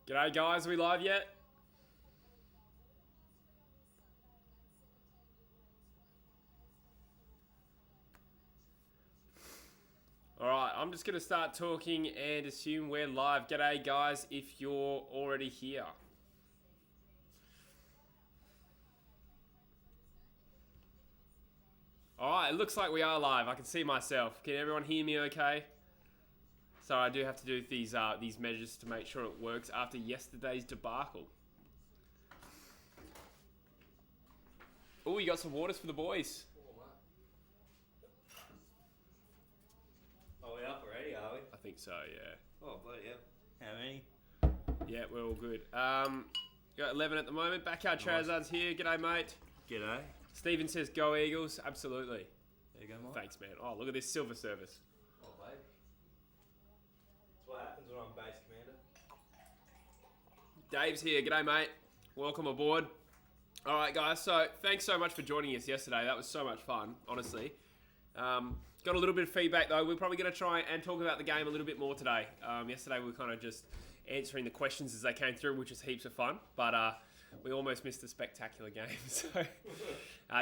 G'day guys, are we live yet? Alright, I'm just going to start talking and assume we're live. G'day guys, if you're already here. Alright, it looks like we are live. I can see myself. Can everyone hear me okay? So I do have to do these measures to make sure it works after yesterday's debacle. Oh, you got some waters for the boys. Oh, we're up already, are we? I think so, yeah. Oh, bloody hell. How many? Yeah, we're all good. Got 11 at the moment. Backyard Charizard's here. G'day, mate. G'day. Steven says, go Eagles. Absolutely. There you go, Mike. Thanks, man. Oh, look at this silver service. Oh, babe. That's what happens when I'm base commander. Dave's here. G'day, mate. Welcome aboard. All right, guys. So thanks so much for joining us yesterday. That was so much fun, honestly. Got a little bit of feedback, though. We're probably going to try and talk about the game a little bit more today. Yesterday, we were kind of just answering the questions as they came through, which is heaps of fun. But we almost missed a spectacular game. So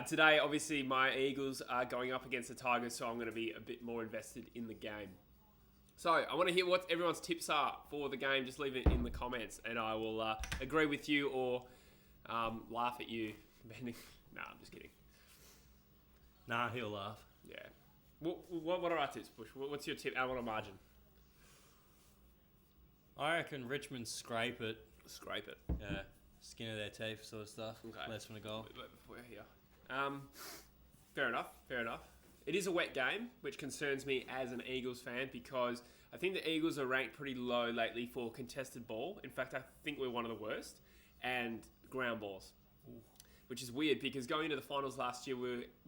today, obviously, my Eagles are going up against the Tigers, so I'm going to be a bit more invested in the game. So I want to hear what everyone's tips are for the game. Just leave it in the comments, and I will agree with you or laugh at you. No, I'm just kidding. Nah, he'll laugh. Yeah. What are our tips, Bush? What's your tip? Out on a margin. I reckon Richmond scrape it. Scrape it. Yeah. Skin of their teeth sort of stuff. Okay. Less from a goal. We're here. Fair enough. It is a wet game, which concerns me as an Eagles fan because I think the Eagles are ranked pretty low lately for contested ball. In fact, I think we're one of the worst. And ground balls. Ooh. Which is weird because going into the finals last year,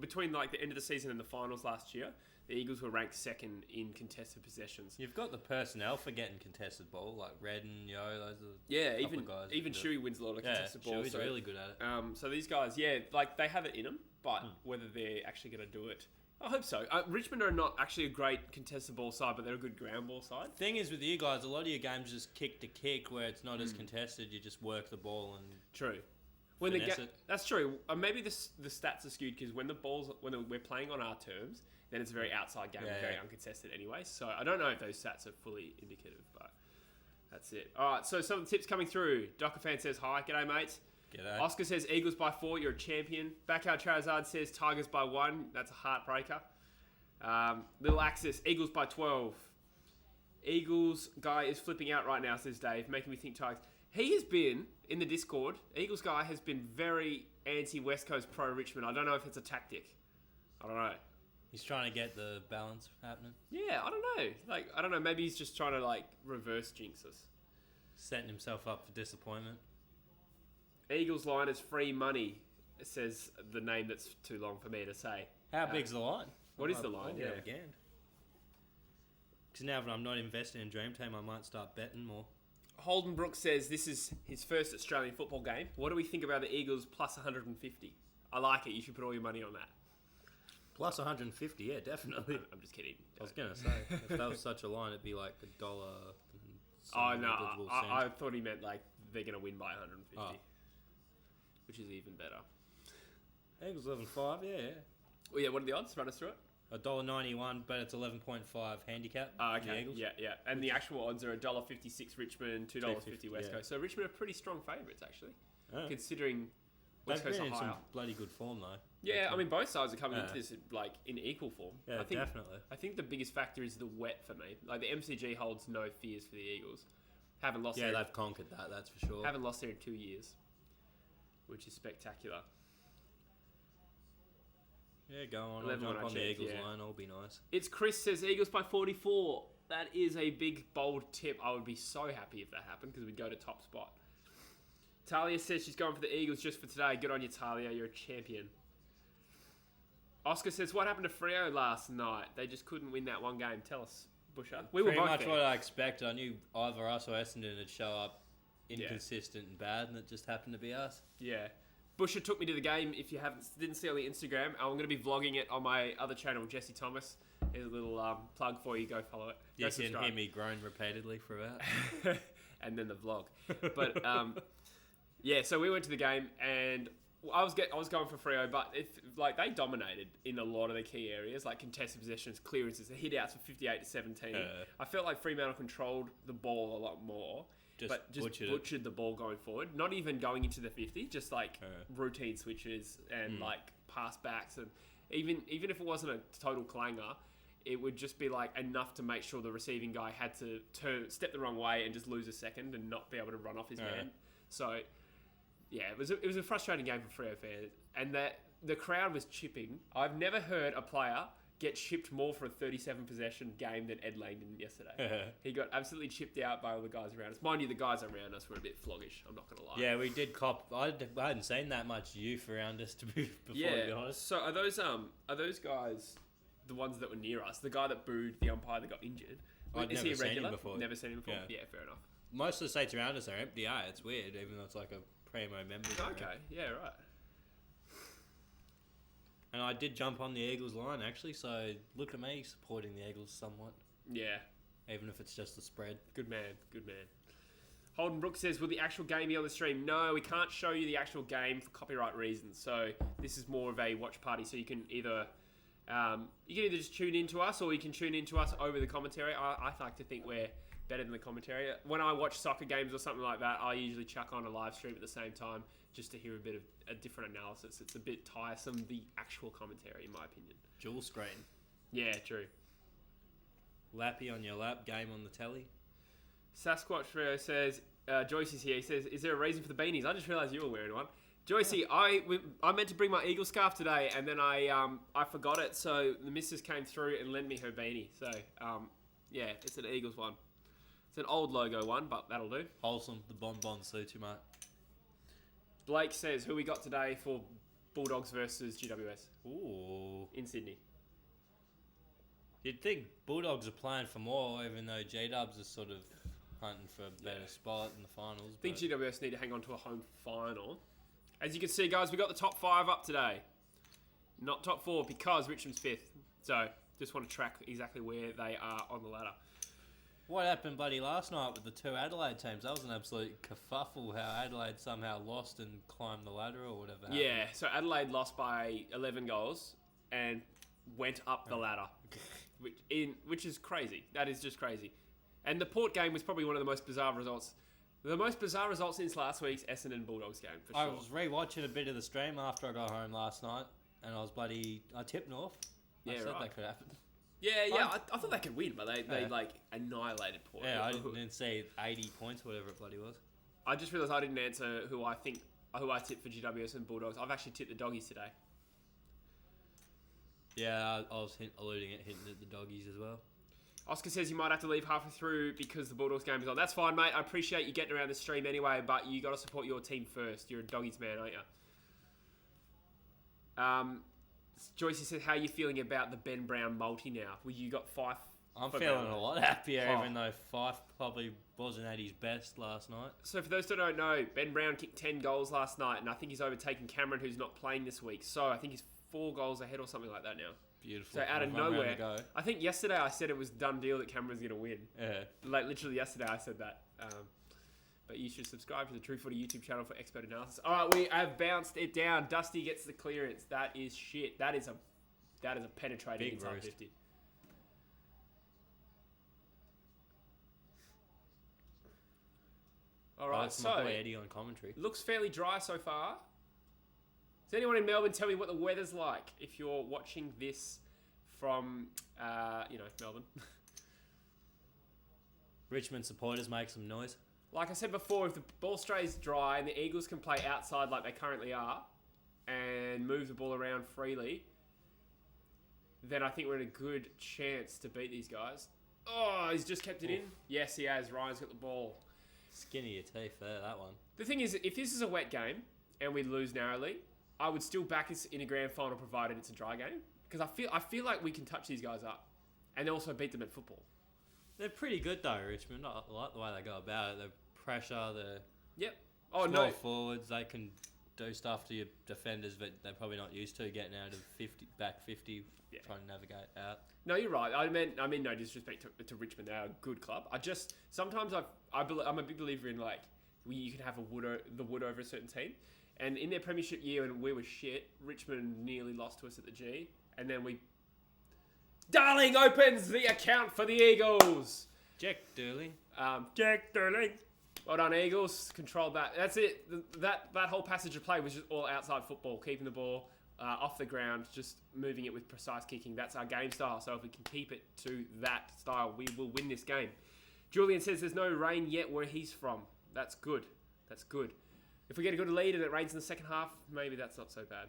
between like the end of the season and the finals last year, the Eagles were ranked second in contested possessions. You've got the personnel for getting contested ball, like Redden, those are even guys. Even Shuey wins a lot of contested ball. Shuey's really good at it. So these guys, like they have it in them, but whether they're actually going to do it, I hope so. Richmond are not actually a great contested ball side, but they're a good ground ball side. Thing is with you guys, a lot of your games just kick to kick, where it's not as contested. You just work the ball and true. That's true. Maybe the stats are skewed because when we're playing on our terms, then it's a very outside game, very uncontested anyway. So I don't know if those stats are fully indicative, but that's it. All right, so some of the tips coming through. Docker fan says hi, g'day mates. G'day. Oscar says Eagles by 4, you're a champion. Backyard Charizard says Tigers by 1, that's a heartbreaker. Little Axis, Eagles by 12. Eagles guy is flipping out right now, says Dave, making me think Tigers. He has been, in the Discord, Eagles guy has been very anti-West Coast pro-Richmond. I don't know if it's a tactic. I don't know. He's trying to get the balance happening. Yeah, I don't know. I don't know. Maybe he's just trying to, reverse jinx us. Setting himself up for disappointment. Eagles line is free money, says the name that's too long for me to say. How big's the line? What is the line? Yeah. Again. Because now that I'm not investing in Dream Team, I might start betting more. Holden Brooks says this is his first Australian football game. What do we think about the Eagles plus 150? I like it. You should put all your money on that. Plus 150, yeah, definitely. I'm just kidding. I was going to say, if that was such a line, it'd be like $1. Oh, no. I thought he meant they're going to win by 150. Which is even better. Eagles 11.5, yeah. Well, yeah, what are the odds? Run us through it. $1.91, but it's 11.5 handicap. Okay. Yeah. And the actual odds are $1.56 Richmond, $2.50 West Coast. So Richmond are pretty strong favourites, actually, considering West Coast are higher. They've been in some bloody good form, though. Yeah, I mean, both sides are coming into this in equal form. Yeah, definitely. I think the biggest factor is the wet for me. The MCG holds no fears for the Eagles. Haven't lost. Yeah, they've conquered that. That's for sure. Haven't lost there in 2 years, which is spectacular. Yeah, go on. I'll jump on the Eagles line. I'll be nice. It's Chris says Eagles by 44. That is a big, bold tip. I would be so happy if that happened because we'd go to top spot. Talia says she's going for the Eagles just for today. Good on you, Talia. You're a champion. Oscar says, what happened to Freo last night? They just couldn't win that one game. Tell us, Busher. We were pretty much what I expected. I knew either us or Essendon would show up inconsistent and bad, and it just happened to be us. Yeah. Busher took me to the game. If you didn't see on the Instagram, I'm going to be vlogging it on my other channel, Jesse Thomas. Here's a little plug for you. Go follow it. You can hear me groan repeatedly throughout. and then the vlog. But yeah, so we went to the game and I was going for Freo, but they dominated in a lot of the key areas, like contested possessions, clearances, the hit outs for 58-17. I felt like Fremantle controlled the ball a lot more. Just butchered the ball going forward. Not even going into the 50, just like routine switches and like pass backs. And even if it wasn't a total clanger, it would just be like enough to make sure the receiving guy had to step the wrong way and just lose a second and not be able to run off his man. So yeah, it was a frustrating game for Freo fans. And that the crowd was chipping. I've never heard a player get chipped more for a 37 possession game than Ed Langdon yesterday. He got absolutely chipped out by all the guys around us. Mind you, the guys around us were a bit floggish, I'm not going to lie. Yeah, we did cop. I hadn't seen that much youth around us to be honest. So are those guys the ones that were near us? The guy that booed the umpire that got injured? Is he a regular? Never seen him before? Yeah, fair enough. Most of the seats around us are empty. It's weird, even though it's like a primo member. Okay, yeah, right. And I did jump on the Eagles line, actually, so look at me supporting the Eagles somewhat. Yeah. Even if it's just a spread. Good man. Holden Brooks says, will the actual game be on the stream? No, we can't show you the actual game for copyright reasons. So this is more of a watch party, so you can either just tune in to us or you can tune in to us over the commentary. I like to think we're better than the commentary. When I watch soccer games or something like that, I usually chuck on a live stream at the same time just to hear a bit of a different analysis. It's a bit tiresome, the actual commentary, in my opinion. Dual screen. Yeah, true. Lappy on your lap, game on the telly. Sasquatch Freo says, Joyce is here. He says, is there a reason for the beanies? I just realised you were wearing one. Joycey, I meant to bring my Eagle scarf today, and then I forgot it, so the missus came through and lent me her beanie. So, yeah, it's an Eagles one. It's an old logo one, but that'll do. Wholesome, the bonbon suit you, mate. Blake says, who we got today for Bulldogs versus GWS? Ooh. In Sydney. You'd think Bulldogs are playing for more, even though G-Dubs is sort of hunting for a better spot in the finals. I think GWS need to hang on to a home final. As you can see, guys, we got the top 5 up today. Not top 4 because Richmond's 5th. So, just want to track exactly where they are on the ladder. What happened, buddy, last night with the 2 Adelaide teams? That was an absolute kerfuffle how Adelaide somehow lost and climbed the ladder or whatever happened. Yeah, so Adelaide lost by 11 goals and went up the ladder, which is crazy. That is just crazy. And the Port game was probably one of the most bizarre results. The most bizarre result since last week's Essendon Bulldogs game, for sure. I was rewatching a bit of the stream after I got home last night, and I tipped North. I said that could happen. Yeah, I thought they could win, but they annihilated Port. Yeah, I didn't see 80 points, whatever it bloody was. I just realised I didn't answer who I tipped for GWS and Bulldogs. I've actually tipped the Doggies today. Yeah, I was hinting at the Doggies as well. Oscar says you might have to leave halfway through because the Bulldogs game is on. That's fine, mate. I appreciate you getting around the stream anyway, but you got to support your team first. You're a Doggies man, aren't you? Joyce says, how are you feeling about the Ben Brown multi now? Well, you got Fife. I'm feeling a lot happier, even though Fife probably wasn't at his best last night. So for those that don't know, Ben Brown kicked 10 goals last night, and I think he's overtaken Cameron, who's not playing this week. So I think he's 4 goals ahead or something like that now. Beautiful. So out of nowhere, I think yesterday I said it was a done deal that Cameron's going to win. Yeah. Like literally yesterday I said that. But you should subscribe to the True Footy YouTube channel for expert analysis. All right, we have bounced it down. Dusty gets the clearance. That is shit. That is a penetrating inside 50. All right, so my boy Eddie on commentary. Looks fairly dry so far. Does anyone in Melbourne tell me what the weather's like if you're watching this from, Melbourne? Richmond supporters make some noise. Like I said before, if the ball stays dry and the Eagles can play outside like they currently are and move the ball around freely, then I think we're in a good chance to beat these guys. Oh, he's just kept it in. Yes, he has. Ryan's got the ball. Skinny your teeth there, that one. The thing is, if this is a wet game and we lose narrowly, I would still back us in a grand final provided it's a dry game. Because I feel like we can touch these guys up and also beat them at football. They're pretty good though, Richmond. I like the way they go about it. The pressure, the yep. small forwards, they can do stuff to your defenders that they're probably not used to, getting out of 50, trying to navigate out. No, you're right. I mean no disrespect to Richmond. They're a good club. Sometimes I'm a big believer in like you can have the wood over a certain team. And in their premiership year when we were shit, Richmond nearly lost to us at the G. And then Darling opens the account for the Eagles. Jack Durling. Jack Durling. Well done, Eagles. Controlled that. That's it. That whole passage of play was just all outside football, keeping the ball off the ground, just moving it with precise kicking. That's our game style. So if we can keep it to that style, we will win this game. Julian says there's no rain yet where he's from. That's good. That's good. If we get a good lead and it rains in the second half, maybe that's not so bad.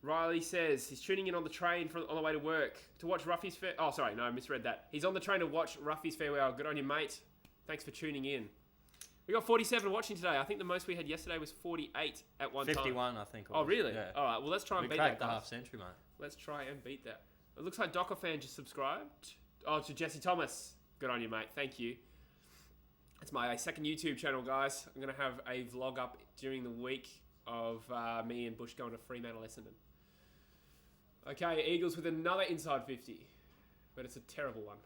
Riley says he's tuning in on the train on the way to work to watch Ruffy's fair. Oh, sorry, no, I misread that. He's on the train to watch Ruffy's farewell. Good on you, mate. Thanks for tuning in. We got 47 watching today. I think the most we had yesterday was 48 at one 51, time. 51, I think. Oh, really? Yeah. All right, well, let's try and beat that. We cracked the half century, mate. Let's try and beat that. It looks like Docker fan just subscribed. Oh, to Jesse Thomas. Good on you, mate. Thank you. It's my second YouTube channel, guys. I'm going to have a vlog up during the week of me and Bush going to Fremantle Essendon. Okay, Eagles with another inside 50. But it's a terrible one.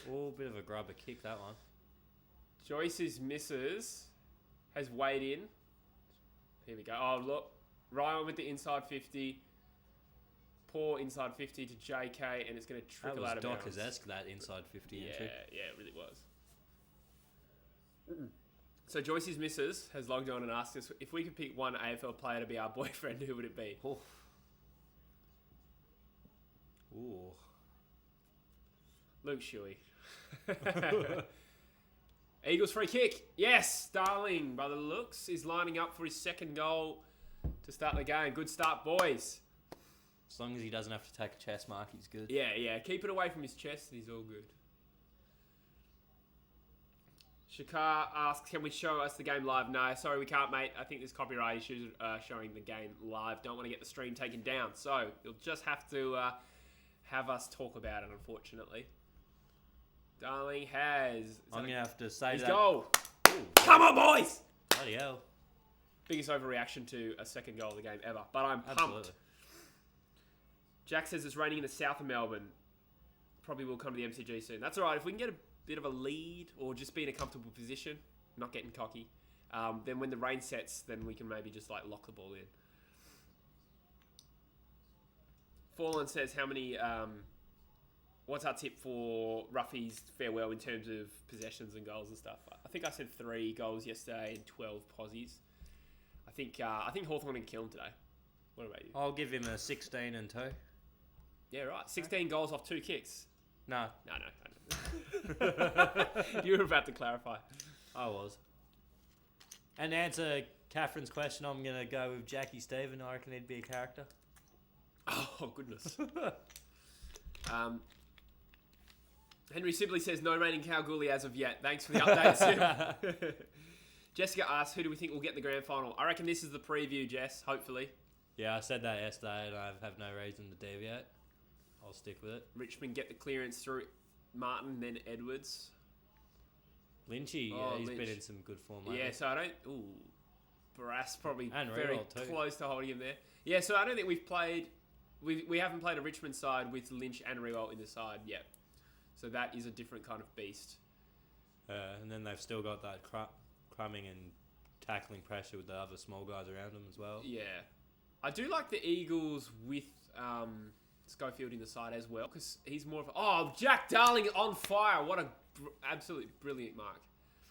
Oh, bit of a grubber kick, that one. Joyce's missus has weighed in. Here we go. Oh, look. Ryan with the inside 50. Poor inside 50 to JK, and it's going to trickle out of bounds. That was Dockers-esque, that inside 50 entry. Yeah, it really was. So Joyce's missus has logged on and asked us if we could pick one AFL player to be our boyfriend, who would it be? Oh. Ooh. Luke Shuey. Eagles free kick. Yes, Darling, by the looks, is lining up for his second goal to start the game. Good start, boys. As long as he doesn't have to take a chest mark, he's good. Yeah. Keep it away from his chest and he's all good. Shakar asks, can we show us the game live? No, sorry, we can't, mate. I think there's copyright issues showing the game live. Don't want to get the stream taken down. So you'll just have to have us talk about it, unfortunately. Darling has... I'm going to have to say his that. Goal. Ooh. Come on, boys! Bloody hell. Biggest overreaction to a second goal of the game ever. But I'm pumped. Absolutely. Jack says it's raining in the south of Melbourne. Probably will come to the MCG soon. That's all right. If we can get a bit of a lead or just be in a comfortable position, not getting cocky, then when the rain sets, then we can maybe just like lock the ball in. Fallen says how many... what's our tip for Ruffy's farewell in terms of possessions and goals and stuff? I think I said 3 goals yesterday and 12 posies. I think Hawthorn can kill him today. What about you? I'll give him a 16 and 2. Yeah, right. 16 goals off 2 kicks. No. No. You were about to clarify. I was. And to answer Catherine's question, I'm going to go with Jackie Stephen. I reckon he'd be a character. Oh, goodness. Henry Sibley says, no rain in Kalgoorlie as of yet. Thanks for the update, Sim. Jessica asks, who do we think will get in the grand final? I reckon this is the preview, Jess, hopefully. Yeah, I said that yesterday and I have no reason to deviate. I'll stick with it. Richmond get the clearance through Martin, then Edwards. Lynchy, he's been in some good form lately. Yeah, so I don't... Ooh. Brass probably and very close to holding him there. Yeah, so I don't think we've played... We haven't played a Richmond side with Lynch and Riewoldt in the side yet. So that is a different kind of beast. And then they've still got that crumbing and tackling pressure with the other small guys around them as well. Yeah. I do like the Eagles with Schofield in the side as well, because he's more of a... Oh, Jack Darling on fire. What a absolutely brilliant mark.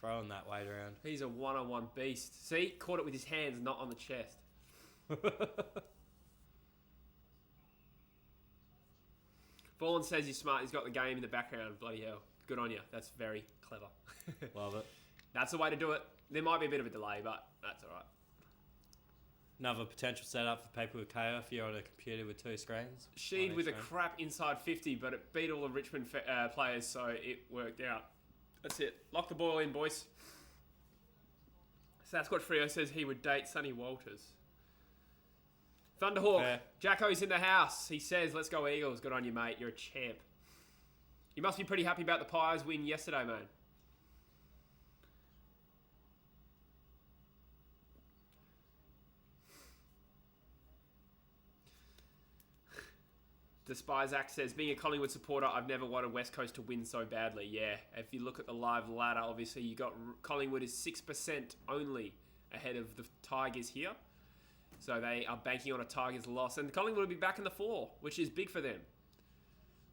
Throwing that weight around. He's a one-on-one beast. See? Caught it with his hands, not on the chest. Fallen says he's smart. He's got the game in the background. Bloody hell. Good on you. That's very clever. Love it. That's the way to do it. There might be a bit of a delay, but that's all right. Another potential setup for people with KO if you're on a computer with 2 screens. Sheed with a crap inside 50, but it beat all the Richmond players, so it worked out. That's it. Lock the ball in, boys. Sasquatch Frio says he would date Sonny Walters. Thunderhawk. Fair. Jacko's in the house. He says, let's go Eagles. Good on you, mate. You're a champ. You must be pretty happy about the Pies win yesterday, man. Despisac says, being a Collingwood supporter, I've never wanted West Coast to win so badly. Yeah, if you look at the live ladder, obviously you got Collingwood is 6% only ahead of the Tigers here. So they are banking on a Tigers loss. And Collingwood will be back in the 4, which is big for them.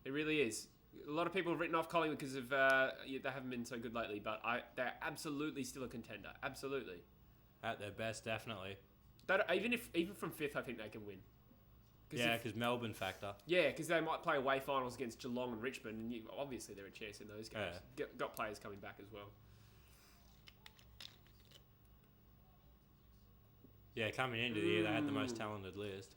It really is. A lot of people have written off Collingwood because of they haven't been so good lately, but they're absolutely still a contender. Absolutely. At their best, definitely. Even from 5th, I think they can win. Because Melbourne factor. Yeah, because they might play away finals against Geelong and Richmond, and obviously they're a chance in those games. Yeah. Got players coming back as well. Yeah, coming into the year, they had the most talented list.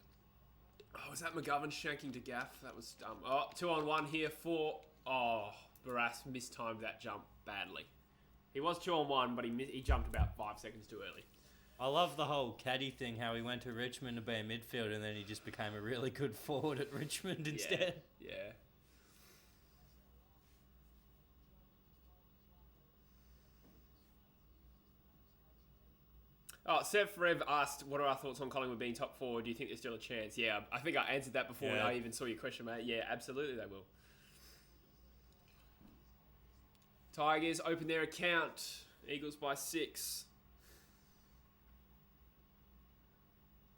Oh, was that McGovern shanking to Gaff? That was dumb. Oh, 2-on-1 here for... Oh, Barras mistimed that jump badly. He was 2-on-1, but he jumped about 5 seconds too early. I love the whole caddy thing, how he went to Richmond to be a midfielder and then he just became a really good forward at Richmond instead. Yeah. Oh, Seth Rev asked, what are our thoughts on Collingwood being top 4? Do you think there's still a chance? Yeah, I think I answered that before I even saw your question, mate. Yeah, absolutely they will. Tigers open their account. Eagles by 6.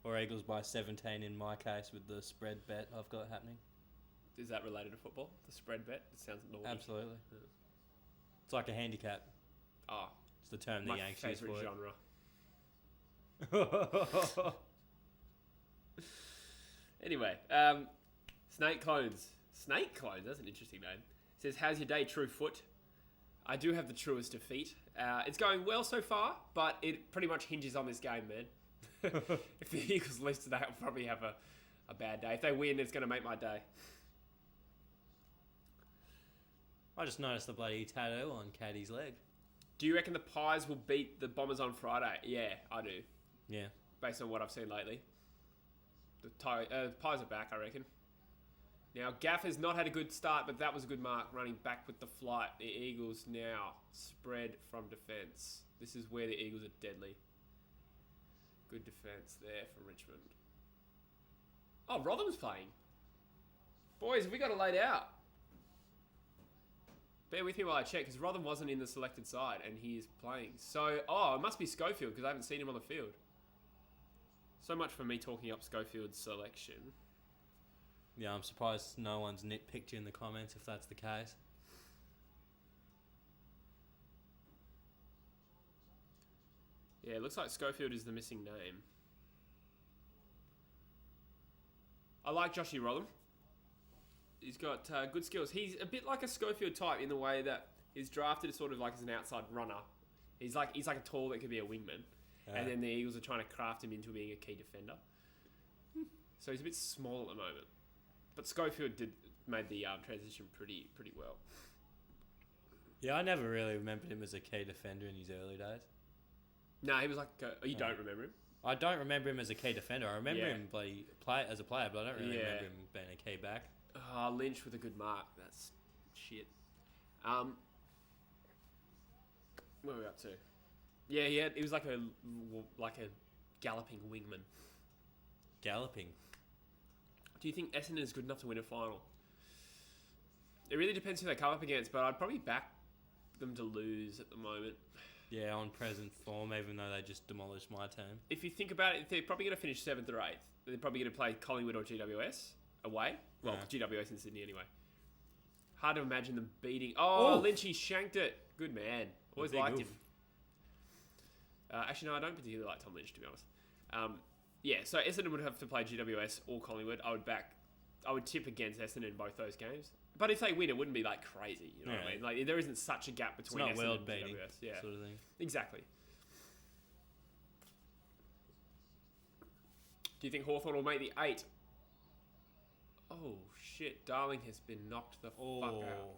Or Eagles by 17 in my case with the spread bet I've got happening. Is that related to football? The spread bet? It sounds naughty. Absolutely. Yeah. It's like a handicap. Oh. It's the term the Yankees use for it. My favourite genre. Anyway, Snake Clones. Snake Clones? That's an interesting name. It says, how's your day, True Foot? I do have the truest of feet. It's going well so far, but it pretty much hinges on this game, man. If the Eagles lose today, I'll probably have a bad day. If they win, it's going to make my day. I just noticed the bloody tattoo on Caddy's leg. Do you reckon the Pies will beat the Bombers on Friday? Yeah, I do. Yeah. Based on what I've seen lately. The Pies are back, I reckon. Now, Gaff has not had a good start, but that was a good mark, running back with the flight. The Eagles now spread from defence. This is where the Eagles are deadly. Good defence there for Richmond. Oh, Rotham's playing. Boys, we got it laid out. Bear with me while I check, because Rotham wasn't in the selected side, and he is playing. So, it must be Schofield, because I haven't seen him on the field. So much for me talking up Schofield's selection. Yeah, I'm surprised no one's nitpicked you in the comments if that's the case. Yeah, it looks like Schofield is the missing name. I like Joshy Rotham. He's got good skills. He's a bit like a Schofield type in the way that he's drafted as sort of like as an outside runner. He's like a tall that could be a wingman. And then the Eagles are trying to craft him into being a key defender. So he's a bit small at the moment. But Schofield made the transition pretty well. Yeah, I never really remembered him as a key defender in his early days. No, he was like... you don't remember him? I don't remember him as a key defender. I remember him play as a player, but I don't really remember him being a key back. Lynch with a good mark. That's shit. Where are we up to? Yeah, he was like a galloping wingman. Galloping? Do you think Essendon is good enough to win a final? It really depends who they come up against, but I'd probably back them to lose at the moment. Yeah, on present form, even though they just demolished my team. If you think about it, they're probably going to finish 7th or 8th. They're probably going to play Collingwood or GWS away. Well, GWS in Sydney anyway. Hard to imagine them beating... Oh, Lynchy shanked it. Good man. Always liked him. Actually, no, I don't particularly like Tom Lynch, to be honest. Yeah, so Essendon would have to play GWS or Collingwood. I would tip against Essendon in both those games. But if they win, it wouldn't be like crazy. You know what I mean? Like there isn't such a gap between Essendon and GWS. Sort of thing. Exactly. Do you think Hawthorn will make the 8? Oh shit! Darling has been knocked the fuck out.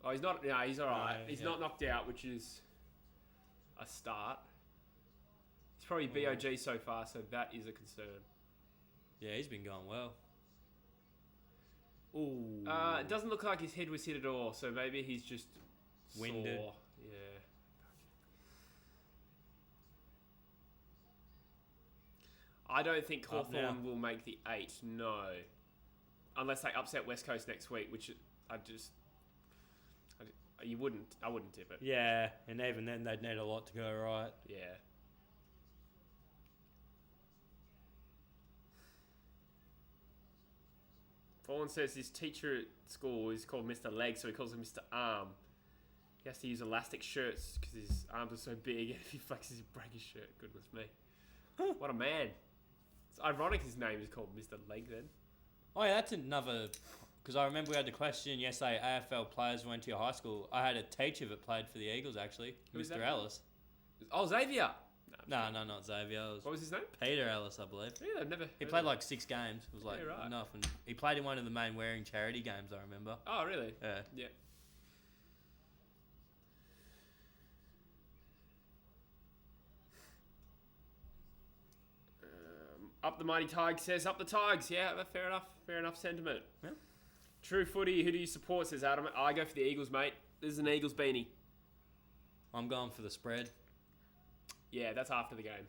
Oh, he's not. No, he's all right. He's not knocked out, which is a start. He's probably BOG so far, so that is a concern. Yeah, he's been going well. Ooh. It doesn't look like his head was hit at all, so maybe he's just Winded. sore. Yeah. I don't think Up now. Hawthorn will make the 8, no. Unless they upset West Coast next week, which I wouldn't tip it. Yeah, and even then they'd need a lot to go right. Yeah. Fawn says his teacher at school is called Mr. Leg, so he calls him Mr. Arm. He has to use elastic shirts because his arms are so big, and if he flexes, he breaks his shirt. Goodness me. What a man. It's ironic his name is called Mr. Leg then. Oh yeah, that's another... Because I remember we had the question yesterday, AFL players went to your high school. I had a teacher that played for the Eagles, actually. Who's Mr. that? Ellis. Oh, Xavier! No, not Xavier. It was What was his name? Peter Ellis, I believe. Yeah, I've never He heard played of like 6 games. It was like Yeah, right. enough. And he played in one of the main wearing charity games, I remember. it. Oh, really? Yeah. Yeah. Up the mighty Tigers says, up the Tigers. Yeah, fair enough. Fair enough sentiment. Yeah. True footy, who do you support, says Adam. I go for the Eagles, mate. This is an Eagles beanie. I'm going for the spread. Yeah, that's after the game.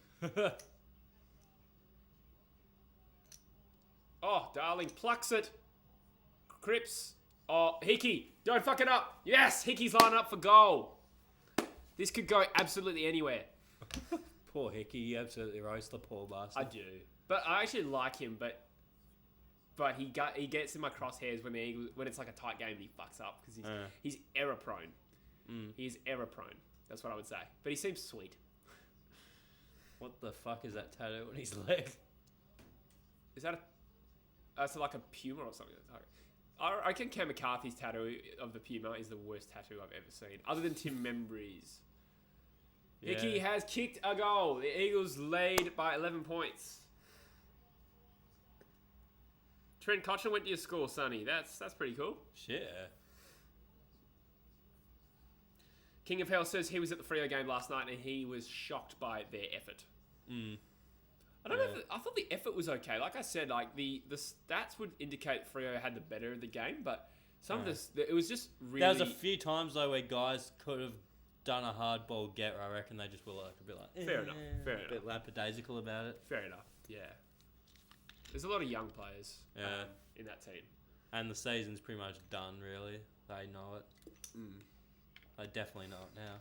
Oh, darling, plucks it. Cripps. Oh, Hickey. Don't fuck it up. Yes, Hickey's lining up for goal. This could go absolutely anywhere. Poor Hickey, you absolutely roast the poor bastard. I do. But I actually like him, but he gets in my crosshairs when the Eagles, when it's like a tight game and he fucks up because he's error prone. He is error prone. That's what I would say. But he seems sweet. What the fuck is that tattoo on his leg? Is that so like a puma or something? I reckon Cam McCarthy's tattoo of the puma is the worst tattoo I've ever seen, other than Tim Membry's. Yeah. Hickey has kicked a goal. The Eagles lead by 11 points. Trent Cotchin went to your school, Sonny. That's pretty cool. Shit. King of Hell says he was at the Freo game last night and he was shocked by their effort. I don't know if I thought the effort was okay. Like I said, like the stats would indicate Freo had the better of the game, but some of this, it was just really... There was a few times though where guys could have done a hard ball get where I reckon they just were like a bit like... Fair enough. A bit lackadaisical about it. Fair enough, yeah. There's a lot of young players in that team. And the season's pretty much done, really. They know it. They definitely know it now.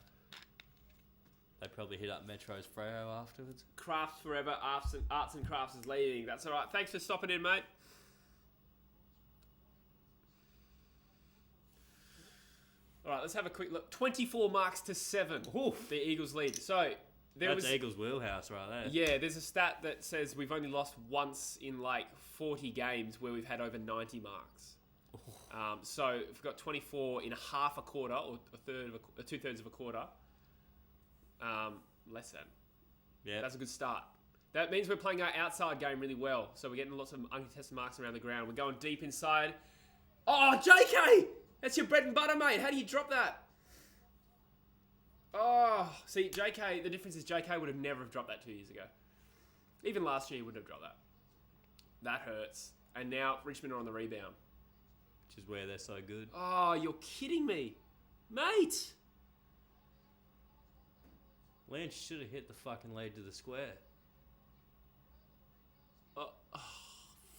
They probably hit up Metro's Freo afterwards. Crafts forever, arts and crafts is leaving. That's all right. Thanks for stopping in, mate. All right, let's have a quick look. 24 marks to 7. Oof. The Eagles lead. So That's Eagles' wheelhouse right there. Yeah, there's a stat that says we've only lost once in like 40 games where we've had over 90 marks. So we've got 24 in half a quarter, or two-thirds of a quarter. Less than. Yeah. That's a good start. That means we're playing our outside game really well. So we're getting lots of uncontested marks around the ground. We're going deep inside. Oh, JK! That's your bread and butter, mate. How do you drop that? Oh, see, JK, the difference is JK would have never have dropped that 2 years ago. Even last year he wouldn't have dropped that. That hurts. And now Richmond are on the rebound. Which is where they're so good. Oh, you're kidding me. Mate! Lynch should have hit the fucking lead to the square. Oh, A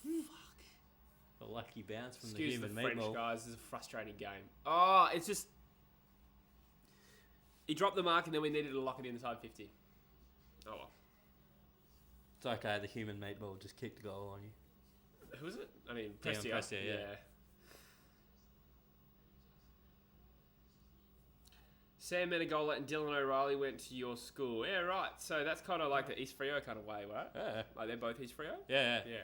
fuck. lucky bounce from Excuse the human the French, meatball. guys. This is a frustrating game. Oh, it's just... He dropped the mark and then we needed to lock it inside 50. Oh, well. It's okay, the human meatball just kicked a goal on you. Who was it? I mean, Dion Prestia. Prestia, yeah. Sam Menegola and Dylan O'Reilly went to your school. Yeah, right. So that's kind of like the East Freo kind of way, right? Yeah. Like they're both East Freo? Yeah. Yeah.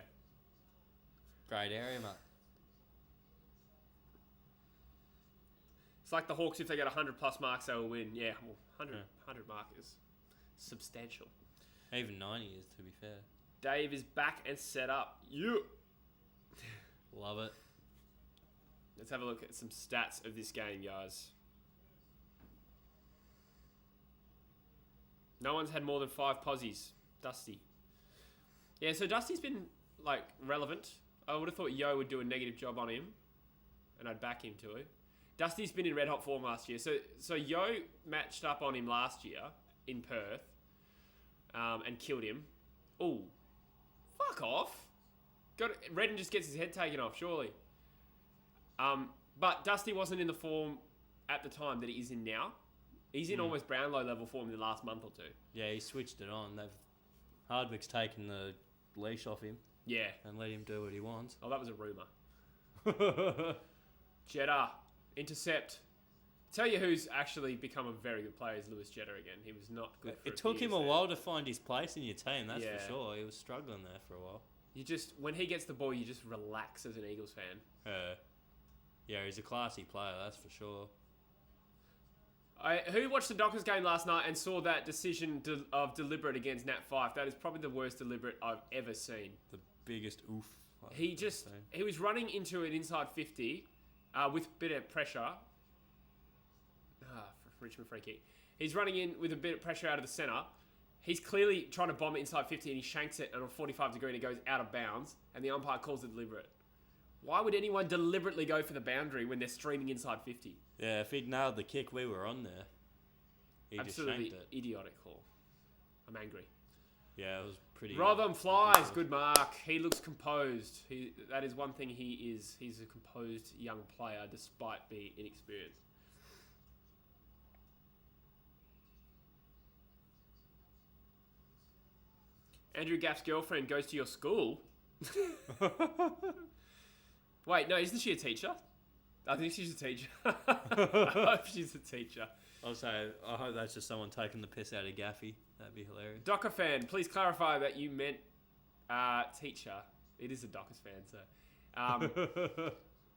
Great area, mate. It's like the Hawks, if they get 100 plus marks, they will win. Yeah, well, 100 mark is substantial. Even 90 is, to be fair. Dave is back and set up. You. Love it. Let's have a look at some stats of this game, guys. No one's had more than 5 posies. Dusty. Yeah, so Dusty's been, like, relevant. I would have thought Yo would do a negative job on him. and I'd back him to. Dusty's been in red hot form last year. So Yo matched up on him last year in Perth and killed him. Oh, fuck off. Redden just gets his head taken off, surely. But Dusty wasn't in the form at the time that he is in now. He's in almost Brownlow level form in the last month or two. Yeah, he switched it on. Hardwick's taken the leash off him. Yeah. And let him do what he wants. Oh, that was a rumour. Jeddah. Intercept. Tell you who's actually become a very good player is Lewis Jeddah again. He was not good for It took him a while to find his place in your team, that's Yeah. for sure. He was struggling there for a while. When he gets the ball, you just relax as an Eagles fan. Yeah, he's a classy player, that's for sure. Who watched the Dockers game last night and saw that decision of deliberate against Nat Fyfe? That is probably the worst deliberate I've ever seen. The biggest oof. He was running into an inside 50 with a bit of pressure. Richmond free kick. He's running in with a bit of pressure out of the centre. He's clearly trying to bomb it inside 50 and he shanks it on a 45 degree and it goes out of bounds and the umpire calls it deliberate. Why would anyone deliberately go for the boundary when they're streaming inside 50? Yeah, if he'd nailed the kick, we were on there. He Absolutely just shanked it. idiotic call. I'm angry. Yeah, it was pretty... Rodham flies. Good mark. He looks composed. That is one thing he is. He's a composed young player despite being inexperienced. Andrew Gaff's girlfriend goes to your school. Wait, no, isn't she a teacher? I think she's a teacher. I hope she's a teacher. I hope that's just someone taking the piss out of Gaffy. That'd be hilarious. Docker fan, please clarify that you meant teacher. It is a Dockers fan, so.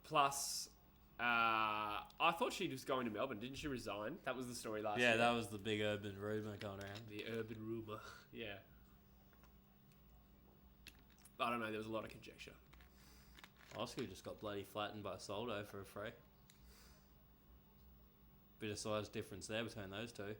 Plus, I thought she was going to Melbourne. Didn't she resign? That was the story last year. Yeah, that was the big urban rumour going around. The urban rumour, yeah. I don't know, there was a lot of conjecture. Oscar just got bloody flattened by Soldo for a free. Bit of size difference there between those two.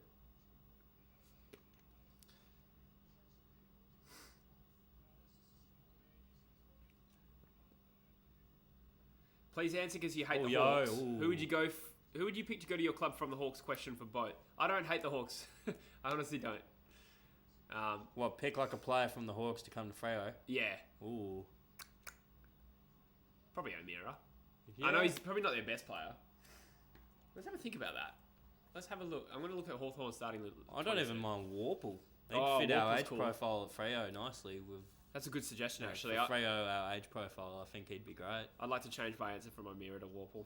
Please answer because you hate the Hawks. Ooh. Who would you pick to go to your club from the Hawks? Question for both. I don't hate the Hawks. I honestly don't. Pick like a player from the Hawks to come to Freo? Yeah. Ooh. Probably O'Meara. Yeah. I know he's probably not their best player. Let's have a think about that. Let's have a look. I'm going to look at Hawthorn starting with... I don't even mind Warple. They fit Warple's our age cool. profile at Freo nicely. That's a good suggestion, actually. For Freo, our age profile, I think he'd be great. I'd like to change my answer from O'Meara to Warple.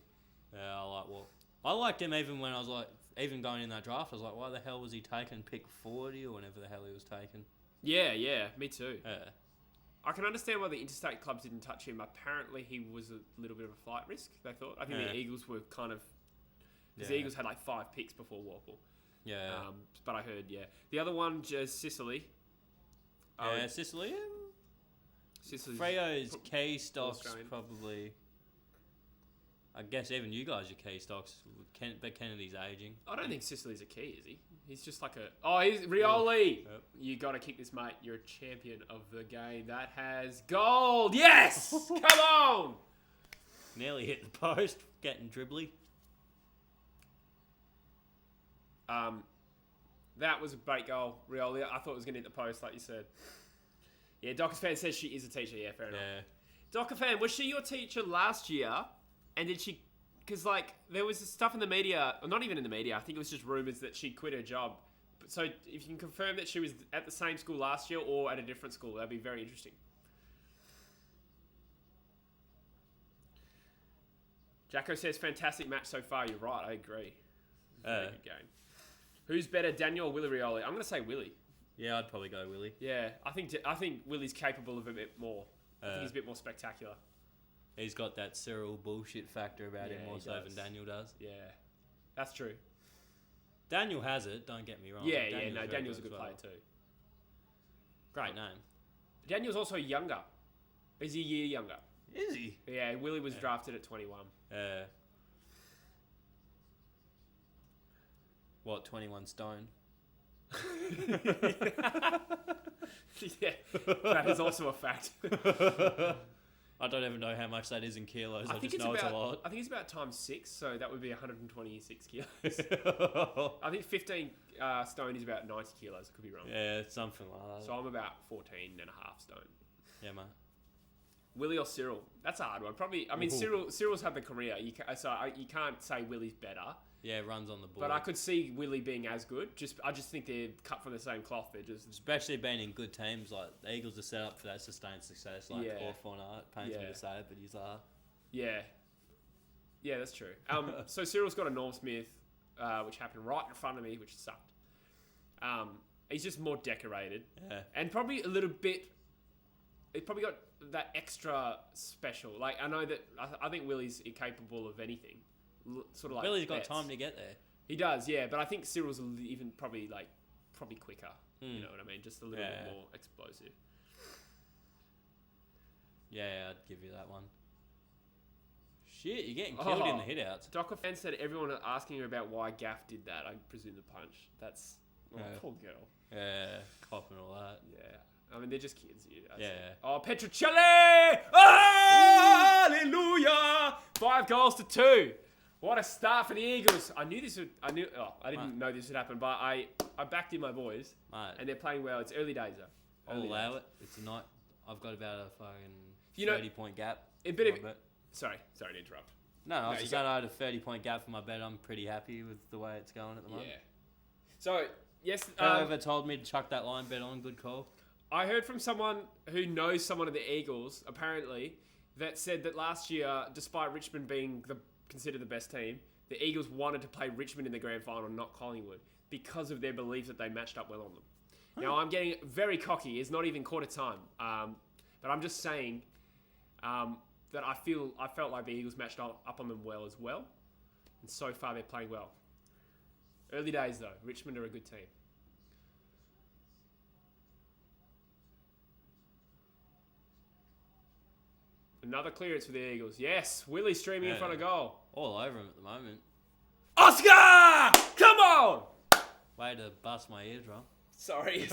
Yeah, I like Warple. I liked him even when I was like... Even going in that draft, I was like, why the hell was he taken pick 40 or whenever the hell he was taken? Yeah, me too. Yeah. I can understand why the interstate clubs didn't touch him. Apparently, he was a little bit of a flight risk, they thought. I think the Eagles were kind of... Because the Eagles had like 5 picks before Warple. Yeah. But I heard, yeah. The other one, just Sicily. Yeah, Sicily. Sicily's Freo's key stocks Australian. probably... I guess even you guys are key stocks. But Kennedy's aging. I don't think Sicily's a key, is he? He's just like a... Oh, he's Rioli! Yep. You got to kick this, mate. You're a champion of the game. That has gold! Yes! Come on! Nearly hit the post. Getting dribbly. That was a great goal, Rioli. I thought it was going to hit the post, like you said. Yeah, Dockers fan says she is a teacher. Yeah, fair enough. Yeah. Docker fan, was she your teacher last year? And did she... Because, like, there was stuff in the media... Or not even in the media. I think it was just rumours that she quit her job. So, if you can confirm that she was at the same school last year or at a different school, that'd be very interesting. Jacko says, fantastic match so far. You're right. I agree. Very good game. Who's better, Daniel or Willie Rioli? I'm going to say Willie. Yeah, I'd probably go Willie. Yeah, I think Willie's capable of a bit more. I think he's a bit more spectacular. He's got that Cyril bullshit factor about him more so than Daniel does. Yeah, that's true. Daniel has it, don't get me wrong. Daniel's a good player too. Great name. Daniel's also younger. He's a year younger. Is he? Yeah, Willie was drafted at 21. What, 21 stone? Yeah, that is also a fact. I don't even know how much that is in kilos. I think just know it's a lot. I think it's about times 6, so that would be 126 kilos. I think 15 stone is about 90 kilos. I could be wrong. Yeah, it's something like that. So I'm about 14 and a half stone. Yeah, mate. Willie or Cyril? That's a hard one. Probably. I mean, Cyril's had the career. You can't say Willie's better. Yeah, runs on the board. But I could see Willie being as good. I just think they're cut from the same cloth. They're just especially being in good teams. Like the Eagles are set up for that sustained success. Like Hawthorn are. It pains me to say it, but he's are. Yeah. Yeah, that's true. So Cyril's got a Norm Smith, which happened right in front of me, which sucked. He's just more decorated. Yeah. And probably a little bit. He probably got that extra special. Like I know that I think Willie's incapable of anything. Sort of like Willie's got time to get there. He does, yeah. But I think Cyril's even probably quicker. You know what I mean? Just a little bit more explosive. Yeah, I'd give you that one. Shit, you're getting killed in the hit-outs. Docker fan said everyone asking her about why Gaff did that. I presume the punch. That's poor girl. Yeah, copping all that. Yeah. I mean, they're just kids. Yeah. Oh, Petrocelli! Oh, hallelujah! 5 goals to 2. What a start for the Eagles. I didn't know this would happen, but I backed in my boys. Mate, and they're playing well. It's early days, though. I'll allow it. It's a night. I've got about a fucking 30-point gap. Sorry to interrupt. No, I was just saying I had a 30-point gap for my bet. I'm pretty happy with the way it's going at the moment. Yeah. So, yes. Whoever told me to chuck that line bet on, good call. I heard from someone who knows someone of the Eagles, apparently, that said that last year, despite Richmond being considered the best team, the Eagles wanted to play Richmond in the grand final, not Collingwood, because of their belief that they matched up well on them. Now, I'm getting very cocky. It's not even quarter time. But I'm just saying that I felt like the Eagles matched up on them well as well. And so far, they're playing well. Early days, though. Richmond are a good team. Another clearance for the Eagles. Yes, Willie streaming in front of goal. All over him at the moment. Oscar! Come on! Way to bust my eardrum. Sorry.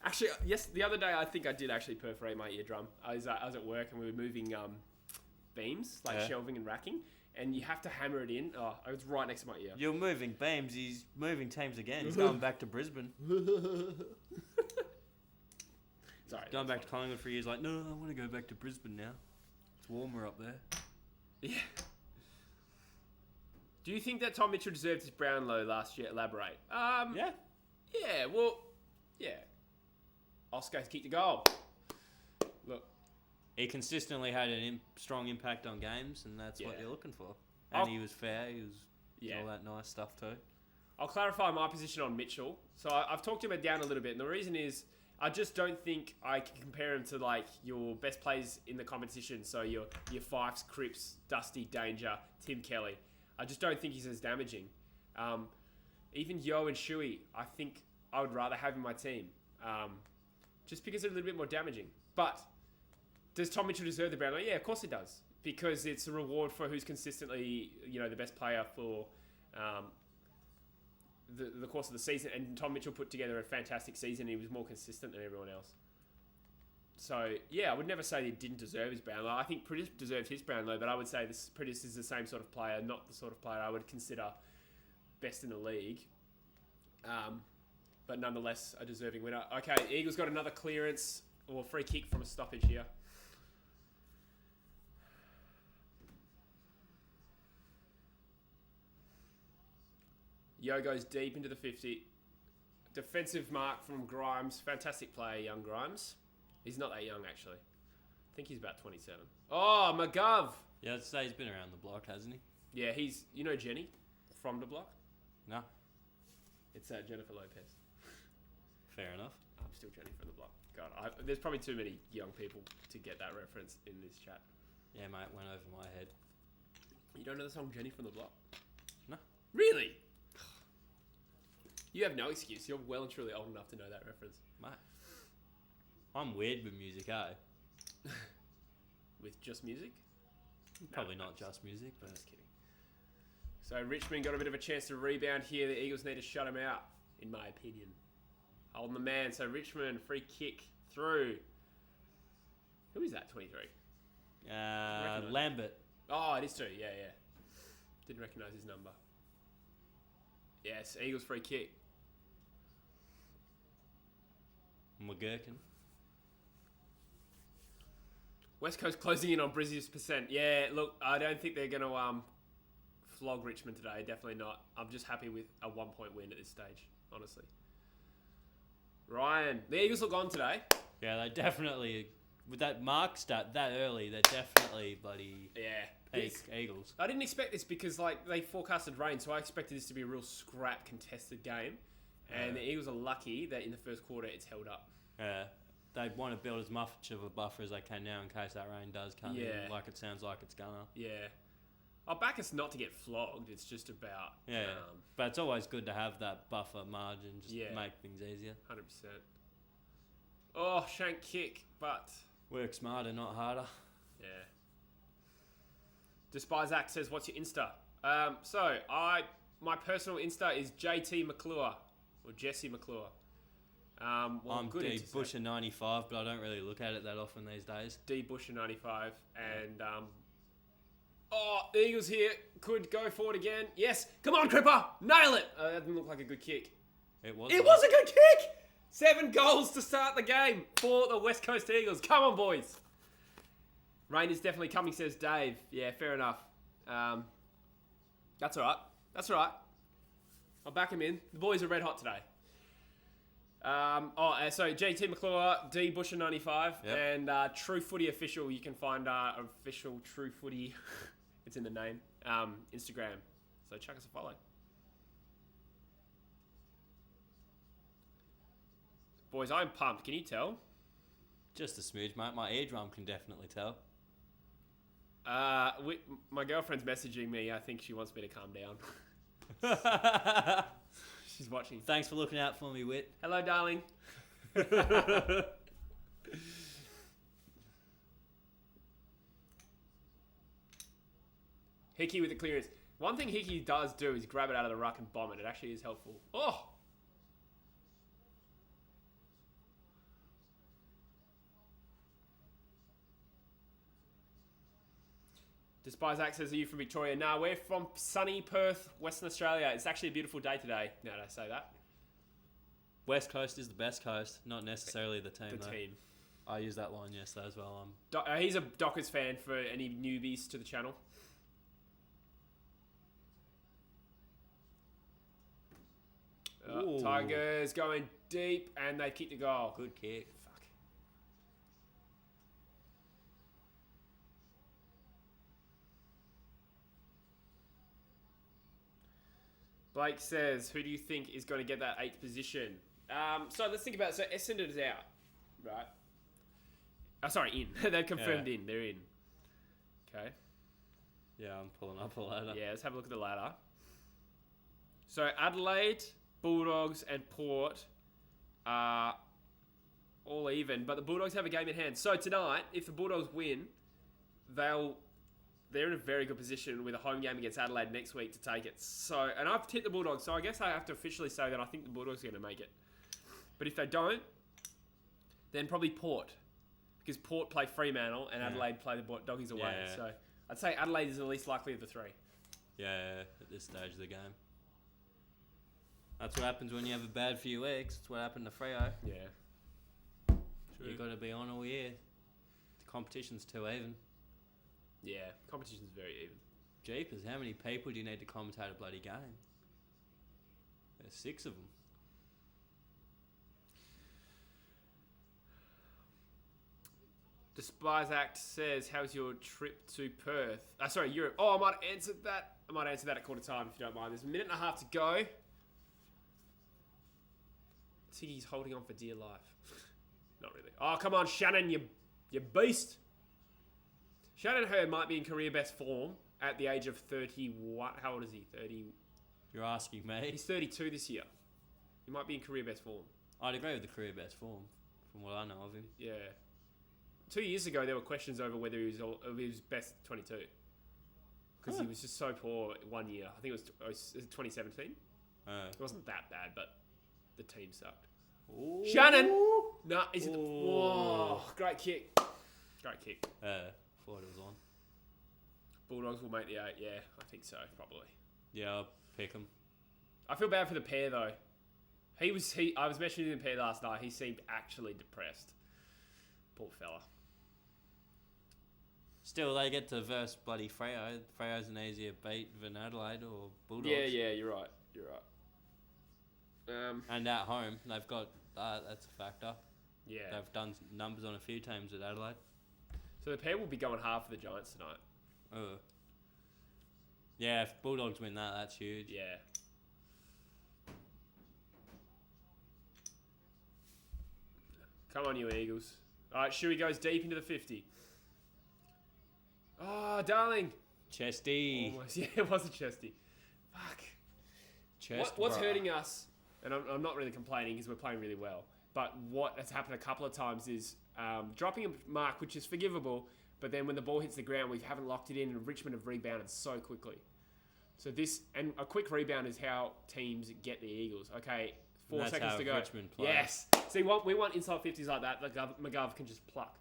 Actually, yes, the other day I think I did actually perforate my eardrum. I was at work and we were moving beams, shelving and racking, and you have to hammer it in. Oh, it was right next to my ear. You're moving beams. He's moving teams again. He's going back to Brisbane. Sorry. Going back to Collingwood for years, like, no, I want to go back to Brisbane now. It's warmer up there. Yeah. Do you think that Tom Mitchell deserved his Brownlow last year? Elaborate. Yeah. Yeah, well, yeah. Oscar kicked the goal. Look. He consistently had a strong impact on games, and that's what you're looking for. And he was fair. He was all that nice stuff too. I'll clarify my position on Mitchell. So I've talked him down a little bit, and the reason is I just don't think I can compare him to your best players in the competition. So your Fifes, Cripps, Dusty, Danger, Tim Kelly. I just don't think he's as damaging. Even Yo and Shuey, I think I would rather have in my team. Just because they're a little bit more damaging. But does Tom Mitchell deserve the Brownlow? Yeah, of course he does. Because it's a reward for who's consistently, the best player for the course of the season. And Tom Mitchell put together a fantastic season. He was more consistent than everyone else. So, yeah, I would never say he didn't deserve his Brownlow. I think Pritis deserved his Brownlow, but I would say Pritis is the same sort of player, not the sort of player I would consider best in the league. But nonetheless, a deserving winner. Okay, Eagles got another clearance or free kick from a stoppage here. Yo goes deep into the 50. Defensive mark from Grimes. Fantastic player, young Grimes. He's not that young, actually. I think he's about 27. Oh, McGov! Yeah, I'd say he's been around the block, hasn't he? Yeah, he's... You know Jenny from the block? No. It's Jennifer Lopez. Fair enough. I'm still Jenny from the block. God, there's probably too many young people to get that reference in this chat. Yeah, mate, went over my head. You don't know the song Jenny from the Block? No. Really? You have no excuse. You're well and truly old enough to know that reference. Mate. I'm weird with music, eh? With just music? Probably not just music, but... Just kidding. So Richmond got a bit of a chance to rebound here. The Eagles need to shut him out, in my opinion. Holding the man. So Richmond, free kick through. Who is that, 23? Lambert. Oh, it is too. Yeah. Didn't recognise his number. Yes, Eagles free kick. McGurkin. West Coast closing in on Brizzy's percent. Yeah, look, I don't think they're going to flog Richmond today. Definitely not. I'm just happy with a 1-point win at this stage, honestly. Ryan, the Eagles look on today. Yeah, they definitely, with that mark stat that early, they're definitely bloody peak Eagles. I didn't expect this because they forecasted rain, so I expected this to be a real scrap contested game. And the Eagles are lucky that in the first quarter it's held up. Yeah. They want to build as much of a buffer as they can now in case that rain does come in, like it sounds like it's gonna. Yeah. I'll back us not to get flogged. It's just about... Yeah, but it's always good to have that buffer margin just to make things easier. 100%. Oh, shank kick, but... Work smarter, not harder. Yeah. Despisac says, what's your Insta? My personal Insta is JT McClure, or Jesse McClure. I'm D Busher 95, but I don't really look at it that often these days. D Busher 95, and the Eagles here could go forward again. Yes, come on, Cripper, nail it. That didn't look like a good kick. It was. It was a good kick. 7 goals to start the game for the West Coast Eagles. Come on, boys. Rain is definitely coming, says Dave. Yeah, fair enough. That's all right. I'll back him in. The boys are red hot today. So JT McClure, D Busher 95, and True Footy Official. You can find official True Footy. It's in the name. Instagram. So chuck us a follow. Boys, I'm pumped. Can you tell? Just a smidge, mate. My eardrum can definitely tell. My girlfriend's messaging me. I think she wants me to calm down. She's watching. Thanks for looking out for me, Whit. Hello, darling. Hickey with the clearance. One thing Hickey does do is grab it out of the ruck and bomb it. It actually is helpful. Oh! Despisac says, are you from Victoria? No, we're from sunny Perth, Western Australia. It's actually a beautiful day today. No, did I say that? West Coast is the best coast, not necessarily the team, though. Team. I used that line yesterday as well. He's a Dockers fan for any newbies to the channel. Tigers going deep, and they kick the goal. Good kick. Fuck. Blake says, who do you think is going to get that 8th position? So let's think about it. So Essendon's out, right? Oh, sorry, in. They've confirmed in. They're in. Okay. Yeah, I'm pulling up a ladder. Yeah, let's have a look at the ladder. So Adelaide, Bulldogs, and Port are all even, but the Bulldogs have a game in hand. So tonight, if the Bulldogs win, they're in a very good position with a home game against Adelaide next week to take it. So, and I've tipped the Bulldogs, so I guess I have to officially say that I think the Bulldogs are going to make it. But if they don't, then probably Port, because Port play Fremantle and Adelaide play the Doggies away. Yeah. So I'd say Adelaide is the least likely of the three. Yeah, at this stage of the game. That's what happens when you have a bad few weeks. That's what happened to Freo. Yeah. True. You've got to be on all year. The competition's too even. Yeah, competition's very even. Jeepers, how many people do you need to commentate a bloody game? There's 6 of them. Despisac says, how's your trip to Perth? Sorry, Europe. Oh, I might answer that. At quarter time if you don't mind. There's a minute and a half to go. Tiggy's holding on for dear life. Not really. Oh, come on, Shannon, you beast. Shannon Hurd might be in career best form at the age of 31. How old is he? 30. You're asking me? He's 32 this year. He might be in career best form. I'd agree with the career best form, from what I know of him. Yeah. 2 years ago, there were questions over whether he was best 22. Because he was just so poor 1 year. I think it was 2017. It wasn't that bad, but the team sucked. Ooh. Shannon! No, whoa, great kick. Great kick. Thought it was on. Bulldogs will make the 8. Yeah, I think so, probably. Yeah, I'll pick him. I feel bad for the pair though. I was mentioning the pair last night. He seemed actually depressed. Poor fella. Still, they get to verse bloody Freo. Freo's an easier beat than Adelaide or Bulldogs. Yeah, you're right. And at home, they've got that's a factor. Yeah. They've done numbers on a few teams at Adelaide. So the pair will be going hard for the Giants tonight. Yeah, if Bulldogs win that, that's huge. Yeah. Come on, you Eagles. All right, Shuey goes deep into the 50. Oh, darling. Chesty. Almost. Yeah, it was a chesty. Fuck. What's hurting us, and I'm not really complaining because we're playing really well, but what has happened a couple of times is dropping a mark, which is forgivable, but then when the ball hits the ground, we haven't locked it in, and Richmond have rebounded so quickly. So and a quick rebound is how teams get the Eagles. Okay, 4 seconds to go. Richmond plays. Yes. See, we want inside 50s like that. McGov can just pluck.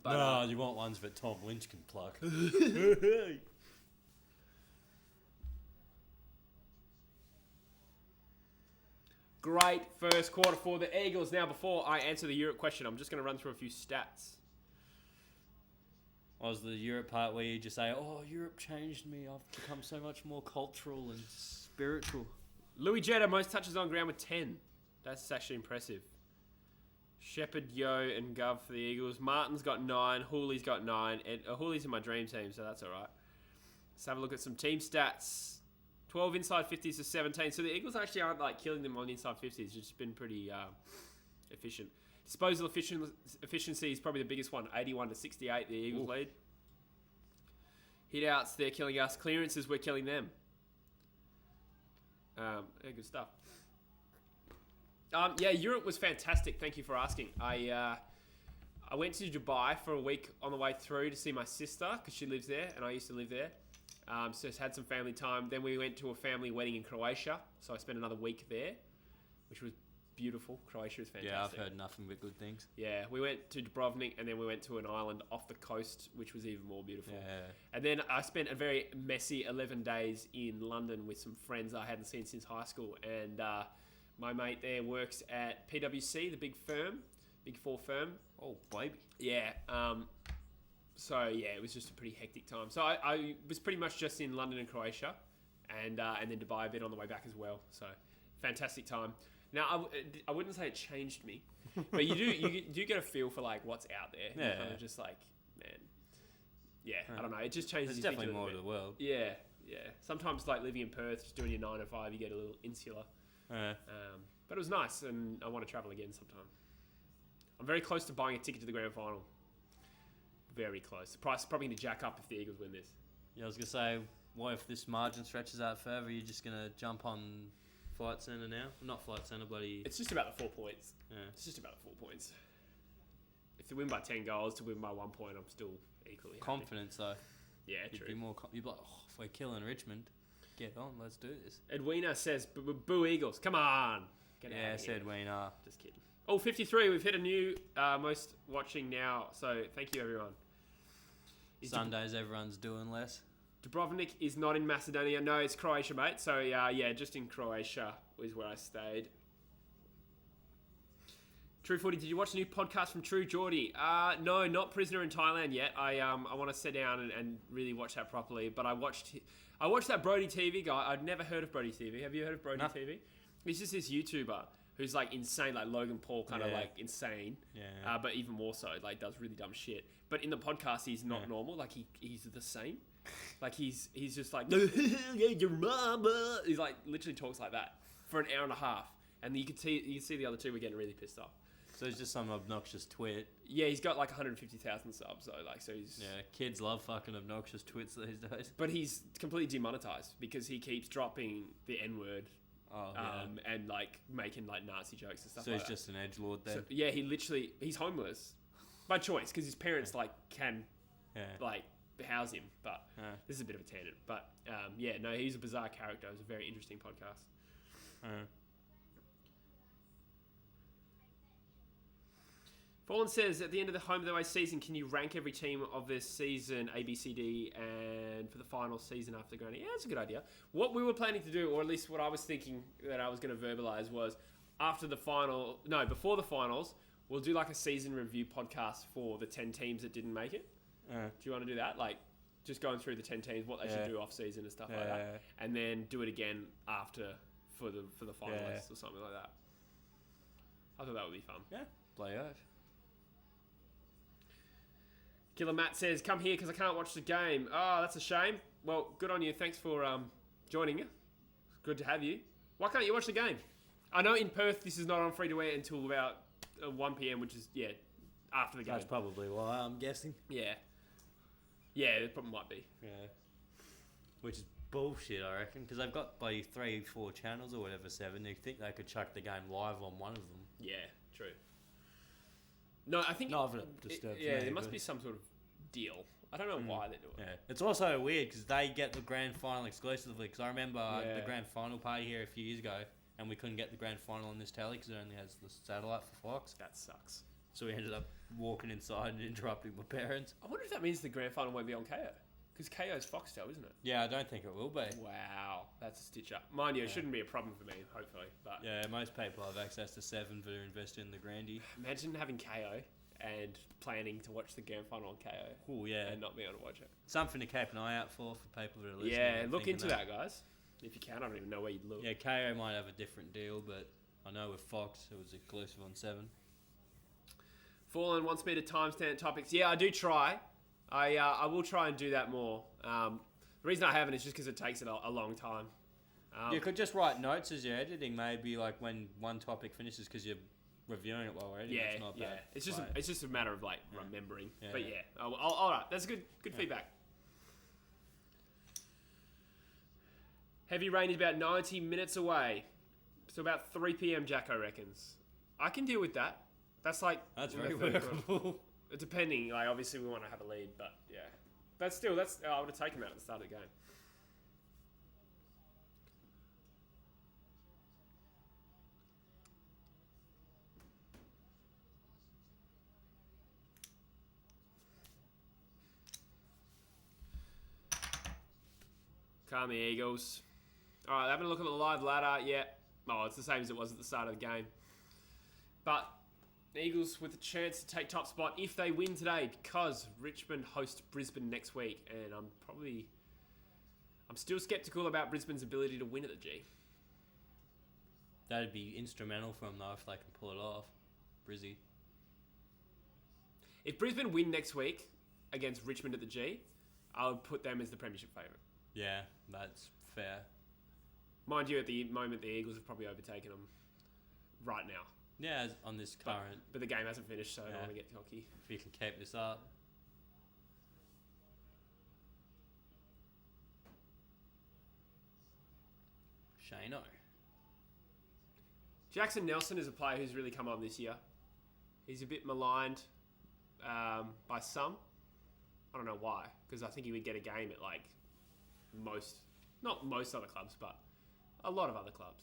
But, no, you want ones that Tom Lynch can pluck. Great first quarter for the Eagles. Now, before I answer the Europe question, I'm just going to run through a few stats. Was the Europe part where you just say, "Oh, Europe changed me. I've become so much more cultural and spiritual." Louis Jetta, most touches on ground with 10. That's actually impressive. Shepherd, Yo, and Gov for the Eagles. Martin's got 9. Hooley's got 9. And Hooley's in my dream team, so that's all right. Let's have a look at some team stats. 12 inside 50s to 17. So the Eagles actually aren't like killing them on inside 50s. It's just been pretty efficient. Disposal efficiency is probably the biggest one. 81 to 68, the Eagles lead. Hit-outs, they're killing us. Clearances, we're killing them. Yeah, good stuff. Yeah, Europe was fantastic. Thank you for asking. I went to Dubai for a week on the way through to see my sister because she lives there and I used to live there. So just had some family time. Then we went to a family wedding in Croatia. So I spent another week there, which was beautiful. Croatia is fantastic. Yeah, I've heard nothing but good things. Yeah, we went to Dubrovnik and then we went to an island off the coast, which was even more beautiful. Yeah. And then I spent a very messy 11 days in London with some friends I hadn't seen since high school. And my mate there works at PwC, the big four firm. Oh, baby. Yeah. So yeah, it was just a pretty hectic time. So I was pretty much just in London and Croatia, and then Dubai a bit on the way back as well. So fantastic time. Now I wouldn't say it changed me, but you do get a feel for like what's out there. Yeah. Kind of just like, man. Yeah, I don't know. It just changes. There's your definitely thinking a more little to the world. Yeah. Sometimes like living in Perth, just doing your 9 to 5, you get a little insular. But it was nice, and I want to travel again sometime. I'm very close to buying a ticket to the grand final. Very close. The price is probably going to jack up if the Eagles win this. Yeah, I was going to say, what if this margin stretches out further? You're just going to jump on Flight Centre now? Not Flight Centre, bloody... It's just about the 4 points. Yeah. It's just about the 4 points. If they win by 10 goals to win by 1 point, I'm still equally happy. Confidence, though. Yeah, You'd true. be more... You'd be like, oh, if we're killing Richmond, get on, let's do this. Edwina says, boo Eagles. Come on. Get out of here. Edwina. Just kidding. Oh, 53. We've hit a new most watching now. So thank you, everyone. Sundays, everyone's doing less. Dubrovnik is not in Macedonia. No, it's Croatia, mate. So, yeah, just in Croatia was where I stayed. True Footy, did you watch the new podcast from True Geordie? No, not Prisoner in Thailand yet. I want to sit down and really watch that properly. But I watched that Brody TV guy. I'd never heard of Brody TV. Have you heard of Brody TV? He's just this YouTuber who's like insane, like Logan Paul kind of like insane. Yeah. But even more so, like does really dumb shit. But in the podcast, he's not normal. Like he's the same. Like he's just like, yeah, your mama. He's like literally talks like that for an hour and a half, and you can see the other two were getting really pissed off. So it's just some obnoxious twit. Yeah, he's got like 150,000 subs though. Like so he's kids love fucking obnoxious twits these days. But he's completely demonetized because he keeps dropping the N word. And like making like Nazi jokes and stuff. So like he's just an edgelord then. So, yeah, he's homeless by choice because his parents like can like house him. But this is a bit of a tangent. But no, he's a bizarre character. It was a very interesting podcast. Fallen says, at the end of the home and away season, can you rank every team of this season, A, B, C, D, and for the final season after going? Yeah, that's a good idea. What we were planning to do, or at least what I was thinking that I was going to verbalize was before the finals, we'll do like a season review podcast for the 10 teams that didn't make it. Do you want to do that? Like, just going through the 10 teams, what they should do off season and stuff like that. And then do it again after for the finalists or something like that. I thought that would be fun. Yeah, play off. Killer Matt says, come here because I can't watch the game. Oh, that's a shame. Well, good on you. Thanks for joining. Good to have you. Why can't you watch the game? I know in Perth this is not on free to air until about 1 p.m, which is, after the game. That's probably why, I'm guessing. Yeah. Yeah, it probably might be. Yeah. Which is bullshit, I reckon, because they've got by 3, 4 channels or whatever, 7. You think they could chuck the game live on one of them? Yeah, true. No, I think... Not if it disturbs me. There must be some sort of deal. I don't know why they do it. Yeah. It's also weird because they get the grand final exclusively, because I remember the grand final party here a few years ago, and we couldn't get the grand final on this telly because it only has the satellite for Fox. That sucks. So we ended up walking inside and interrupting my parents. I wonder if that means the grand final won't be on KO. Because KO's Foxtel, isn't it? Yeah, I don't think it will be. Wow, that's a stitch up. Mind you, it shouldn't be a problem for me, hopefully. But yeah, most people have access to 7 that are invested in the Grandy. Imagine having KO and planning to watch the grand final on KO. Oh, yeah. And not being able to watch it. Something to keep an eye out for people that are listening. Yeah, look into that, guys. If you can, I don't even know where you'd look. Yeah, KO might have a different deal, but I know with Fox, it was exclusive on 7. Fallen wants me to timestamp topics. Yeah, I do try. I will try and do that more. The reason I haven't is just because it takes it a long time. You could just write notes as you're editing, maybe like when one topic finishes, because you're reviewing it while we're editing. It's not bad. It's just a matter of like remembering. Yeah. But yeah, all right. That's good feedback. Heavy rain is about 90 minutes away, so about 3 p.m. Jacko reckons. I can deal with that. That's very workable. Depending, like obviously we want to have a lead, but yeah, I would have taken that at the start of the game. Come here, Eagles. All right, having a look at the live ladder. Yeah, it's the same as it was at the start of the game, but Eagles with a chance to take top spot if they win today, because Richmond host Brisbane next week, and I'm still sceptical about Brisbane's ability to win at the G. That'd be instrumental for them though if they can pull it off. Brizzy. If Brisbane win next week against Richmond at the G, I would put them as the premiership favourite. Yeah, that's fair. Mind you, at the moment the Eagles have probably overtaken them right now. Yeah, on this current. But the game hasn't finished, so I don't want to get cocky. If you can keep this up. Shano. Jackson Nelson is a player who's really come on this year. He's a bit maligned by some. I don't know why, because I think he would get a game at like not most other clubs, but a lot of other clubs.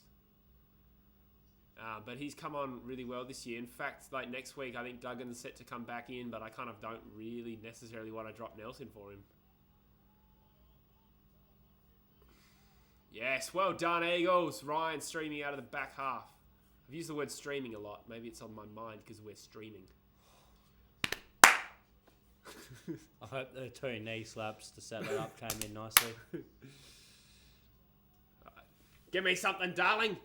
But he's come on really well this year. In fact, like next week, I think Duggan's set to come back in, but I kind of don't really necessarily want to drop Nelson for him. Yes, well done, Eagles. Ryan streaming out of the back half. I've used the word streaming a lot. Maybe it's on my mind because we're streaming. I hope the 2 knee slaps to set that up came in nicely. Right. Give me something, darling.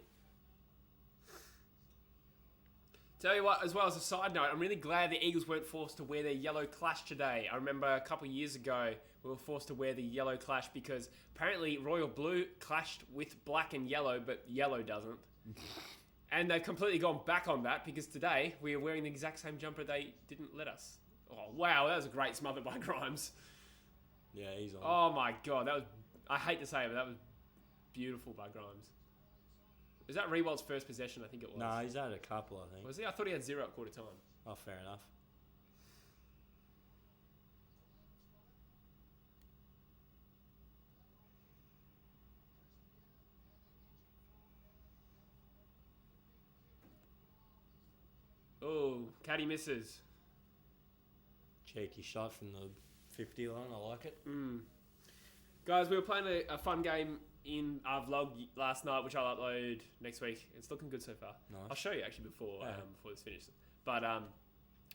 Tell you what, as well as a side note, I'm really glad the Eagles weren't forced to wear their yellow clash today. I remember a couple of years ago, we were forced to wear the yellow clash because apparently Royal Blue clashed with black and yellow, but yellow doesn't. And they've completely gone back on that because today we are wearing the exact same jumper they didn't let us. Oh, wow, that was a great smother by Grimes. Yeah, he's on. Oh my God, I hate to say it, but that was beautiful by Grimes. Was that Rewald's first possession? I think it was. No, he's had a couple, I think. Was he? I thought he had 0 at quarter time. Oh, fair enough. Oh, Caddy misses. Cheeky shot from the 50 line. I like it. Guys, we were playing a fun game in our vlog last night, which I'll upload next week. It's looking good so far. Nice. I'll show you actually before this finishes. But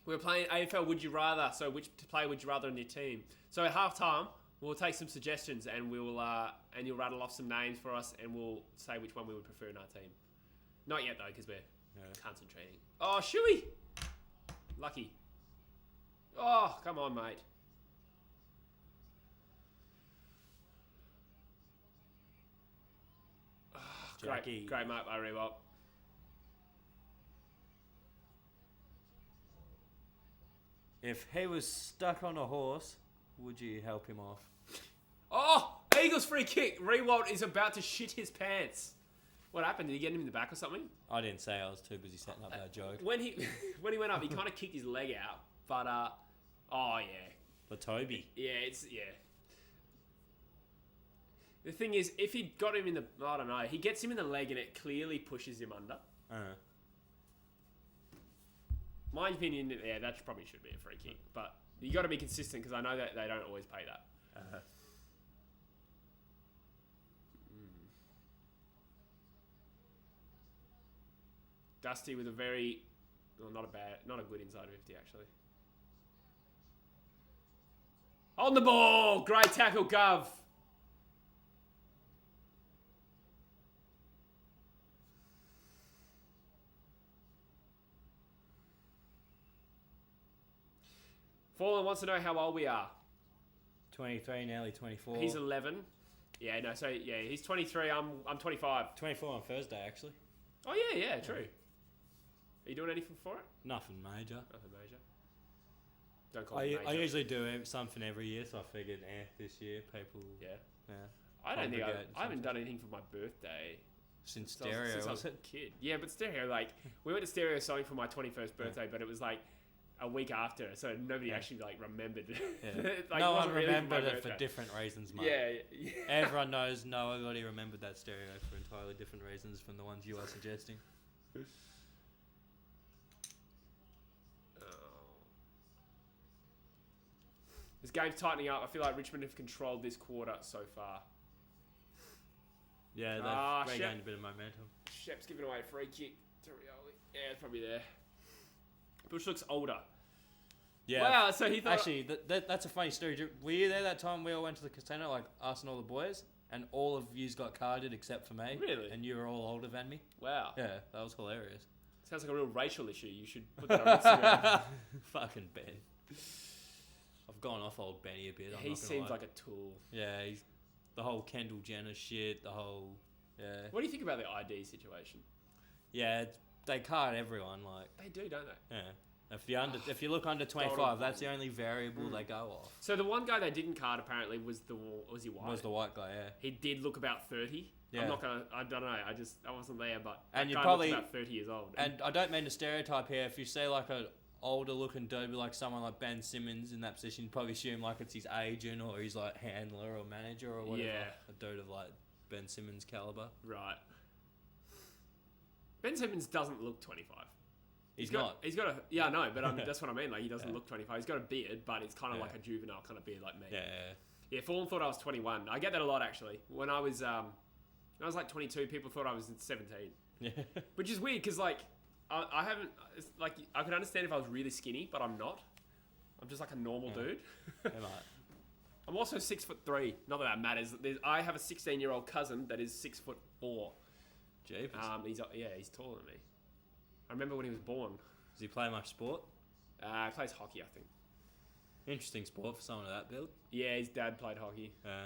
we were playing AFL Would You Rather. So which player would you rather in your team? So at half time, we'll take some suggestions and we'll and you'll rattle off some names for us and we'll say which one we would prefer in our team. Not yet though, because we're concentrating. Oh, Shuey! Lucky. Oh, come on, mate. Oh, great, mate, by Reebok. If he was stuck on a horse, would you help him off? Oh, Eagles free kick. Rewalt is about to shit his pants. What happened? Did he get him in the back or something? I didn't say. I was too busy setting up that joke. When he went up, he kind of kicked his leg out. But oh yeah. For Toby. Yeah. The thing is, if he got him in the, I don't know, he gets him in the leg and it clearly pushes him under. My opinion, yeah, that probably should be a free kick. But you got to be consistent because I know that they don't always pay that. Dusty with a very, well, not a good inside 50 actually. On the ball, great tackle, Gov. Fallen wants to know how old we are. 23, nearly 24. He's 11. Yeah, no, so yeah, he's 23. I'm 25. 24 on Thursday, actually. Oh yeah, true. Are you doing anything for it? Nothing major. Nothing major. Don't call it major. I usually do something every year, so I figured, this year people. Yeah. I don't think I haven't done anything for my birthday since Stereo. Since I was a kid. Yeah, but Stereo, like, we went to Stereo something for my 21st birthday, but it was like a week after, so nobody actually like remembered. Like, no one remembered it for different reasons, mate. Yeah. Everyone knows nobody remembered that Stereo for entirely different reasons from the ones you are suggesting. This game's tightening up. I feel like Richmond have controlled this quarter so far. Yeah, they've regained a bit of momentum. Shep's giving away a free kick to Rioli. Yeah, it's probably there. Bush looks older. Yeah. Wow, so he thought... Actually, that's a funny story. Were you there that time we all went to the casino, like us and all the boys? And all of yous got carded except for me. Really? And you were all older than me. Wow. Yeah, that was hilarious. Sounds like a real racial issue. You should put that on Instagram. Fucking Ben. I've gone off old Benny a bit. He seems like a tool. Yeah, he's the whole Kendall Jenner shit, the whole... Yeah. What do you think about the ID situation? Yeah, they card everyone, like... They do, don't they? Yeah. If you look under 25, that's the only variable they go off. So the one guy they didn't card apparently was he white? Was the white guy, yeah. He did look about 30. Yeah. I don't know. I wasn't there, but and that guy looks about 30 years old. And I don't mean to stereotype here. If you see like an older looking dude, like someone like Ben Simmons in that position, you probably assume like it's his agent or he's like handler or manager or whatever. Yeah. A dude of like Ben Simmons caliber. Right. Ben Simmons doesn't look 25. He's got a... Yeah, I know, but that's what I mean. Like, he doesn't look 25. He's got a beard, but it's kind of like a juvenile kind of beard like me. Yeah, Fallen thought I was 21. I get that a lot, actually. When I was like 22, people thought I was 17. Yeah. Which is weird, because, like, I haven't... Like, I could understand if I was really skinny, but I'm not. I'm just like a normal dude. I'm also 6'3". Not that matters. I have a 16-year-old cousin that is 6'4". Jeepers. He's taller than me. I remember when he was born. Does he play much sport? He plays hockey, I think. Interesting sport for someone of that build. Yeah, his dad played hockey. Yeah.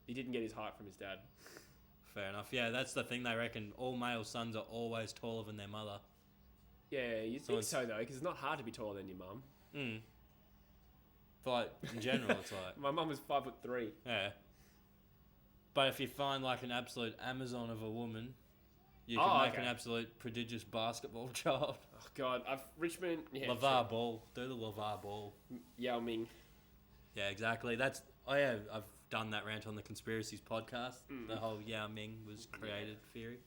He didn't get his height from his dad. Fair enough. Yeah, that's the thing. They reckon all male sons are always taller than their mother. Yeah, you think so, though, because it's not hard to be taller than your mum. But like, in general, it's like... My mum was 5'3". Yeah. But if you find like an absolute Amazon of a woman... You can make an absolute prodigious basketball child. Oh, God. Richmond... Yeah, LeVar Ball. Do the LeVar Ball. Yao Ming. Yeah, exactly. I've done that rant on the Conspiracies podcast. The whole Yao Ming was created theory.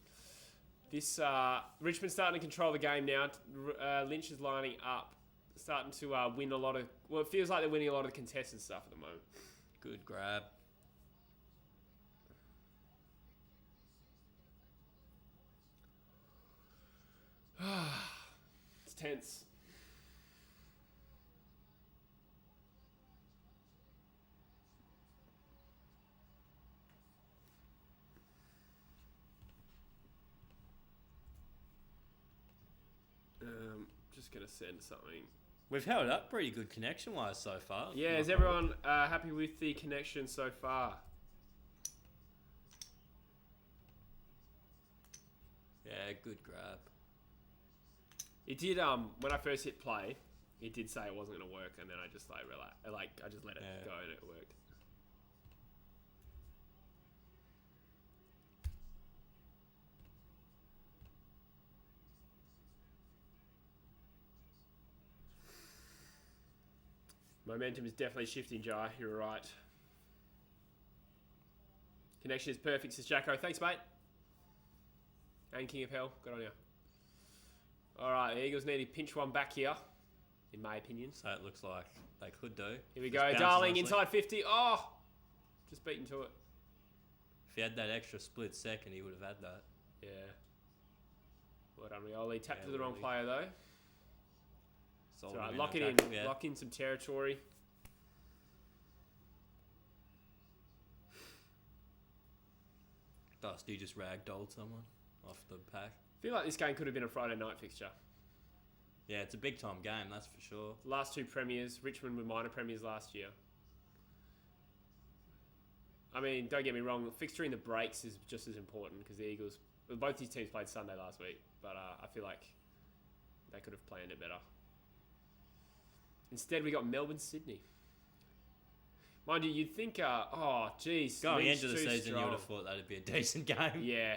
This... Richmond's starting to control the game now. Lynch is lining up starting to win a lot of... Well, it feels like they're winning a lot of the contested stuff at the moment. Good grab. It's tense. Just going to send something. We've held up pretty good connection-wise so far. Yeah, is everyone happy with the connection so far? Yeah, good grab. It did, when I first hit play, it did say it wasn't going to work, and then I just, I just let it go, and it worked. Momentum is definitely shifting, Jai. You're right. Connection is perfect, says Jacko. Thanks, mate. And King of Hell. Good on you. All right, the Eagles need to pinch one back here, in my opinion. So it looks like they could do. Here we go. Darling, nicely. Inside 50. Oh! Just beaten to it. If he had that extra split second, he would have had that. Yeah. Well done, Rioli. Tapped to the wrong player, though. It's all right, lock it in. Yeah. Lock in some territory. Dusty just ragdolled someone off the pack. I feel like this game could have been a Friday night fixture. Yeah, it's a big time game, that's for sure. Last two premiers, Richmond were minor premiers last year. I mean, don't get me wrong, fixturing the breaks is just as important because the Eagles, both these teams played Sunday last week, but I feel like they could have planned it better. Instead, we got Melbourne-Sydney. Mind you, you'd think, oh, geez. Going into the season, you would have thought that'd be a decent game. Yeah.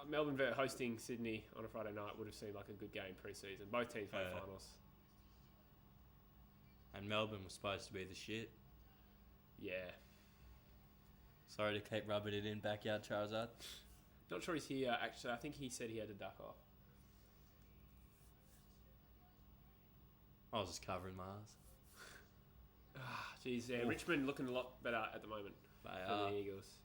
Melbourne hosting Sydney on a Friday night would have seemed like a good game pre-season. Both teams played finals. And Melbourne was supposed to be the shit. Yeah. Sorry to keep rubbing it in, backyard Charizard. Not sure he's here, actually. I think he said he had to duck off. I was just covering my ass. Jeez, yeah. Richmond looking a lot better at the moment for the Eagles.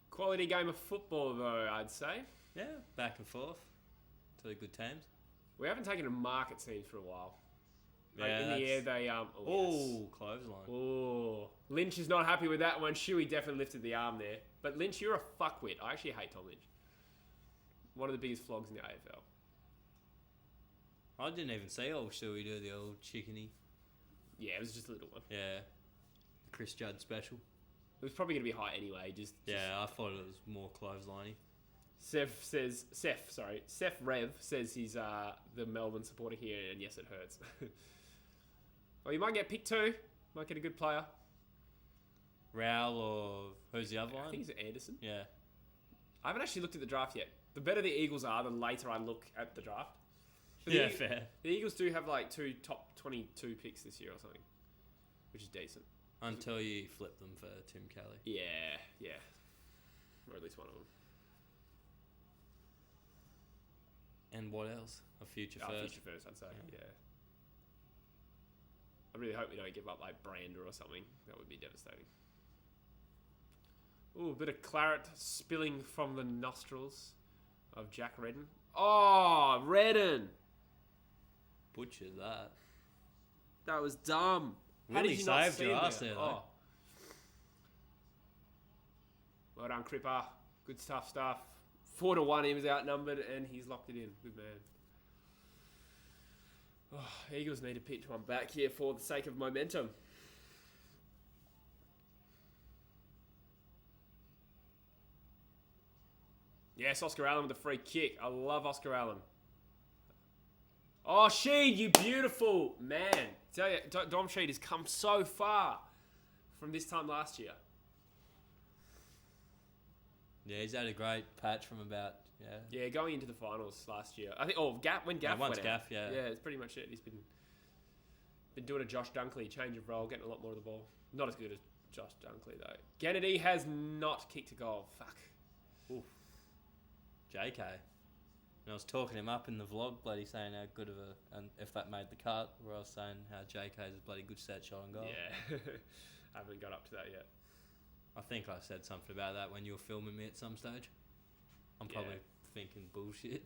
Quality game of football, though, I'd say. Yeah, back and forth. Two good teams. We haven't taken a mark, it seems, for a while. Yeah, like in the air, they clothesline. Oh, Lynch is not happy with that one. Shuey definitely lifted the arm there. But Lynch, you're a fuckwit. I actually hate Tom Lynch. One of the biggest flogs in the AFL. I didn't even see old Shuey do the old chickeny. Yeah, it was just a little one. Yeah, the Chris Judd special. It was probably going to be high anyway. I thought it was more clothesliney. Seth Rev says he's the Melbourne supporter here, and yes, it hurts. Well, you might get picked too. Might get a good player. Raul or who's the other one? I think it's Anderson. Yeah. I haven't actually looked at the draft yet. The better the Eagles are, the later I look at the draft. But fair. The Eagles do have like 2 top 22 picks this year or something, which is decent. Until you flip them for Tim Kelly. Yeah. Or at least one of them. And what else? A future first? Future first, I'd say, yeah. I really hope we don't give up like Brander or something. That would be devastating. Ooh, a bit of claret spilling from the nostrils of Jack Redden. Oh, Redden! Butchered that. That was dumb. How did you saved your ass there, though. Oh. Well done, Cripper. Good stuff. 4-1, he was outnumbered, and he's locked it in. Good man. Oh, Eagles need to pitch one back here for the sake of momentum. Yes, Oscar Allen with a free kick. I love Oscar Allen. Oh, Sheed, you beautiful man. Tell you, Dom Sheed has come so far from this time last year. Yeah, he's had a great patch from about, Yeah, going into the finals last year. I think, when Gaff went out. Gaff, yeah. Yeah, it's pretty much it. He's been Been doing a Josh Dunkley change of role, getting a lot more of the ball. Not as good as Josh Dunkley though. Kennedy has not kicked a goal. Fuck. Oof. JK. And I was talking him up in the vlog, bloody saying how good of and if that made the cut, where I was saying how JK is a bloody good set shot on goal. Yeah. I haven't got up to that yet. I think I said something about that when you were filming me at some stage. I'm probably thinking bullshit,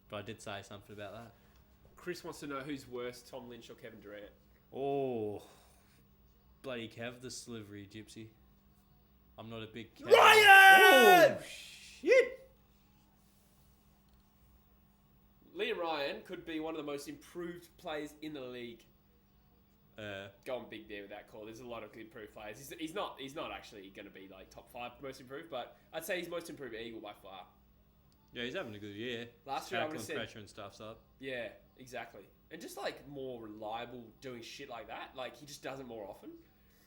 but I did say something about that. Chris wants to know who's worse, Tom Lynch or Kevin Durant. Oh, bloody Kev, the slivery gypsy. I'm not a big Kev. Ryan! Oh, shit! Liam Ryan could be one of the most improved players in the league. Going big there with that call. There's a lot of good improved players. He's not actually going to be like top 5 most improved, but I'd say he's most improved Eagle by far. Yeah, he's having a good year. Last year I would have said pressure and stuff's up. Yeah, exactly. And just like more reliable doing shit like that. Like he just does it more often.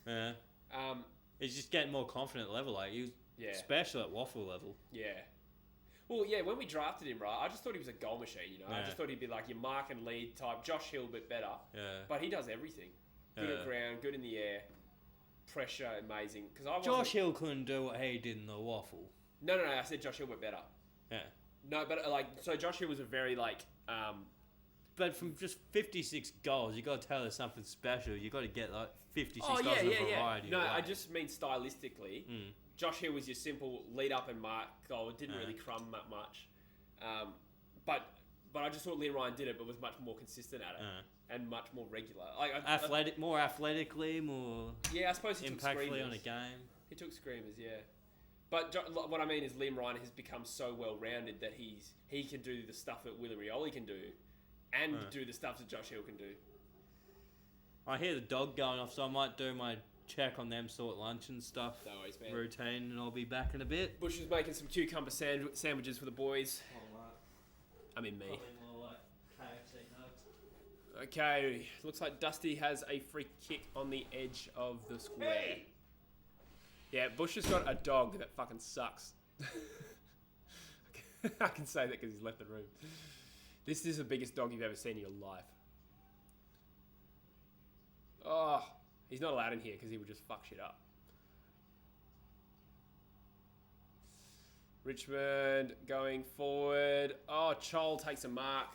Yeah. He's just getting more confident level. Like he was special at waffle level. Yeah. Well, yeah, when we drafted him, right, I just thought he was a goal machine, you know? Yeah. I just thought he'd be like your mark and lead type, Josh Hill, but better. Yeah. But he does everything. Good at ground, good in the air, pressure, amazing. Josh Hill couldn't do what he did in the waffle. No, I said Josh Hill, but better. Yeah. No, but so Josh Hill was a very But from just 56 goals, you got to tell us something special. You got to get like 56 goals in variety. No, I just mean stylistically. Josh Hill was your simple lead up and mark goal. It didn't really crumb that much. But I just thought Liam Ryan did it, but was much more consistent at it and much more regular. More athletically, more. Yeah, I suppose he took impactfully screamers on a game. He took screamers, yeah. But what I mean is Liam Ryan has become so well rounded that he can do the stuff that Willie Rioli can do, and do the stuff that Josh Hill can do. I hear the dog going off, so I might do my check on them sort lunch and stuff. No worries, man. Routine, and I'll be back in a bit. Bush is making some cucumber sandwiches for the boys. I mean me. More like KFC nuts. Okay, looks like Dusty has a free kick on the edge of the square. Hey! Yeah, Bush has got a dog that fucking sucks. I can say that because he's left the room. This is the biggest dog you've ever seen in your life. Oh, he's not allowed in here because he would just fuck shit up. Richmond going forward. Oh, Chol takes a mark.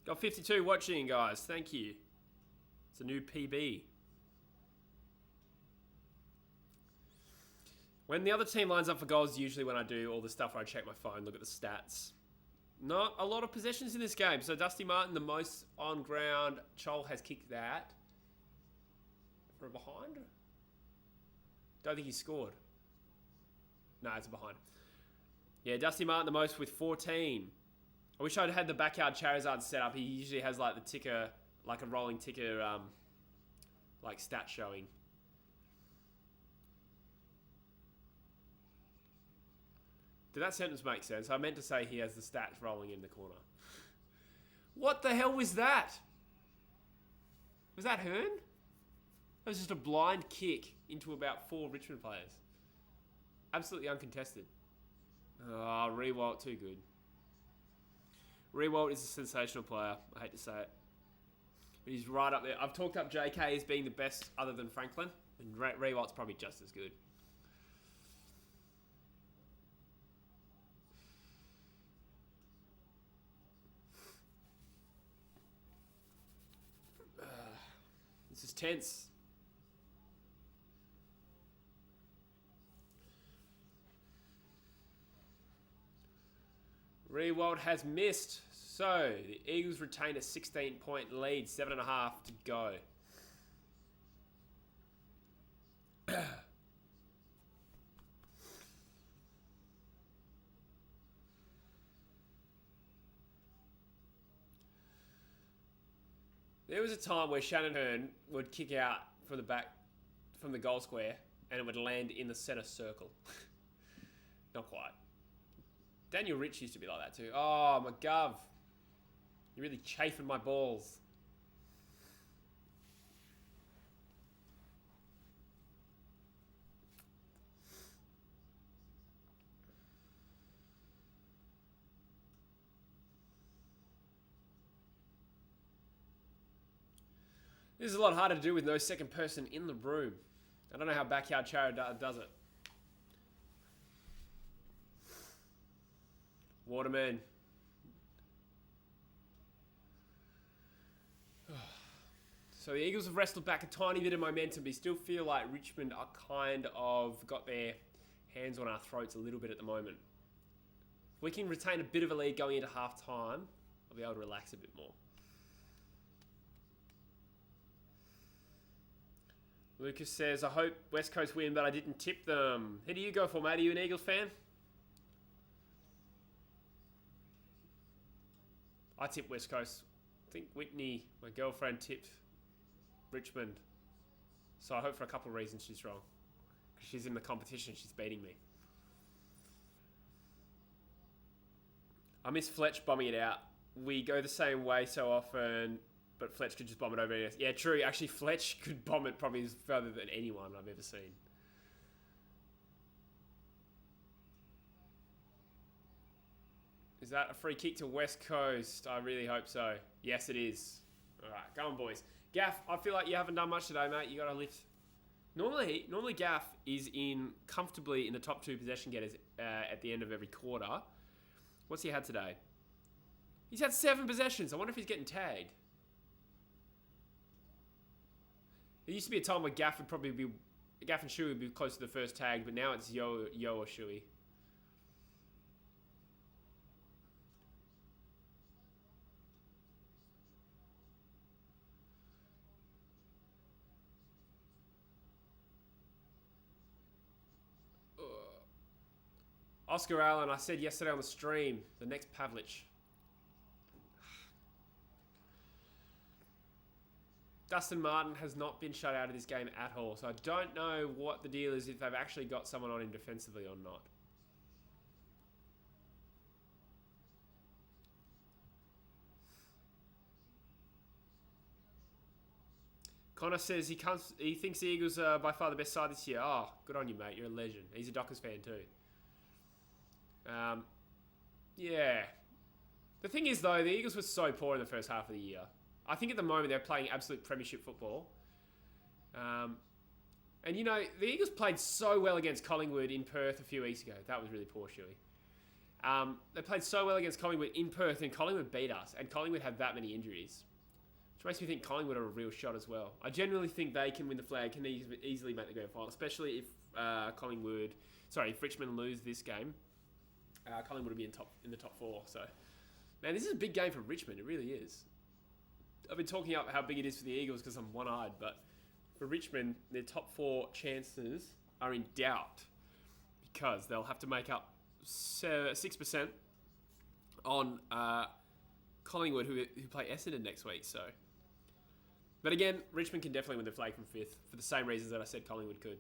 Got 52 watching, guys. Thank you. It's a new PB. When the other team lines up for goals, usually when I do all the stuff where I check my phone, look at the stats. Not a lot of possessions in this game. So Dusty Martin, the most on ground. Chol has kicked that. From behind? Don't think he scored. No, it's behind. Yeah, Dusty Martin the most with 14. I wish I'd had the backyard Charizard set up. He usually has like the ticker, like a rolling ticker, like stat showing. Did that sentence make sense? I meant to say he has the stats rolling in the corner. What the hell was that? Was that Hearn? That was just a blind kick into about 4 Richmond players. Absolutely uncontested. Oh, Rewalt, too good. Rewalt is a sensational player. I hate to say it. But he's right up there. I've talked up JK as being the best other than Franklin. And Rewalt's probably just as good. This is tense. Rewald has missed. So, the Eagles retain a 16-point lead. 7.5 to go. There was a time where Shannon Hearn would kick out from the back, from the goal square, and it would land in the centre circle. Not quite. Daniel Rich used to be like that too. Oh, my gov. You're really chafing my balls. This is a lot harder to do with no second person in the room. I don't know how Backyard Charo does it. Waterman. So the Eagles have wrestled back a tiny bit of momentum, but still feel like Richmond are kind of got their hands on our throats a little bit at the moment. If we can retain a bit of a lead going into half time, I'll be able to relax a bit more. Lucas says, I hope West Coast win, but I didn't tip them. Who do you go for, mate? Are you an Eagles fan? I tipped West Coast. I think Whitney, my girlfriend, tipped Richmond. So I hope for a couple of reasons she's wrong. Because she's in the competition, she's beating me. I miss Fletch bombing it out. We go the same way so often, but Fletch could just bomb it over anyone else. Yeah, true. Actually, Fletch could bomb it probably further than anyone I've ever seen. Is that a free kick to West Coast? I really hope so. Yes, it is. All right, go on, boys. Gaff, I feel like you haven't done much today, mate. You got to lift. Normally Gaff is comfortably in the top 2 possession getters at the end of every quarter. What's he had today? He's had 7 possessions. I wonder if he's getting tagged. There used to be a time where Gaff and Shuey would be close to the first tag, but now it's Yo or Shuey. Oscar Allen, I said yesterday on the stream, the next Pavlich. Dustin Martin has not been shut out of this game at all, so I don't know what the deal is, if they've actually got someone on him defensively or not. Connor says he thinks the Eagles are by far the best side this year. Oh, good on you, mate. You're a legend. He's a Dockers fan too. Yeah. The thing is, though, the Eagles were so poor in the first half of the year. I think at the moment they're playing absolute premiership football. And, you know, the Eagles played so well against Collingwood in Perth a few weeks ago. That was really poor, Shuey. They played so well against Collingwood in Perth, and Collingwood beat us. And Collingwood had that many injuries. Which makes me think Collingwood are a real shot as well. I genuinely think they can win the flag, can easily make the grand final, especially if if Richmond lose this game. Collingwood will be in the top 4. So, man, this is a big game for Richmond. It really is. I've been talking up how big it is for the Eagles because I'm one-eyed, but for Richmond, their top 4 chances are in doubt because they'll have to make up 6% on Collingwood, who play Essendon next week. So, but again, Richmond can definitely win the flag from 5th for the same reasons that I said Collingwood could.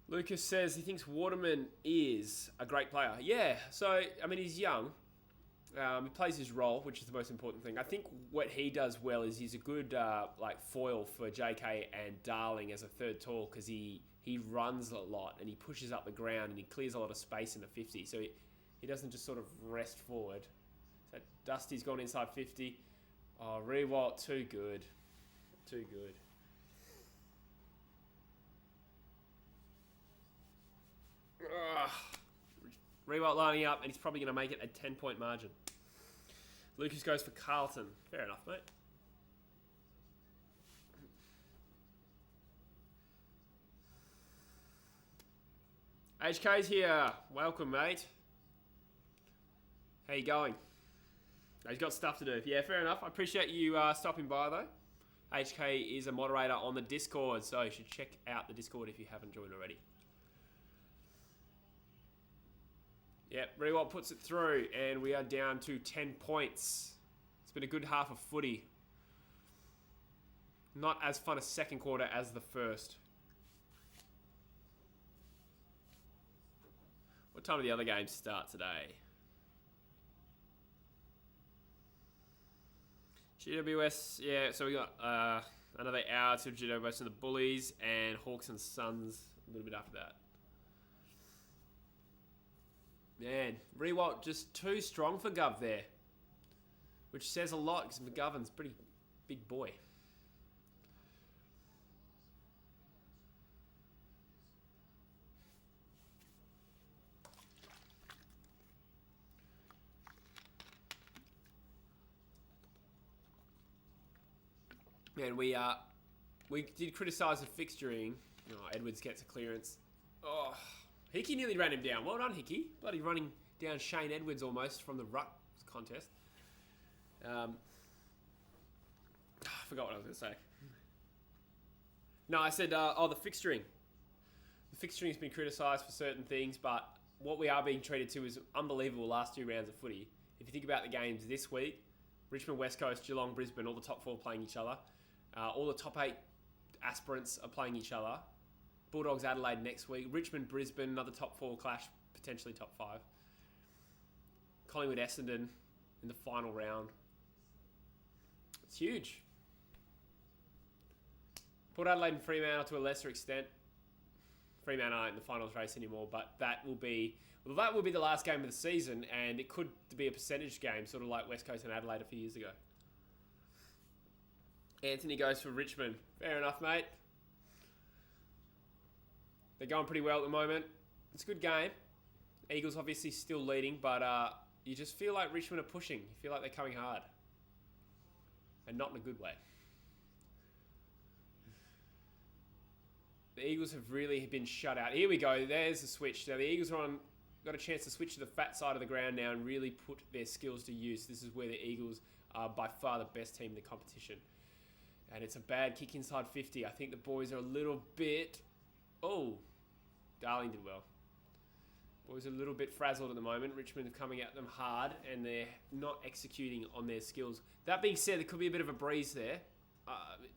Lucas says he thinks Waterman is a great player. Yeah, so, I mean, he's young. He plays his role, which is the most important thing. I think what he does well is he's a good foil for JK and Darling as a third tall because he runs a lot and he pushes up the ground and he clears a lot of space in the 50. So he doesn't just sort of rest forward. So Dusty's gone inside 50. Oh, Rewalt, too good. Too good. Rewalt lining up, and he's probably going to make it a 10-point margin. Lucas goes for Carlton. Fair enough, mate. HK's here. Welcome, mate. How you going? He's got stuff to do. Yeah, fair enough. I appreciate you stopping by, though. HK is a moderator on the Discord, so you should check out the Discord if you haven't joined already. Yep, Rewalt puts it through, and we are down to 10 points. It's been a good half of footy. Not as fun a second quarter as the first. What time do the other games start today? GWS, yeah, so we got another hour to GWS and the Bullies, and Hawks and Suns a little bit after that. Man, Rewalt just too strong for Gov there. which says a lot because McGovern's a pretty big boy. Man, we did criticise the fixturing. Oh, Edwards gets a clearance. Oh, Hickey nearly ran him down. Well done, Hickey. Bloody running down Shane Edwards almost from the ruck contest. I forgot what I was going to say. No, I said, the fixturing. The fixturing's been criticised for certain things, but what we are being treated to is unbelievable last 2 rounds of footy. If you think about the games this week, Richmond, West Coast, Geelong, Brisbane, all the top 4 playing each other. All the top 8 aspirants are playing each other. Bulldogs, Adelaide next week. Richmond, Brisbane, another top 4 clash, potentially top 5. Collingwood, Essendon in the final round. It's huge. Port Adelaide and Fremantle to a lesser extent. Fremantle aren't in the finals race anymore, but that will be the last game of the season, and it could be a percentage game, sort of like West Coast and Adelaide a few years ago. Anthony goes for Richmond. Fair enough, mate. They're going pretty well at the moment. It's a good game. Eagles obviously still leading, but you just feel like Richmond are pushing. You feel like they're coming hard. And not in a good way. The Eagles have really been shut out. Here we go. There's the switch. Now the Eagles are got a chance to switch to the fat side of the ground now and really put their skills to use. This is where the Eagles are by far the best team in the competition. And it's a bad kick inside 50. I think the boys are a little bit... Oh, Darling did well. Boys are a little bit frazzled at the moment. Richmond are coming at them hard and they're not executing on their skills. That being said, there could be a bit of a breeze there.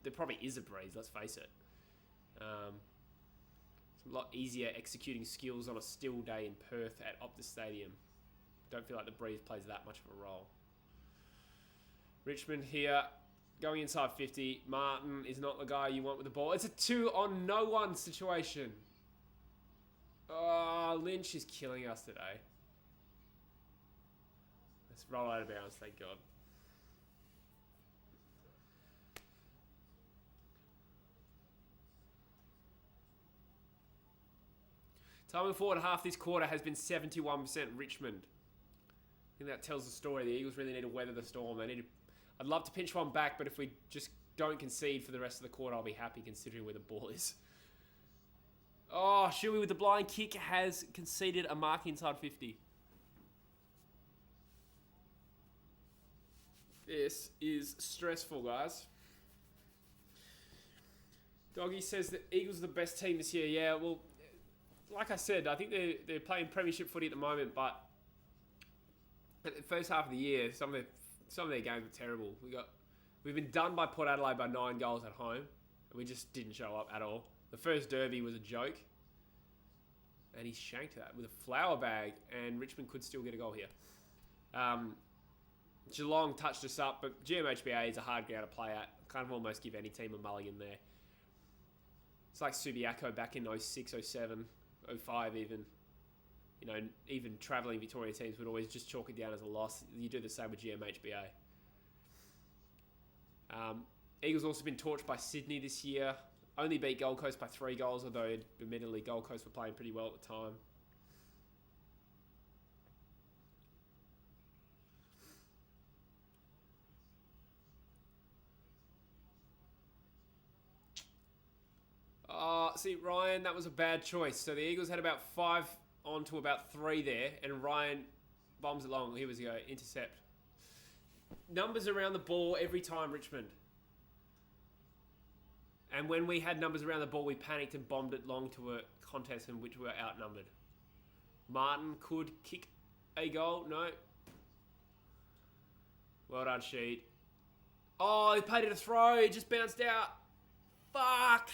There probably is a breeze, let's face it. It's a lot easier executing skills on a still day in Perth at Optus Stadium. Don't feel like the breeze plays that much of a role. Richmond here, going inside 50. Martin is not the guy you want with the ball. It's a 2-on-no-one situation. Oh, Lynch is killing us today. Let's roll out of bounds, thank God. Time forward half this quarter has been 71% Richmond. I think that tells the story. The Eagles really need to weather the storm. I'd love to pinch one back, but if we just don't concede for the rest of the quarter, I'll be happy considering where the ball is. Oh, Shuey with the blind kick has conceded a mark inside 50. This is stressful, guys. Doggy says the Eagles are the best team this year. Yeah, well, like I said, I think they're playing premiership footy at the moment, but at the first half of the year, some of their games are terrible. We've been done by Port Adelaide by 9 goals at home, and we just didn't show up at all. The first derby was a joke, and he shanked that with a flower bag, and Richmond could still get a goal here. Geelong touched us up, but GMHBA is a hard ground to play at. Kind of almost give any team a mulligan there. It's like Subiaco back in 06, 07, 05 even. You know, even travelling Victoria teams would always just chalk it down as a loss. You do the same with GMHBA. Eagles also been torched by Sydney this year. Only beat Gold Coast by 3 goals, although admittedly Gold Coast were playing pretty well at the time. See, Ryan, that was a bad choice. So the Eagles had about 5 on to about 3 there, and Ryan bombs it long. Here we go, intercept. Numbers around the ball every time, Richmond. And when we had numbers around the ball, we panicked and bombed it long to a contest in which we were outnumbered. Martin could kick a goal. No. Well done, Sheed. Oh, he played it a throw. It just bounced out. Fuck.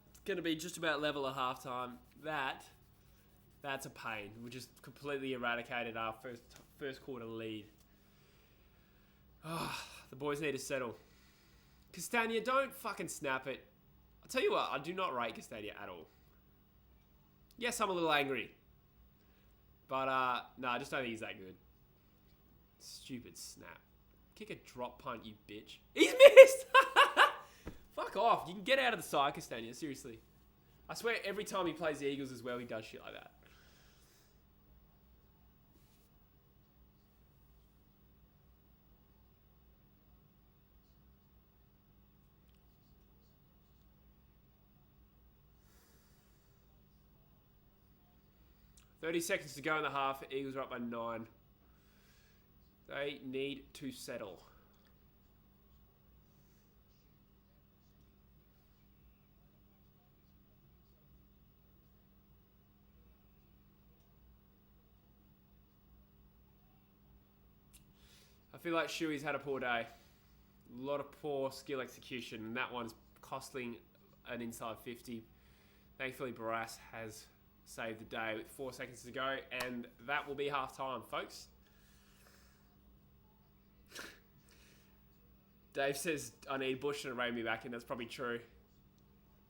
It's going to be just about level at halftime. That's a pain. We just completely eradicated our first quarter lead. Oh, the boys need to settle. Castagna, don't fucking snap it. I'll tell you what, I do not rate Castagna at all. Yes, I'm a little angry. But, no, I just don't think he's that good. Stupid snap. Kick a drop punt, you bitch. He's missed! Fuck off. You can get out of the side, Castagna. Seriously. I swear every time he plays the Eagles as well, he does shit like that. $30 seconds to go in the half. Eagles are up by 9. They need to settle. I feel like Shuey's had a poor day. A lot of poor skill execution, and that one's costing an inside 50. Thankfully, Barras has saved the day with 4 seconds to go, and that will be half time, folks. Dave says I need Bush to rein me back in. That's probably true.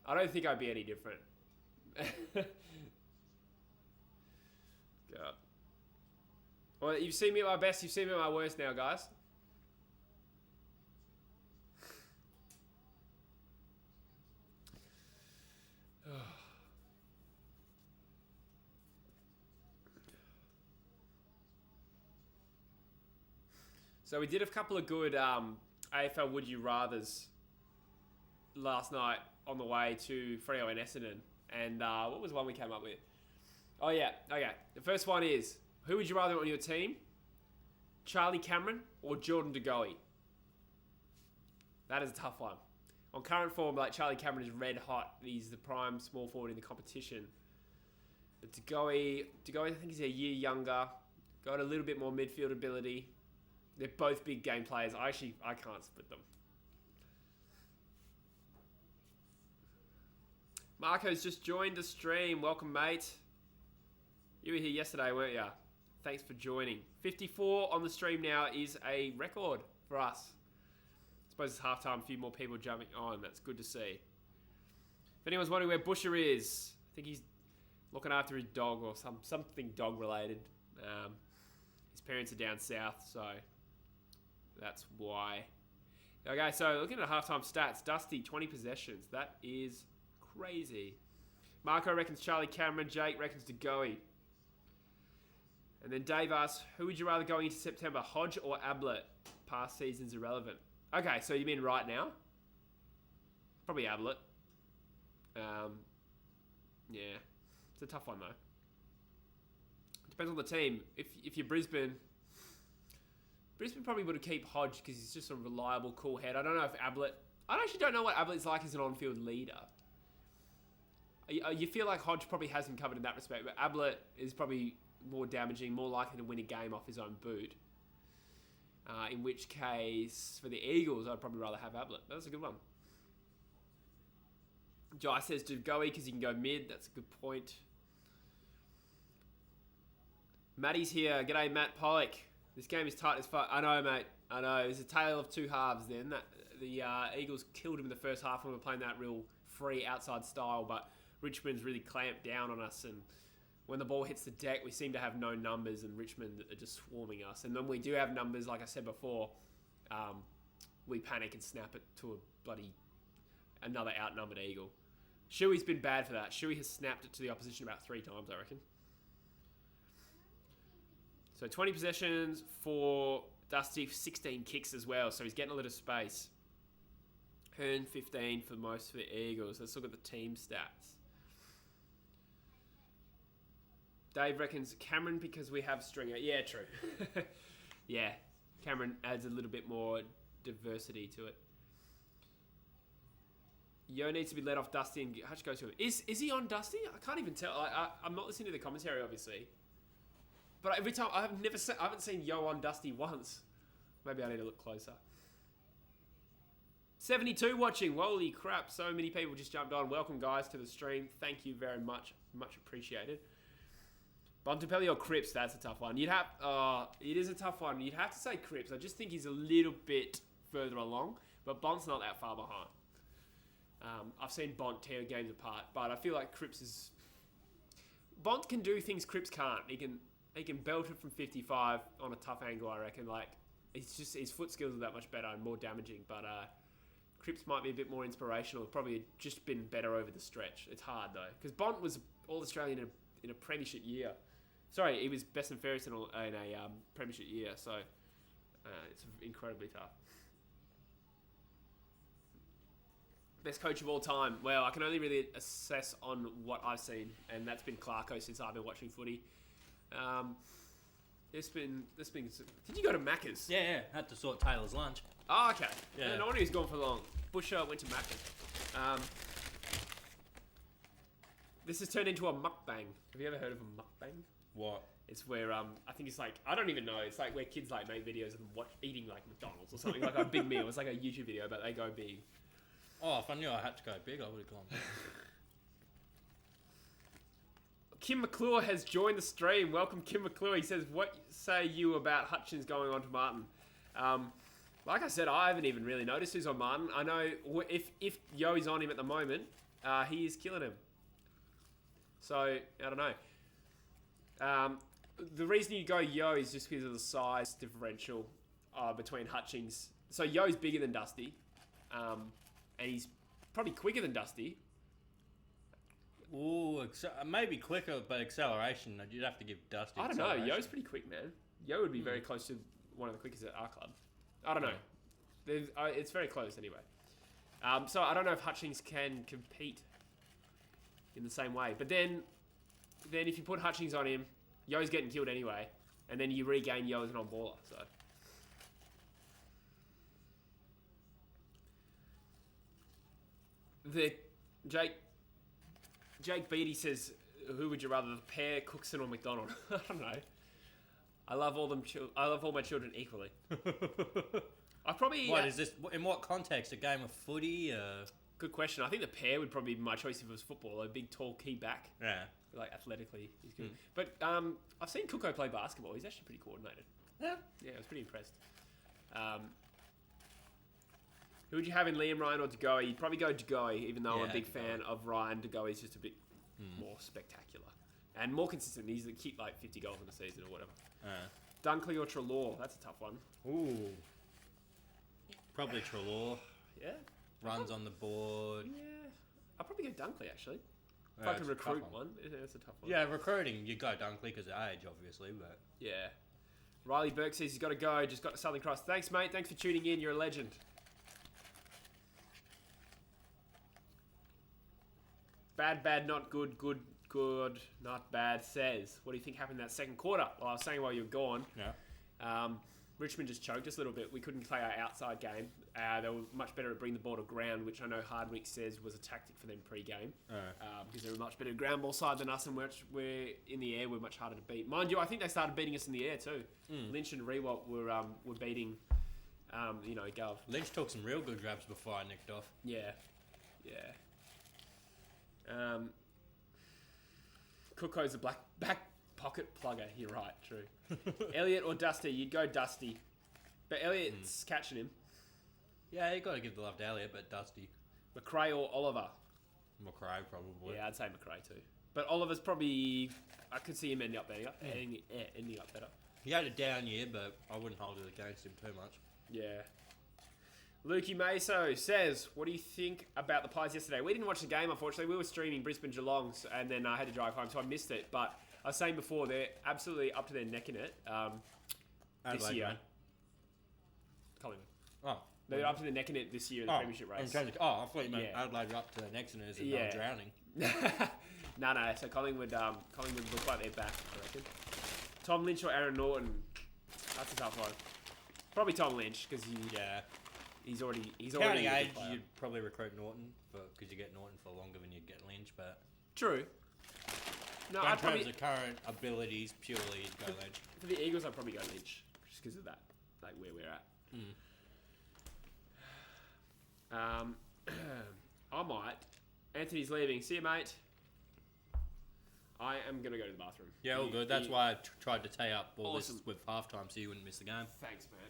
I don't think I'd be any different. God. Well, you've seen me at my best. You've seen me at my worst now, guys. So we did a couple of good AFL Would You Rathers last night on the way to Freo and Essendon. And what was one we came up with? Oh, yeah. Okay. The first one is, who would you rather on your team? Charlie Cameron or Jordan De Goey? That is a tough one. On current form, like Charlie Cameron is red hot. He's the prime small forward in the competition. But De Goey, I think he's a year younger. Got a little bit more midfield ability. They're both big game players. I can't split them. Marco's just joined the stream. Welcome, mate. You were here yesterday, weren't you? Thanks for joining. 54 on the stream now is a record for us. I suppose it's halftime. A few more people jumping on. That's good to see. If anyone's wondering where Busher is, I think he's looking after his dog or something dog related. His parents are down south, so that's why. Okay, so looking at halftime stats, Dusty, 20 possessions. That is crazy. Marco reckons Charlie Cameron. Jake reckons De Goey. And then Dave asks, who would you rather going into September, Hodge or Ablett? Past season's irrelevant. Okay, so you mean right now? Probably Ablett. Yeah, it's a tough one though. Depends on the team. If you're Brisbane probably would keep Hodge because he's just a reliable, cool head. I don't know if Ablett... I actually don't know what Ablett's like as an on-field leader. You feel like Hodge probably has him covered in that respect, but Ablett is probably more damaging, more likely to win a game off his own boot. In which case, for the Eagles, I'd probably rather have Ablett. That's a good one. Jai says to go because he can go mid. That's a good point. Matty's here. G'day, Matt Pollock. This game is tight as fuck. I know, mate. I know. It's a tale of two halves then. The Eagles killed him in the first half when we were playing that real free outside style, but Richmond's really clamped down on us, and when the ball hits the deck, we seem to have no numbers, and Richmond are just swarming us. And when we do have numbers, like I said before, we panic and snap it to another outnumbered Eagle. Shuey's been bad for that. Shuey has snapped it to the opposition about 3 times, I reckon. So 20 possessions for Dusty, 16 kicks as well, so he's getting a little space. Hearn 15 for most for the Eagles. Let's look at the team stats. Dave reckons Cameron because we have Stringer. Yeah, true. Yeah, Cameron adds a little bit more diversity to it. Yo needs to be let off Dusty and Hutch goes to him. Is he on Dusty? I can't even tell. I'm not listening to the commentary, obviously. But every time, I haven't seen Yo on Dusty once. Maybe I need to look closer. 72 watching. Holy crap. So many people just jumped on. Welcome, guys, to the stream. Thank you very much. Much appreciated. Bontempelli or Cripps? That's a tough one. It is a tough one. You'd have to say Cripps. I just think he's a little bit further along. But Bont's not that far behind. I've seen Bont tear games apart. But I feel like Cripps is... Bont can do things Cripps can't. He he can belt it from 55 on a tough angle, I reckon. Like, it's just his foot skills are that much better and more damaging. But Cripps might be a bit more inspirational. Probably just been better over the stretch. It's hard though, because Bont was All-Australian in a premiership year. Sorry, he was best and fairest in a premiership year. So it's incredibly tough. Best coach of all time. Well, I can only really assess on what I've seen, and that's been Clarko since I've been watching footy. This been. Did you go to Macca's? Yeah. Had to sort Taylor's lunch. Oh, okay. Yeah. No wonder he's gone for long. Busher went to Macca's. This has turned into a mukbang. Have you ever heard of a mukbang? What? It's where I think it's like, I don't even know. It's like where kids like make videos of them eating like McDonald's or something, like a big meal. It's like a YouTube video, but they go big. Oh, if I knew I had to go big, I would have gone. Kim McClure has joined the stream. Welcome, Kim McClure. He says, what say you about Hutchins going on to Martin? Like I said, I haven't even really noticed who's on Martin. I know if Yo's on him at the moment, he is killing him. So, I don't know. The reason you go Yo is just because of the size differential between Hutchins. So Yo's bigger than Dusty. And he's probably quicker than Dusty. Ooh, maybe quicker, but acceleration, you'd have to give Dusty. I don't know. Yo's pretty quick, man. Yo would be very close to one of the quickest at our club. I don't know. It's very close anyway. So I don't know if Hutchings can compete in the same way. But then if you put Hutchings on him, Yo's getting killed anyway. And then you regain Yo as an on-baller. So. Jake Beattie says, who would you rather, the pair, Cookson or McDonald? I don't know. I love all my children equally. I probably. What is this? In what context? A game of footy? Good question. I think the pair would probably be my choice if it was football. A big, tall key back. Yeah. Like athletically, he's good. But I've seen Cooko play basketball. He's actually pretty coordinated. Yeah. Yeah, I was pretty impressed. Who would you have in Liam Ryan or DeGoey? You'd probably go DeGoey, even though I'm a big fan of Ryan. DeGoey's just a bit more spectacular and more consistent. He's to keep like 50 goals in a season or whatever. Dunkley or Treloar? That's a tough one. Ooh. Probably Treloar. Yeah. Runs on the board. Yeah. I'll probably go Dunkley, actually. If I can recruit one. It's a tough one. Yeah, recruiting, you go Dunkley because of age, obviously, but... Yeah. Riley Burke says he's got to go. Just got to Southern Cross. Thanks, mate. Thanks for tuning in. You're a legend. Bad, not good, good, not bad, says. What do you think happened in that second quarter? Well, I was saying while you were gone. Yeah. Richmond just choked us a little bit. We couldn't play our outside game. They were much better at bringing the ball to ground, which I know Hardwick says was a tactic for them pre-game. Because they're a much better ground ball side than us, and we're in the air, we're much harder to beat. Mind you, I think they started beating us in the air too. Lynch and Rewalt were beating, Gov. Lynch took some real good grabs before I nicked off. Yeah. Cooko's a back pocket plugger. You're right, true. Elliot or Dusty? You'd go Dusty. But Elliot's catching him. Yeah, you got to give the love to Elliot, but Dusty. McRae or Oliver? McRae, probably. Yeah, I'd say McRae too. But Oliver's probably... I could see him ending up better. He had a down year, but I wouldn't hold it against him too much. Yeah. Lukey Meso says, what do you think about the Pies yesterday? We didn't watch the game, unfortunately. We were streaming Brisbane Geelong, and then I had to drive home, so I missed it. But I was saying before, they're absolutely up to their neck in it this year. Collingwood. Oh. They're up to their neck in it this year in the premiership race. I thought you meant Adelaide were up to their necks in it and they were drowning. No. So Collingwood look like they're back, I reckon. Tom Lynch or Aaron Norton? That's a tough one. Probably Tom Lynch, because he's already Counting age, you'd probably recruit Norton because you get Norton for longer than you'd get Lynch, but... True. No, in terms of current abilities, purely, you'd go Lynch. For the Eagles, I'd probably go Lynch, just because of that, like where we're at. I might. Anthony's leaving. See you, mate. I am going to go to the bathroom. Yeah, all good. That's why I tried to tie up all this with halftime so you wouldn't miss the game. Thanks, man.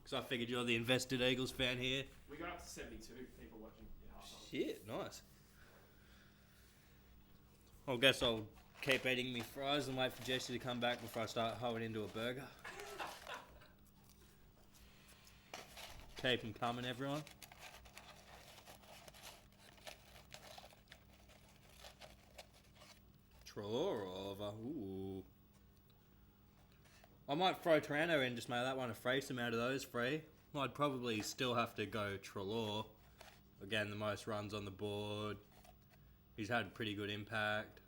Because I figured you're the invested Eagles fan here. We got up to 72 people watching at halftime. Shit, nice. I guess I'll Keep eating me fries and wait for Jesse to come back before I start hoeing into a burger. Keep him coming, everyone. Treloar or Oliver. Ooh. I might throw Taranto in, just make that one a free some out of those three. I'd probably still have to go Treloar. Again, the most runs on the board. He's had pretty good impact.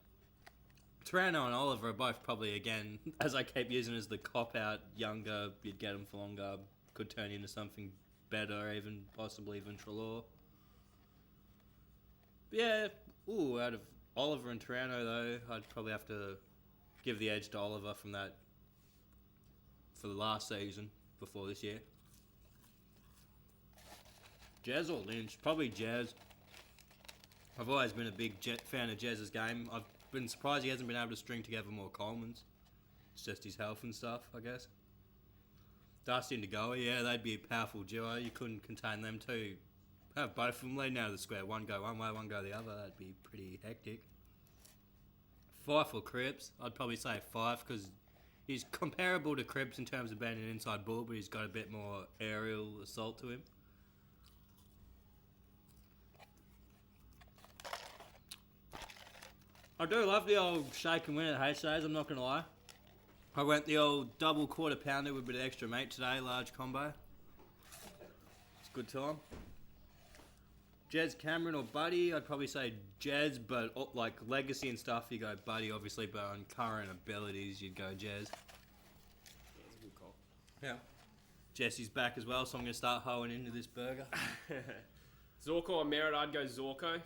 Taranto and Oliver are both probably, again, as I keep using as the cop-out, younger, you'd get them for longer, could turn into something better, even possibly even Treloar. Yeah, out of Oliver and Taranto, though, I'd probably have to give the edge to Oliver from that for the last season before this year. Jez or Lynch? Probably Jez. I've always been a big fan of Jez's game. I've been surprised he hasn't been able to string together more Colemans. It's just his health and stuff, I guess. Dusty and DeGoey, yeah, they'd be a powerful duo. You couldn't contain them two. Have both of them leading out of the square. One go one way, one go the other. That'd be pretty hectic. Fife or Cripps? I'd probably say Fife because he's comparable to Cripps in terms of being an inside bull, but he's got a bit more aerial assault to him. I do love the old shake and win at Haystays, I'm not going to lie. I went the old double quarter pounder with a bit of extra meat today, large combo. It's a good time. Jez Cameron or Buddy, I'd probably say Jez, but like legacy and stuff, you go Buddy obviously, but on current abilities, you'd go Jez. Yeah, it's a good call. Yeah. Jesse's back as well, so I'm going to start hoeing into this burger. Zorko or Merritt, I'd go Zorko.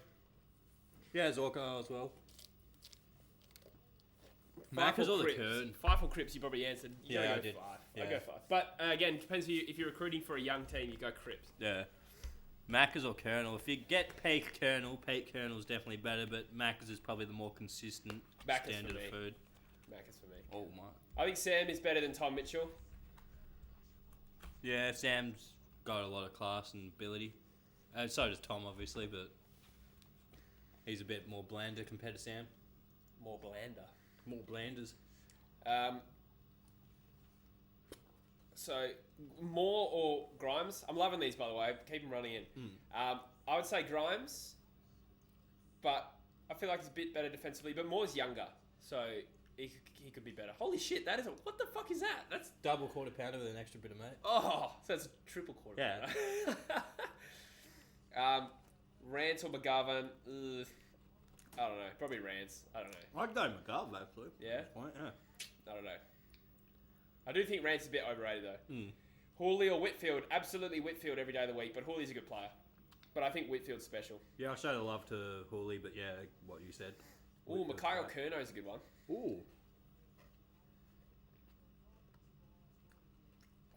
Yeah, Zorko as well. Macca's or the Kern? Fife or Cripps, you probably answered. You Yeah, go I did. Fife. Yeah. I go Fife. But again, depends if you're recruiting for a young team, you go Cripps. Yeah. Macca's or Colonel. If you get Pete Colonel's definitely better, but Macca's is probably the more consistent Macca's standard of food. Macca's for me. Oh my. I think Sam is better than Tom Mitchell. Yeah, Sam's got a lot of class and ability. So does Tom, obviously, but he's a bit more blander compared to Sam. More blander. More blanders. So, Moore or Grimes? I'm loving these, by the way. Keep them running in. I would say Grimes, but I feel like he's a bit better defensively. But Moore's younger, so he could be better. Holy shit, that is what the fuck is that? That's Double quarter pounder with an extra bit of meat. Oh, so it's a triple quarter. Yeah. Rance or McGovern? Ugh. I don't know. Probably Rance. I don't know. I'd go McGovern, actually. Yeah? Yeah. I don't know. I do think Rance is a bit overrated, though. Mm. Hawley or Whitfield? Absolutely Whitfield every day of the week, but Hawley's a good player. But I think Whitfield's special. Yeah, I show the love to Hawley, but yeah, what you said. Ooh, Mackay or Curno's a good one. Ooh.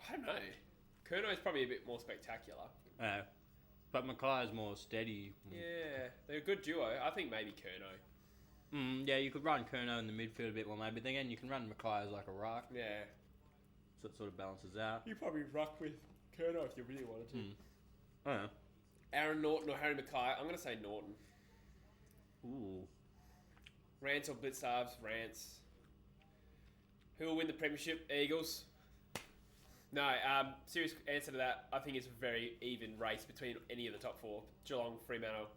I don't know. Curno's probably a bit more spectacular. Yeah. But Mackay's more steady. Yeah, they're a good duo. I think maybe Curno. Yeah, you could run Curno in the midfield a bit more, maybe. But then again, you can run Mackay as like a ruck. Yeah. So it sort of balances out. You probably ruck with Curno if you really wanted to. I don't know. Aaron Norton or Harry Mackay? I'm going to say Norton. Ooh. Rance or Blitzarves? Rance. Who will win the premiership? Eagles. No, serious answer to that. I think it's a very even race between any of the top four. Geelong, Fremantle.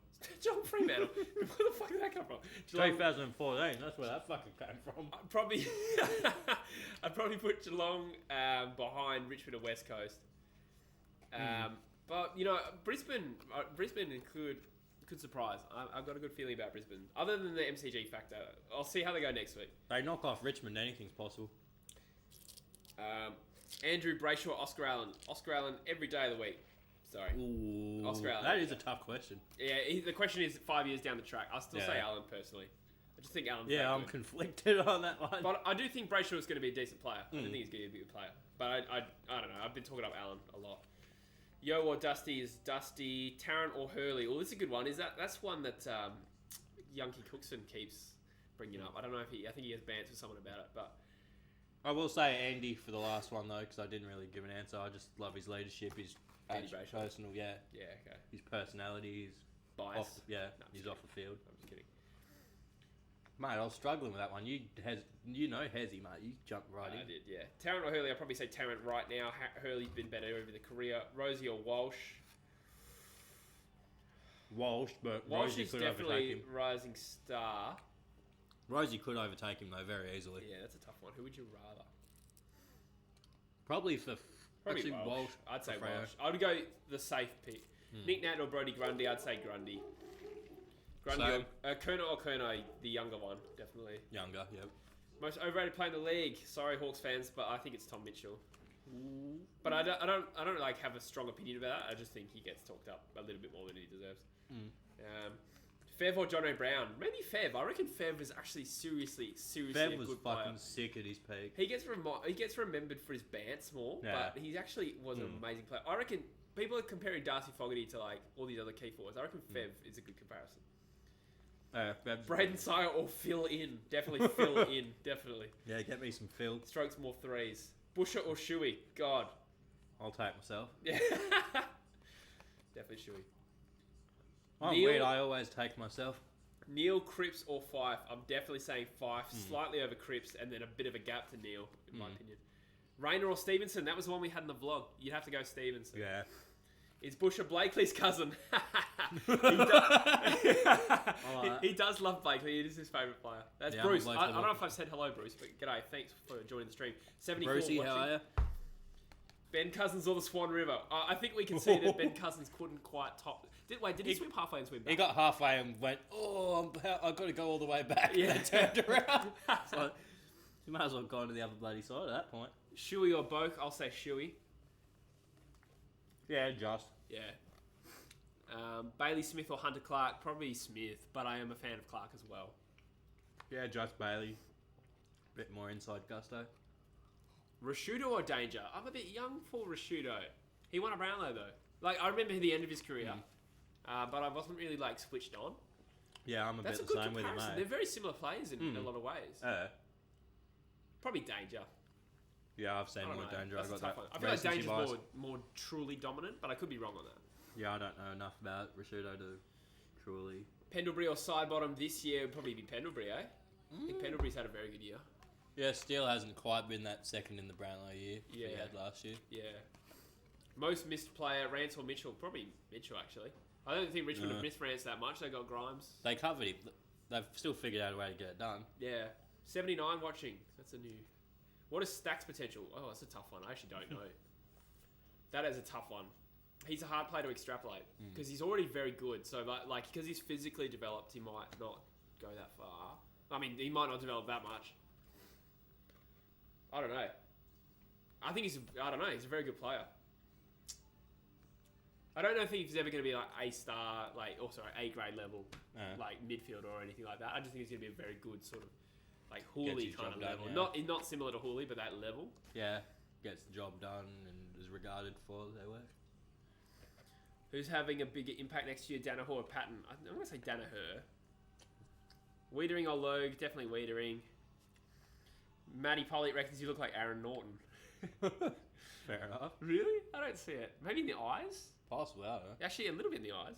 Geelong, Fremantle? Where the fuck did that come from? Geelong, 2014, that's where that fucking came from. I'd probably put Geelong behind Richmond and West Coast. But, you know, Brisbane could surprise. I've got a good feeling about Brisbane. Other than the MCG factor. I'll see how they go next week. They knock off Richmond, anything's possible. Andrew Brayshaw, Oscar Allen. Oscar Allen every day of the week. Sorry. Ooh, Oscar Allen. that is a tough question. Yeah, the question is 5 years down the track. I'll still say Allen personally. I just think Allen's Yeah, I'm conflicted on that one. But I do think Brayshaw is going to be a decent player. I don't think he's going to be a good player. But I don't know. I've been talking up Allen a lot. Yo or Dusty is Dusty. Tarrant or Hurley. Well, this is a good one. That's one that Yankee Cookson keeps bringing up. I don't know if I think he has bants with someone about it. But I will say Andy for the last one, though, because I didn't really give an answer. I just love his leadership, his personal, Yeah, okay. His personality, his Bias. he's off the field. I'm just kidding. Mate, I was struggling with that one. You know Hezzy, mate. You jumped right in. I did, yeah. Tarrant or Hurley? I'd probably say Tarrant right now. Hurley's been better over the career. Rosie or Walsh? Walsh, but Walsh Rosie is could overtake definitely him. rising star. Rosie could overtake him, though, very easily. Yeah, that's a tough one. Who would you rather? Probably actually Walsh. I'd say for Freo. Walsh. I would go the safe pick. Nick Nat or Brody Grundy? I'd say Grundy. Grundy or Kerno, the younger one, definitely. Younger, yep. Most overrated player in the league. Sorry, Hawks fans, but I think it's Tom Mitchell. But I don't like have a strong opinion about that. I just think he gets talked up a little bit more than he deserves. Fev or John Brown? Maybe Fev. I reckon Fev is actually seriously Fev a was good fucking player. sick at his peak. He gets remembered for his bants more, but he actually was an amazing player. I reckon people are comparing Darcy Fogarty to like all these other key forwards. I reckon Fev is a good comparison. Braden Sire or fill in. Definitely fill in. Definitely. Yeah, get me some Phil. Strokes more threes. Busher or Shuey? God. I'll take myself. Yeah. Definitely Shuey. I'm weird. I always take myself. Neil, Cripps or Fife? I'm definitely saying Fife. Slightly over Cripps and then a bit of a gap to Neil, in my opinion. Rayner or Stevenson? That was the one we had in the vlog. You'd have to go Stevenson. Yeah. Is Busher Blakely's cousin? He does love Blakely. It is his favourite player. That's Bruce. I don't know if I've said hello, Bruce, but g'day. Thanks for joining the stream. 74 Brucey, watching. how are you? Ben Cousins or the Swan River? I think we can see that Ben Cousins couldn't quite top. Did he swim halfway and swim back? He got halfway and went, I've got to go all the way back. Yeah. And then turned around. So you might as well have gone to the other bloody side at that point. Shuey or Boak? I'll say Shuey. Yeah, just. Yeah. Bailey Smith or Hunter Clark? Probably Smith, but I am a fan of Clark as well. Yeah, just Bailey. Bit more inside gusto. Rashudo or Danger? I'm a bit young for Rashudo. He won a Brownlow though. Like I remember the end of his career, but I wasn't really like switched on. Yeah, I'm a That's bit a the good same with him, comparison. mate. They're very similar players in a lot of ways. Probably Danger. Yeah, I've seen I don't more know. Danger. That's I a got tough that. one. I feel like recency Danger's bias. more truly dominant, but I could be wrong on that. Yeah, I don't know enough about Rashudo to truly. Pendlebury or Sidebottom this year would probably be Pendlebury, eh? I think Pendlebury's had a very good year. Yeah, still hasn't quite been that second in the Brownlow year he Yeah. had last year. Yeah. Most missed player, Rance or Mitchell? Probably Mitchell, actually. I don't think Richmond have missed Rance that much. They got Grimes. They covered him. They've still figured out a way to get it done. Yeah. 79 watching. That's a new... What is Stack's potential? Oh, that's a tough one. I actually don't know. That is a tough one. He's a hard player to extrapolate because he's already very good. So, like, because he's physically developed, he might not go that far. I mean, he might not develop that much. I don't know. I think he's a very good player. I don't know if he's ever going to be like A-star, like, A grade level, like midfielder or anything like that. I just think he's going to be a very good sort of like Hooley kind of level. Done, yeah. Not similar to Hooley, but that level. Yeah, gets the job done and is regarded for their work. Who's having a bigger impact next year, Danaher or Patton? I'm going to say Danaher. Wiedering or Logue? Definitely Wiedering. Matty Pollitt reckons you look like Aaron Norton. Fair enough. Really? I don't see it. Maybe in the eyes? Possibly, I don't know. Actually, a little bit in the eyes.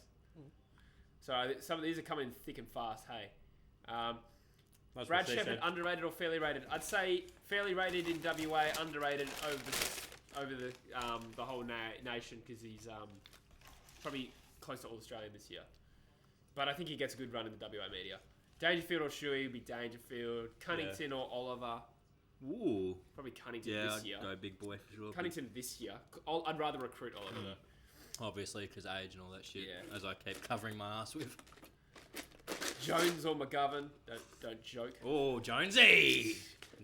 So some of these are coming thick and fast, hey. Brad Shepherd, underrated or fairly rated? I'd say fairly rated in WA, underrated over the whole nation because he's probably close to All-Australian this year. But I think he gets a good run in the WA media. Dangerfield or Shuey would be Dangerfield. Cunnington or Oliver. Ooh. Probably Cunnington this year. Yeah, I'd go big boy for sure. Cunnington this year. I'd rather recruit Oliver. Obviously, because age and all that shit. Yeah. As I keep covering my ass with. Jones or McGovern. Don't joke. Oh, Jonesy!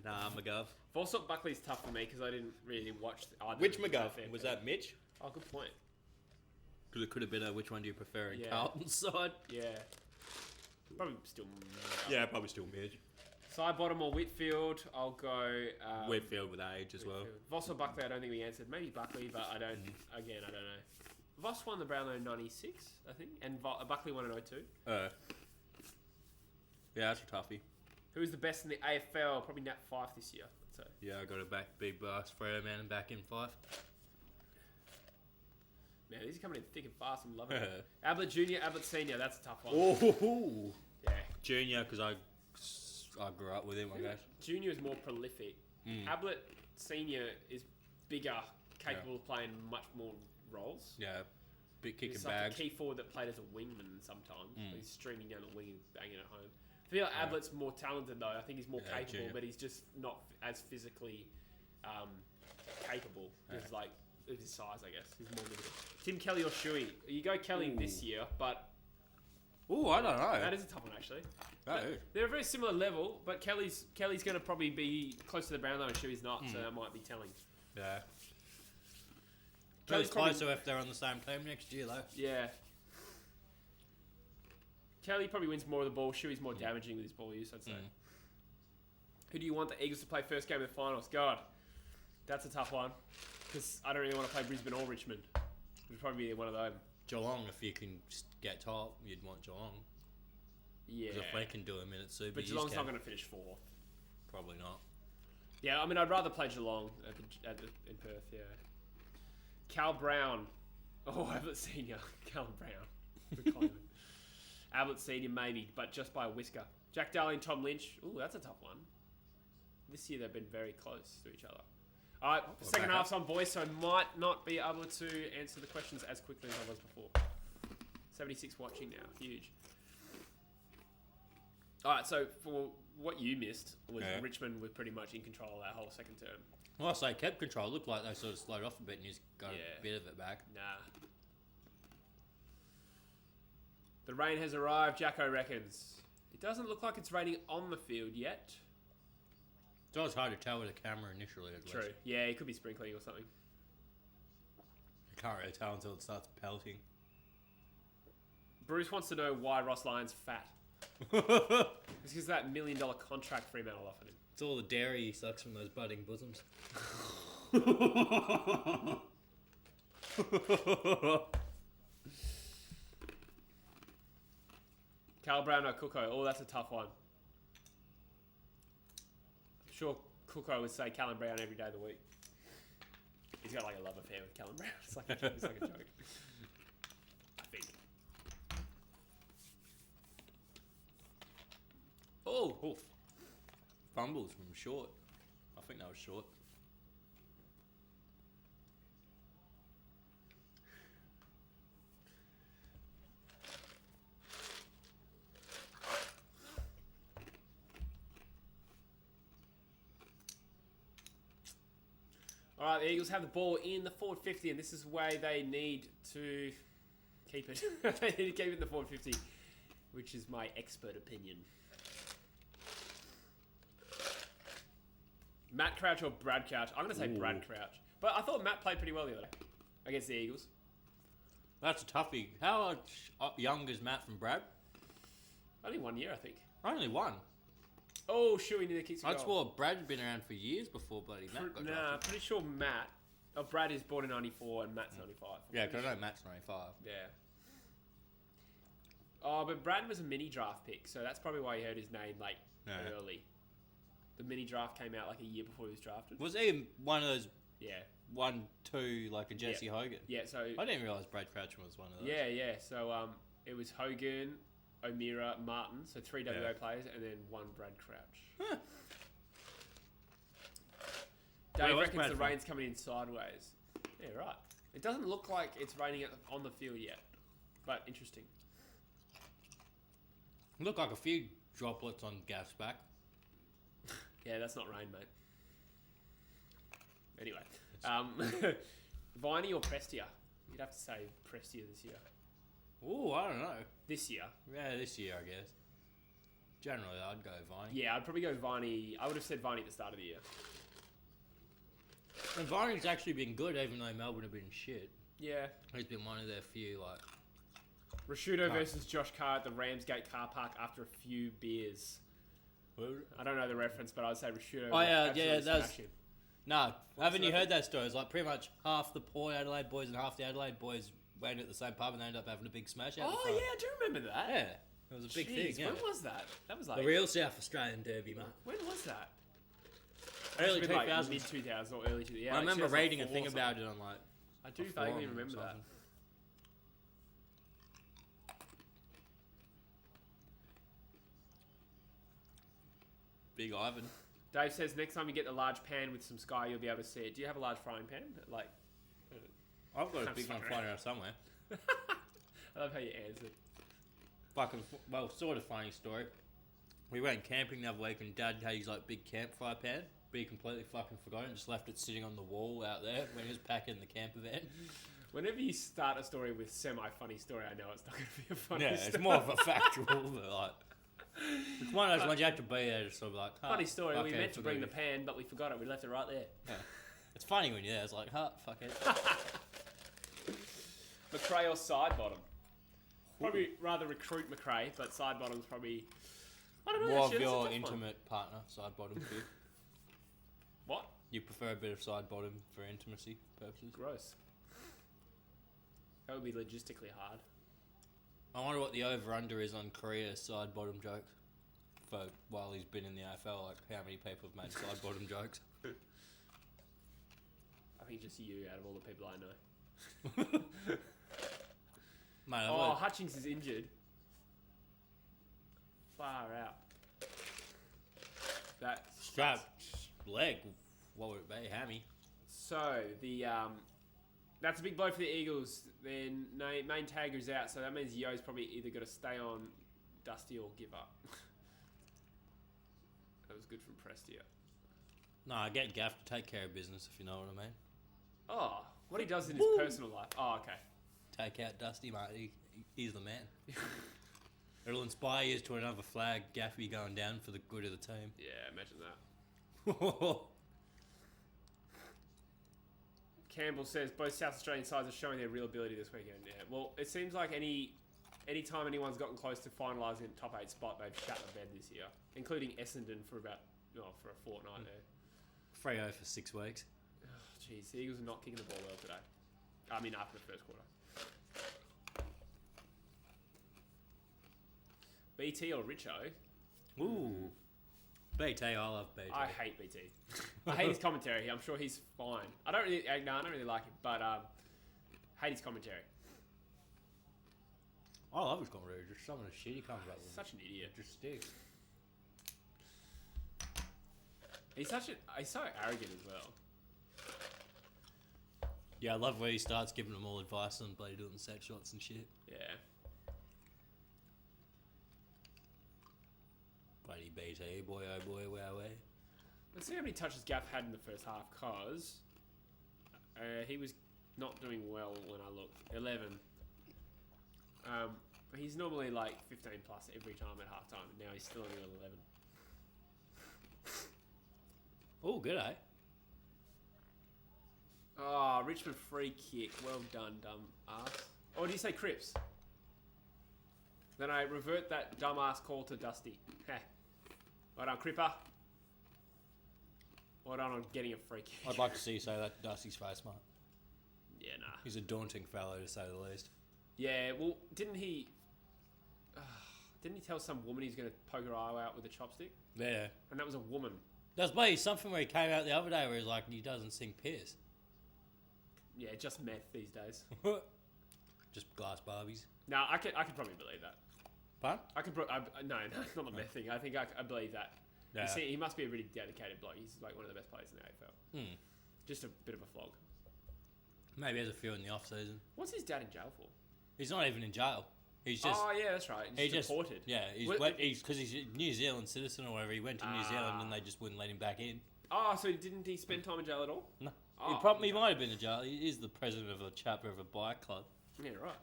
Nah, McGov. Vossop Buckley's tough for me because I didn't really watch either. Which McGov? Was that Mitch? Oh, good point. Because it could have been a which one do you prefer in Yeah. Carlton's side? Yeah. Probably still... Yeah, probably still Mitch. Sidebottom or Whitfield, I'll go... Whitfield with age as well. Voss or Buckley, I don't think we answered. Maybe Buckley, but I don't... Again, I don't know. Voss won the Brownlow in 96, I think, and Buckley won in 02. Yeah, that's a toughie. Who's the best in the AFL? Probably Nat Fyfe this year. So. Yeah, I got a big bass Freo man and back in 5. Man, these are coming in thick and fast. I'm loving it. Ablett Jr., Ablett Senior. That's a tough one. Oh, Yeah. Junior, because I I grew up with him, I guess. Junior is more prolific. Ablett Senior is bigger, capable of playing much more roles. Yeah, big kicking He's bags. like a key forward that played as a wingman sometimes. He's streaming down the wing and banging it home. I feel like Ablett's more talented though. I think he's more capable, Junior. but he's just not as physically capable as like with his size. I guess he's more limited. Tim Kelly or Shuey? You go Kelly this year, but I don't know. that is a tough one actually. That is. They're a very similar level, but Kelly's going to probably be close to the Brownlow and Shuey's not, so that might be telling. Yeah. Kelly's It's closer if they're on the same team next year, though. Yeah. Kelly probably wins more of the ball. Shuey's more damaging with his ball use, I'd say. Who do you want the Eagles to play first game of the finals? God, that's a tough one. Because I don't really want to play Brisbane or Richmond. It would probably be one of them. Geelong, if you can get top, you'd want Geelong. Yeah. Because if they can do a minute Super, but Geelong's not going to finish fourth. Probably not. Yeah, I mean, I'd rather play Geelong in Perth, yeah. Cal Brown. Oh, Ablett Senior. Cal Brown. Ablett Senior, maybe, but just by a whisker. Jack Daly and Tom Lynch. Ooh, that's a tough one. This year they've been very close to each other. All right, second half's on, boys, so I might not be able to answer the questions as quickly as I was before. 76 watching now. Huge. All right, so for what you missed was Richmond were pretty much in control of that whole second term. Well, I say kept control. It looked like they sort of slowed off a bit and you just got a bit of it back. Nah. The rain has arrived, Jacko reckons. It doesn't look like it's raining on the field yet. It's always hard to tell with a camera initially, at True. least. Yeah, it could be sprinkling or something. You can't really tell until it starts pelting. Bruce wants to know why Ross Lyon's fat. It's because that $1 million contract Fremantle offered him. It's all the dairy he sucks from those budding bosoms. Cal Brown or Cooko? Oh, that's a tough one. I'm sure Cooko would say Callum Brown every day of the week. He's got like a love affair with Callum Brown. It's like a joke. I think. Oh, fumbles from short. I think that was short. All right, the Eagles have the ball in the forward 50, and this is where they need to keep it. They need to keep it in the forward 50, which is my expert opinion. Matt Crouch or Brad Crouch? I'm going to say Brad Crouch. But I thought Matt played pretty well the other day against the Eagles. That's a toughie. How young is Matt from Brad? Only 1 year, I think. Only one. Oh, Shuey nearly kicks a goal. I swore Brad had been around for years before bloody Matt got drafted. Pretty sure Matt... Oh, Brad is born in 94 and Matt's 95. Yeah, because I know Matt's 95. Yeah. Oh, but Brad was a mini draft pick, so that's probably why he heard his name like early. The mini draft came out like a year before he was drafted. Was he one of those? Yeah. 1-2 like a Jesse Hogan? Yeah. So I didn't realise Brad Crouch was one of those. Yeah. So it was Hogan, O'Meara, Martin, so 3 WA players, and then 1 Brad Crouch. Huh. Dave Wait, reckons Brad the from? rain's coming in sideways. Yeah, right. It doesn't look like it's raining on the field yet, but interesting. Looked like a few droplets on Gaff's back. Yeah, that's not rain, mate. Anyway, Viney or Prestia? You'd have to say Prestia this year. Oh, I don't know. This year? Yeah, this year, I guess. Generally, I'd go Viney. Yeah, I'd probably go Viney. I would have said Viney at the start of the year. And Viney's actually been good, even though Melbourne have been shit. Yeah. He's been one of their few, like... Rashudo versus Josh Carr at the Ramsgate car park after a few beers. I don't know the reference, but I'd say Rashudo. Oh, yeah, that's... smash him. No, haven't you heard that story? It's like pretty much half the Port Adelaide boys and half the Adelaide boys went at the same pub and they ended up having a big smash out the Oh, front. yeah, I do remember that. Yeah, it was a big thing, yeah. When was that? That was like... The real South Australian derby, mate. When was that? Early 2000s. Like mid-2000s or early 2000s. Yeah, I remember reading a 2004 thing or about something. it on like... I do a vaguely forum or remember that. something. Big Ivan. Dave says next time you get the large pan with some sky, you'll be able to see it. Do you have a large frying pan? Like, I've got a big one flying around somewhere. I love how you answered. Fucking, well, sort of funny story. We went camping the other week and Dad had his like big campfire pan, but he completely fucking forgot it and just left it sitting on the wall out there when he was packing the camper van. Whenever you start a story with semi-funny story, I know it's not going to be a funny story. Yeah, it's more of a factual, but like... It's one of those ones you have to be there to sort of like... Funny story, we meant to bring the pan, but we forgot it. We left it right there. Yeah. It's funny when you're there. It's like, fuck it. McRae or side bottom? Probably rather recruit McRae, but side bottom's probably... I don't know. More of your intimate partner, side bottom too. What? You prefer a bit of side bottom for intimacy purposes? Gross. That would be logistically hard. I wonder what the over-under is on Korea's side bottom jokes for while he's been in the AFL. Like, how many people have made side bottom jokes? I think just you out of all the people I know. Mate, Hutchings is injured. Far out. Strap leg. What would it be? Hammy. So the that's a big blow for the Eagles. Their main tagger's out, so that means Yo's probably either got to stay on Dusty or give up. That was good from Prestia. No, I get Gaff to take care of business, if you know what I mean. Oh, what he does in his personal life. Oh, okay. Take out Dusty, mate. He's the man. It'll inspire you to another flag, Gaffy going down for the good of the team. Yeah, imagine that. Campbell says both South Australian sides are showing their real ability this weekend. Yeah, well, it seems like any time anyone's gotten close to finalising the top 8 spot, they've shut the bed this year, including Essendon for a fortnight there. 3-0 for 6 weeks. Jeez, the Eagles are not kicking the ball well today. I mean, after the first quarter. BT or Richo? Ooh. BT, I love BT. I hate BT. I hate his commentary. I'm sure he's fine. I don't really like him, but hate his commentary. I love his commentary. Just some of the shit he comes up with. Such an idiot. It just sticks. He's so arrogant as well. Yeah, I love where he starts giving them all advice on bloody doing set shots and shit. Yeah. Bloody BT, boy oh boy, wowee. Let's see how many touches Gaff had in the first half, because he was not doing well when I looked. 11. He's normally like 15 plus every time at half time, and now he's still only on 11. Oh, good, eh? Oh, Richmond free kick. Well done, dumb ass. Or do you say Cripps? Then I revert that dumbass call to Dusty. Heh. Well done, Cripper. Well done on getting a free kick. I'd like to see you say that to Dusty's face, mate. Yeah, nah. He's a daunting fellow, to say the least. Yeah, well, didn't he tell some woman he's going to poke her eye out with a chopstick? Yeah. And that was a woman. There's bloody something where he came out the other day where he's like, he doesn't sing piss. Yeah, just meth these days. Just glass Barbies. No, I could probably believe that. Pardon? No, not the meth thing. I think I believe that. Yeah. You see, he must be a really dedicated bloke. He's like one of the best players in the AFL. Hmm. Just a bit of a flog. Maybe has a few in the off season. What's his dad in jail for? He's not even in jail. He's just. Oh yeah, that's right. He's just deported. Yeah, because he's a New Zealand citizen or whatever. He went to New Zealand and they just wouldn't let him back in. Oh, so didn't he spend time in jail at all? No. Oh, He might have been in jail. He is the president of a chapter of a bike club. Yeah, right.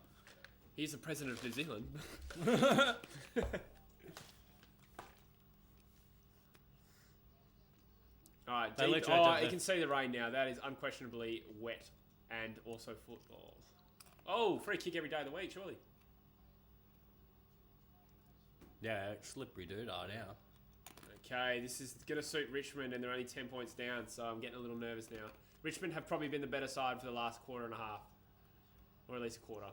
He's the president of New Zealand. Alright, you can see the rain now. That is unquestionably wet and also football. Oh, free kick every day of the week, surely. Yeah, it's slippery, dude. Oh, now. Okay, this is going to suit Richmond, and they're only 10 points down, so I'm getting a little nervous now. Richmond have probably been the better side for the last quarter and a half. Or at least a quarter.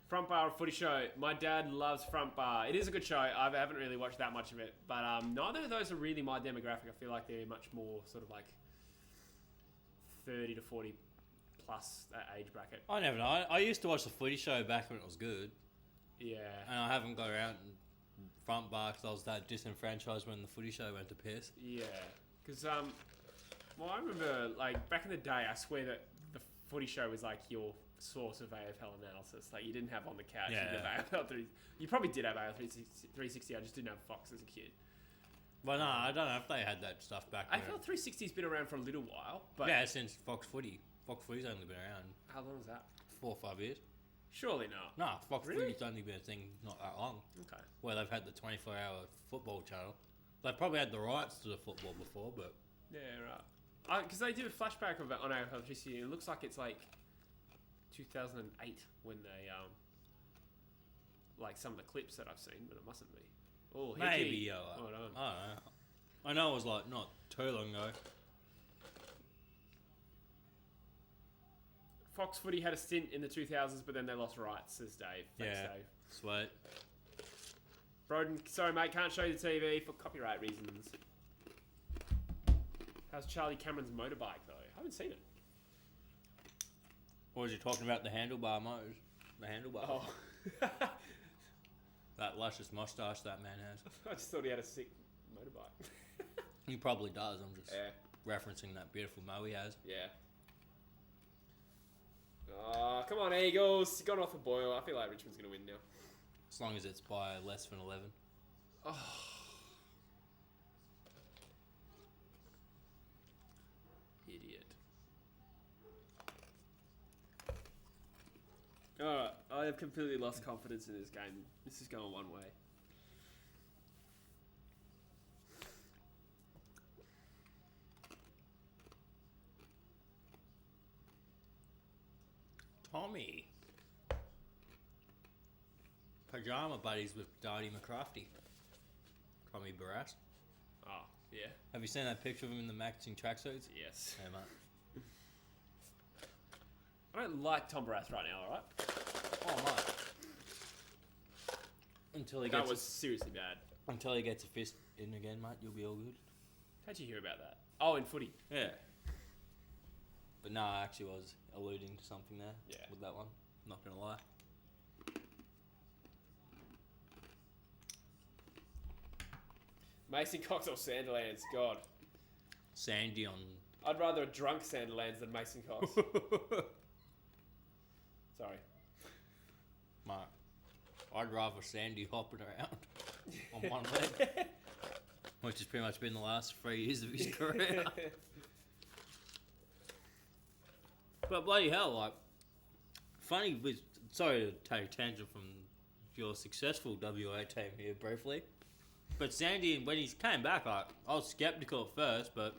Front Bar of Footy Show. My dad loves Front Bar. It is a good show. I haven't really watched that much of it. But neither of those are really my demographic. I feel like they're much more sort of like 30 to 40 plus that age bracket. I never know. I used to watch the Footy Show back when it was good. Yeah. And I haven't got around and front bar because I was that disenfranchised when the footy show went to piss. Yeah, because well, I remember like back in the day, I swear that the footy show was like your source of AFL analysis. Like you didn't have on the couch. Yeah. You didn't have AFL 3. You probably did have AFL 360. I just didn't have Fox as a kid. Well, no, I don't know if they had that stuff back then. AFL 360's been around for a little while, but Yeah, since Fox Footy. Fox Footy's only been around how long was that? 4 or 5 years. Surely not. No, Fox Really? Footy's only been a thing not that long. Okay. Where they've had the 24-hour football channel. They've probably had the rights to the football before, but... Yeah, right. Because they did a flashback of it on AFL 360. It looks like it's like 2008 when they like some of the clips that I've seen, but it mustn't be. Oh, Maybe, I I don't know. don't know. I know it was like not too long ago. Fox Footy had a stint in the 2000s, but then they lost rights, says Dave. Thanks, Yeah. Dave. Sweet. Broden, sorry, mate, can't show you the TV for copyright reasons. How's Charlie Cameron's motorbike, though? I haven't seen it. Or was you talking about the handlebar motors? The handlebar. Oh. That luscious mustache that man has. I just thought he had a sick motorbike. He probably does. I'm just Yeah. referencing that beautiful mo he has. Yeah. Oh, come on, Eagles. You got off the boil. I feel like Richmond's going to win now. As long as it's by less than 11. Oh. Idiot. Alright, I have completely lost confidence in this game. This is going one way. Tommy. Pajama buddies with Darty McCrafty. Tommy Barras. Oh, yeah. Have you seen that picture of him in the matching tracksuits? Yes. Yeah, mate. I don't like Tom Barras right now, alright? Oh, mate. Until he That gets was seriously bad. until he gets a fist in again, mate, you'll be all good. How'd you hear about that? Oh, in footy. Yeah. But no, I actually was alluding to something there. Yeah. With that one. Not gonna lie. Mason Cox or Sanderlands? God. Sandy on. I'd rather a drunk Sanderlands than Mason Cox. Sorry. Mark. I'd rather Sandy hopping around on one leg. Which has pretty much been the last 3 years of his career. But bloody hell, like, funny with, sorry to take a tangent from your successful WA team here briefly, but Sandy, when he came back, like, I was sceptical at first, but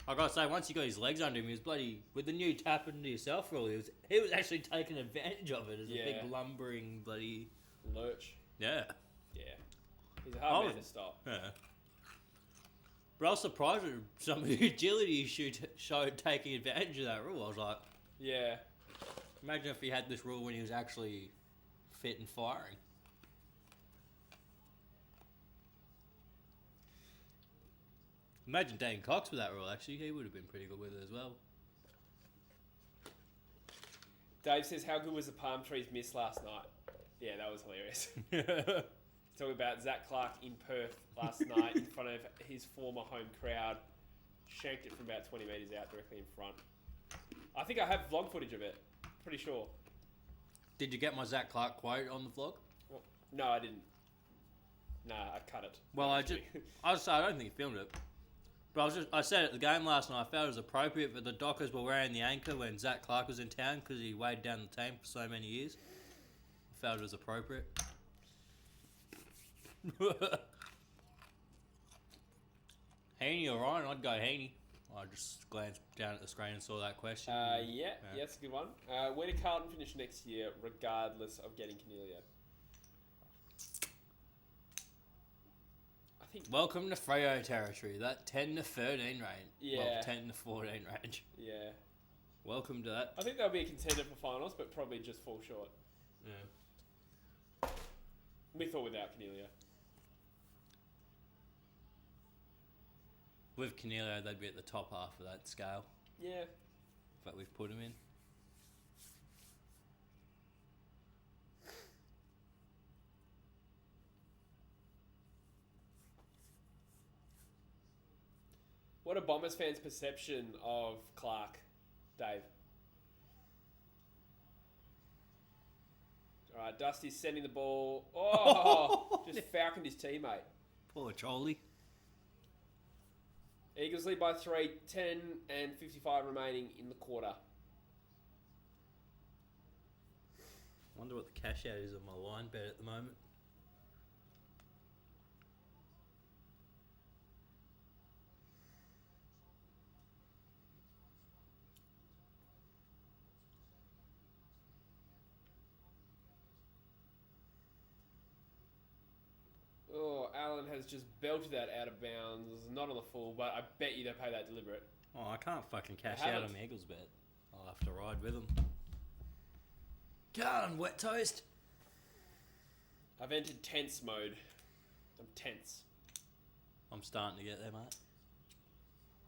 I gotta say, once he got his legs under him, he was bloody, with the new tap into yourself rule, he was actually taking advantage of it as a big lumbering bloody... Lurch. Yeah. Yeah. He's a hard man to stop. Yeah. But I was surprised at some of the agility he showed taking advantage of that rule. I was like, Yeah. imagine if he had this rule when he was actually fit and firing. Imagine Dane Cox with that rule, actually. He would have been pretty good with it as well. Dave says, how good was the palm trees miss last night? Yeah, that was hilarious. Talking about Zach Clark in Perth last night in front of his former home crowd. Shanked it from about 20 metres out directly in front. I think I have vlog footage of it. Pretty sure. Did you get my Zach Clark quote on the vlog? Well, no, I didn't. Nah, I cut it. Well, I don't think he filmed it. But I said at the game last night, I felt it was appropriate that the Dockers were wearing the anchor when Zach Clark was in town because he weighed down the team for so many years. I felt it was appropriate. Heaney or Ryan? I'd go Heaney. I just glanced down at the screen and saw that question. Yeah, that's a good one. Where did Carlton finish next year, regardless of getting Cornelia? I think. Welcome to Freo territory. That 10 to 13 range. Yeah. Well, 10 to 14 range. Yeah. Welcome to that. I think they'll be a contender for finals, but probably just fall short. Yeah. With or without Cornelia. With Cornelio, they'd be at the top half of that scale. Yeah. But we've put him in. What are Bombers fans' perception of Clark, Dave? All right, Dusty's sending the ball. Oh, just falconed his teammate. Poor Charlie. Eagles lead by 3, 10 and 55 remaining in the quarter. Wonder what the cash out is on my line bet at the moment. Oh, Allen has just belted that out of bounds. Not on the full, but I bet you they pay that deliberate. Oh, I can't fucking cash I out haven't. on the Eagles bet. I'll have to ride with them. Come on, wet toast. I've entered tense mode. I'm tense. I'm starting to get there, mate.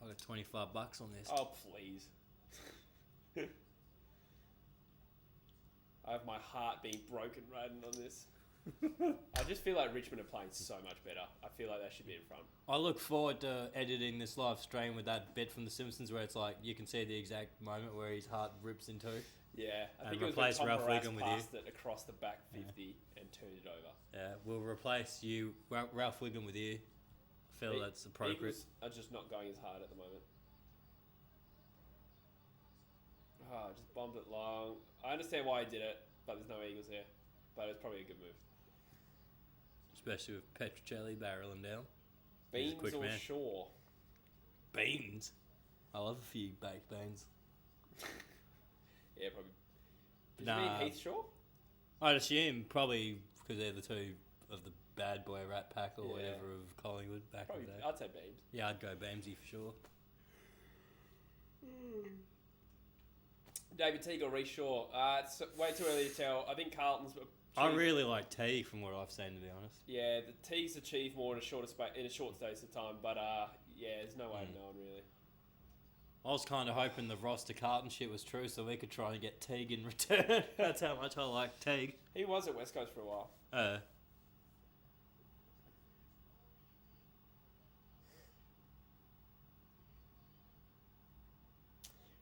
I got $25 on this. Oh, please. I have my heart being broken riding on this. I just feel like Richmond are playing so much better. I feel like they should be in front. I look forward to editing this live stream with that bit from The Simpsons where it's like you can see the exact moment where his heart rips in two. Yeah, I And think it was replace when Tom Ralph Barras Wiggum with passed it across the back 50 and turned it over. Yeah, we'll replace you, Ralph Wiggum, with you. I feel that's appropriate. Eagles are just not going as hard at the moment. Oh, just bombed it long. I understand why he did it, but there's no Eagles there. But it's probably a good move. Especially with Petrocelli barreling down. Beans quick or man. Shaw? Beans? I love a few baked beans. Yeah, probably. Did Nah. you mean Heath Shaw? I'd assume probably because they're the two of the bad boy Rat Pack or Yeah. whatever of Collingwood back Probably, in the day. I'd say Beams. Yeah, I'd go Beamsy for sure. David Teague or Reece Shaw? It's way too early to tell. I think Carlton's. I really like Teague from what I've seen, to be honest. Yeah, the Teague's achieved more in a short space of time, but yeah, there's no way of knowing really. I was kind of hoping the roster Carlton shit was true so we could try and get Teague in return. That's how much I like Teague. He was at West Coast for a while.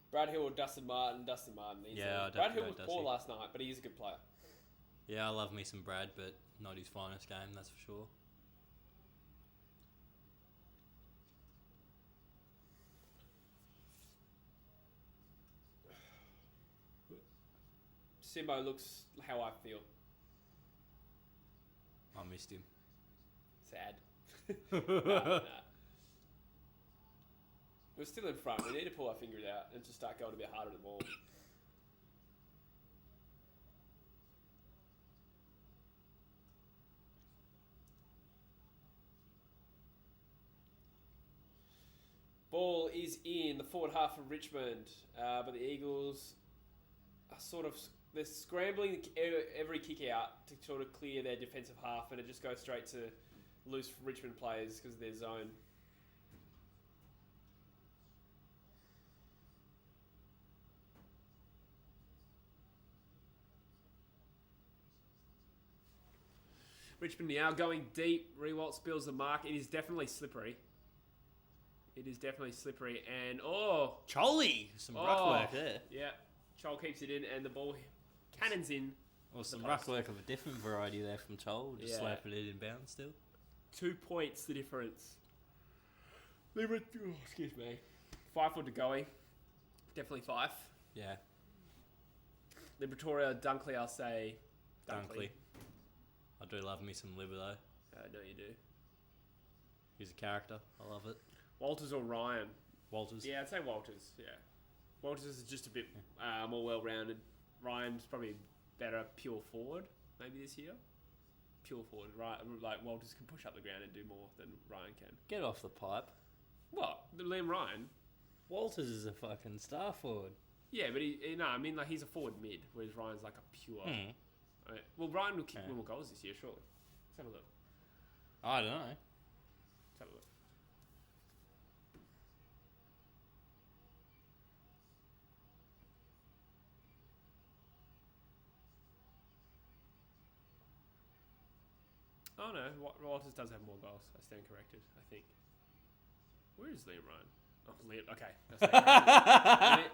Brad Hill or Dustin Martin? Dustin Martin. Yeah, I'd Brad have to Hill go was poor Dusty. last night, but he is a good player. Yeah, I love me some Brad, but not his finest game, that's for sure. Simbo looks how I feel. I missed him. Sad. Nah. We're still in front. We need to pull our fingers out and just start going a bit harder at the ball. Ball is in the forward half of Richmond, but the Eagles are sort of they're scrambling every kick out to sort of clear their defensive half, and it just goes straight to loose Richmond players because of their zone. Richmond now going deep. Rewalt spills the mark. It is definitely slippery. It is definitely slippery. And, Charlie! Some rough work there. Yeah. Chol keeps it in, and the ball cannons in. Or some The rough post. work of a different variety there from Chol. Just Yeah. slapping it in bounds still. 2 points the difference. Excuse me. 5 foot to going. Definitely 5. Yeah, Liberatoria, Dunkley, I'll say. Dunkley. I do love me some Liver though. No, you do. He's a character. I love it. Walters or Ryan? Walters. Yeah, I'd say Walters. Yeah. Walters is just a bit more well-rounded. Ryan's probably better pure forward, maybe this year. Pure forward, right? Like Walters can push up the ground and do more than Ryan can. Get off the pipe. What? Liam Ryan? Walters is a fucking star forward. Yeah, but I mean, like he's a forward mid, whereas Ryan's like a pure. Right. Well, Ryan will kick more goals this year, surely. Let's have a look. I don't know. Let's have a look. Oh no, Walters does have more goals. I stand corrected, I think. Where is Liam Ryan? Okay.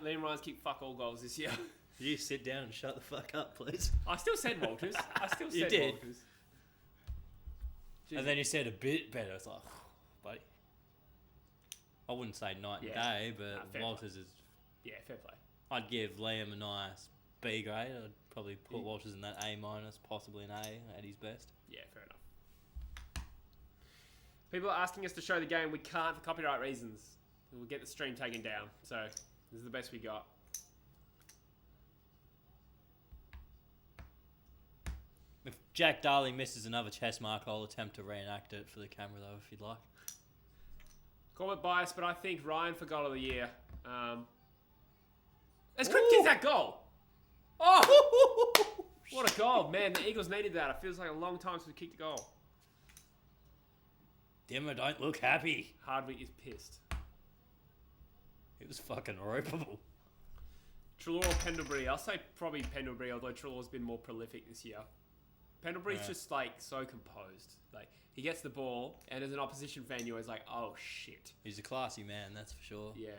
Liam Ryan's kicked fuck all goals this year. You sit down and shut the fuck up, please. I still said Walters. You did. Walters. And then you said a bit better. It's like, buddy. I wouldn't say night and day, but Walters is... Yeah, fair play. I'd give Liam a nice B grade. I'd probably put Walters in that A-, possibly an A at his best. Yeah, fair enough. People are asking us to show the game. We can't for copyright reasons. We'll get the stream taken down. So, this is the best we got. If Jack Darling misses another chess mark, I'll attempt to reenact it for the camera, though, if you'd like. Call it bias, but I think Ryan for goal of the year. Let's quick kick that goal. Oh! What a goal, man. The Eagles needed that. It feels like a long time since we kicked a goal. Dimmer, don't look happy. Hardwick is pissed. It was fucking ropeable. Treloar or Pendlebury. I'll say probably Pendlebury, although Treloar's been more prolific this year. Pendlebury's just like so composed. Like he gets the ball, and as an opposition fan, you're always like, "Oh shit." He's a classy man, that's for sure. Yeah,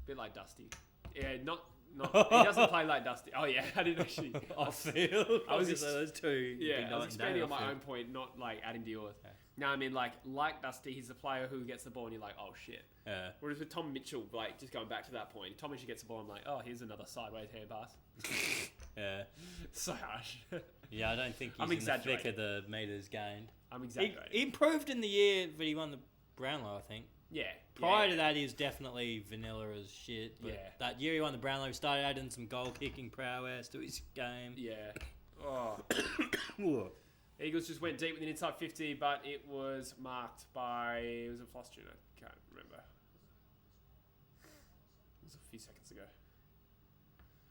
bit like Dusty. Yeah, not. He doesn't play like Dusty. Oh yeah, I didn't actually. I feel. I was those two. Yeah, I was expanding on my own point, not like adding to yours. Okay. No, I mean like Dusty, he's the player who gets the ball, and you're like, "Oh shit." Yeah. Whereas with Tom Mitchell, like just going back to that point, Tom Mitchell gets the ball, I'm like, "Oh, here's another sideways hand pass." Yeah. So harsh. Yeah, I don't think he's in the thick of the meters gained. I'm exaggerating. He improved in the year that he won the Brownlow, I think. Yeah. Prior to that, he was definitely vanilla as shit. But that year he won the Brownlow, he started adding some goal-kicking prowess to his game. Yeah. Oh. Eagles just went deep with an inside 50, but it was marked by... It was a Foster, I can't remember. It was a few seconds ago.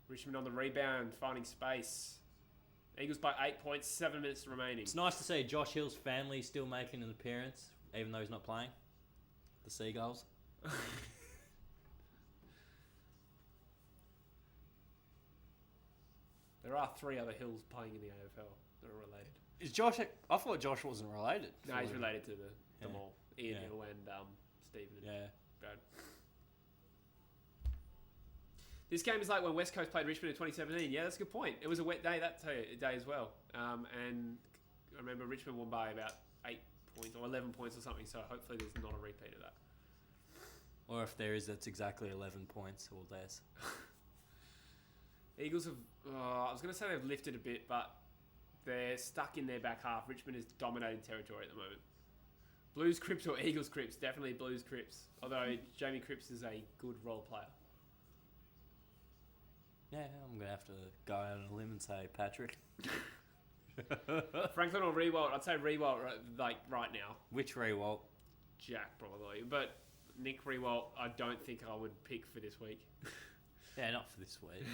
Richmond on the rebound, finding space. Eagles by 8 points, 7 minutes remaining. It's nice to see Josh Hill's family still making an appearance, even though he's not playing. The Seagulls. There are 3 other Hills playing in the AFL that are related. Is Josh... I thought Josh wasn't related. No, he's related to them all. Ian Hill and Stephen and Brad. This game is like when West Coast played Richmond in 2017. Yeah, that's a good point. It was a wet day that day as well. And I remember Richmond won by about 8 points or 11 points or something, so hopefully there's not a repeat of that. Or if there is, that's exactly 11 points or less. Eagles have... I was going to say they've lifted a bit, but they're stuck in their back half. Richmond is dominating territory at the moment. Blues Crips or Eagles Crips? Definitely Blues Crips. Although Jamie Cripps is a good role player. Yeah, I'm going to have to go out on a limb and say Patrick. Franklin or Rewalt? I'd say Rewalt like right now. Which Rewalt? Jack probably. But Nick Rewalt, I don't think I would pick for this week. Yeah, not for this week.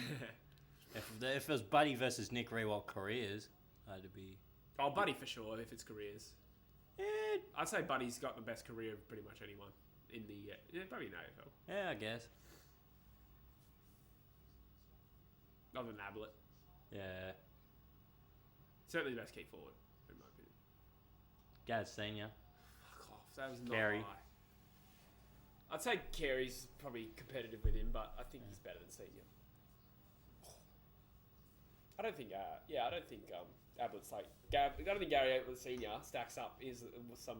If it was Buddy versus Nick Rewalt careers, that'd be... Oh, Buddy for sure, if it's careers. Yeah, I'd say Buddy's got the best career of pretty much anyone in the... probably in AFL. Yeah, I guess. Other than Ablett. Yeah. Certainly the best key forward, in my opinion. Gaz Senior. Fuck off, that was not Carey. high. I'd say Carey's probably competitive with him, but I think he's better than Senior. I don't think Ablett's like... I don't think Gary Ablett Senior stacks up is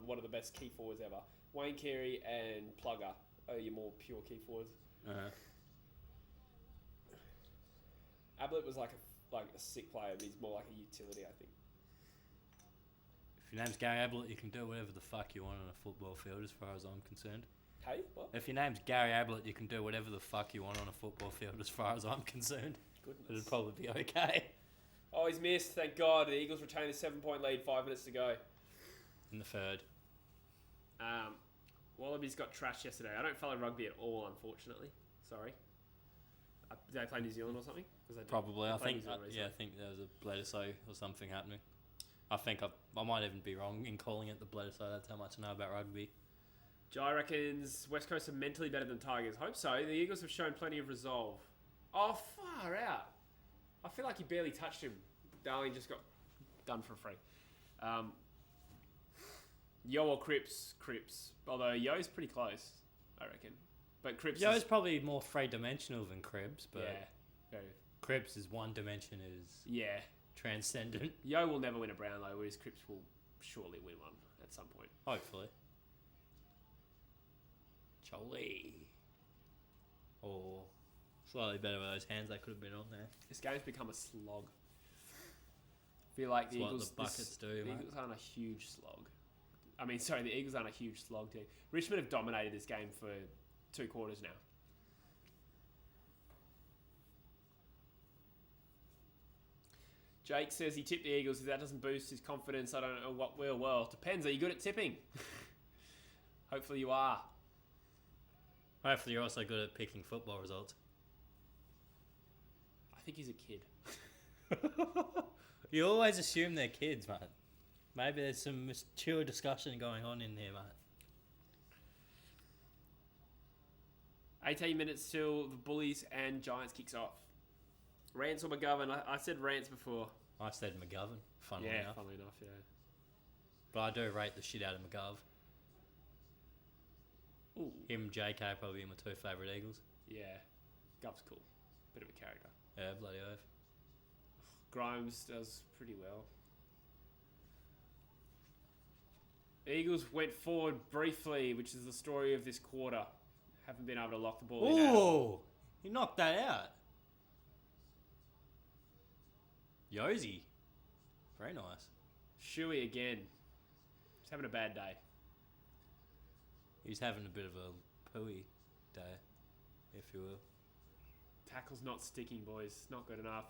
one of the best key forwards ever. Wayne Carey and Plugger are your more pure key forwards. Uh-huh. Ablett was like a sick player, but he's more like a utility, I think. If your name's Gary Ablett, you can do whatever the fuck you want on a football field, as far as I'm concerned. Hey, what? If your name's Gary Ablett, you can do whatever the fuck you want on a football field, as far as I'm concerned. Goodness. It'd probably be okay. Oh, he's missed. Thank God. The Eagles retain a 7-point lead. 5 minutes to go. In the third. Wallabies got trashed yesterday. I don't follow rugby at all, unfortunately. Sorry. Did they play New Zealand or something? Probably. I think there was a Bledisloe or something happening. I think I might even be wrong in calling it the Bledisloe. That's how much I know about rugby. Jai reckons West Coast are mentally better than Tigers. Hope so. The Eagles have shown plenty of resolve. Oh, far out. I feel like he barely touched him. Darling just got done for free. Yo or Cripps. Although Yo's pretty close, I reckon. But Cripps Yo's is... probably more three-dimensional than Cribs, but Yeah. Very... Cribs is one dimension is Yeah. transcendent. Yo will never win a Brownlow, whereas Cripps will surely win one at some point. Hopefully. Jolie. Or slightly better with those hands that could have been on there. This game's become a slog. I feel like That's the what Eagles... the buckets do, The mate. Eagles aren't a huge slog. The Eagles aren't a huge slog team. Richmond have dominated this game for 2 quarters now. Jake says he tipped the Eagles. If that doesn't boost his confidence, I don't know what will. Well, depends. Are you good at tipping? Hopefully you are. Hopefully you're also good at picking football results. I think he's a kid. You always assume they're kids, mate. Maybe there's some mature discussion going on in there, mate. 18 minutes till the Bullies and Giants kicks off. Rance or McGovern? I said Rance before. I said McGovern, funnily enough. Funnily enough, yeah. But I do rate the shit out of McGov. Ooh. Him, JK, probably my 2 favourite Eagles. Yeah. Gov's cool. Bit of a character. Yeah, bloody oath. Grimes does pretty well. The Eagles went forward briefly, which is the story of this quarter. Haven't been able to lock the ball in. Ooh! You knocked that out. Yosi. Very nice. Shuey again. He's having a bad day. He's having a bit of a pooey day, if you will. Tackle's not sticking, boys. Not good enough.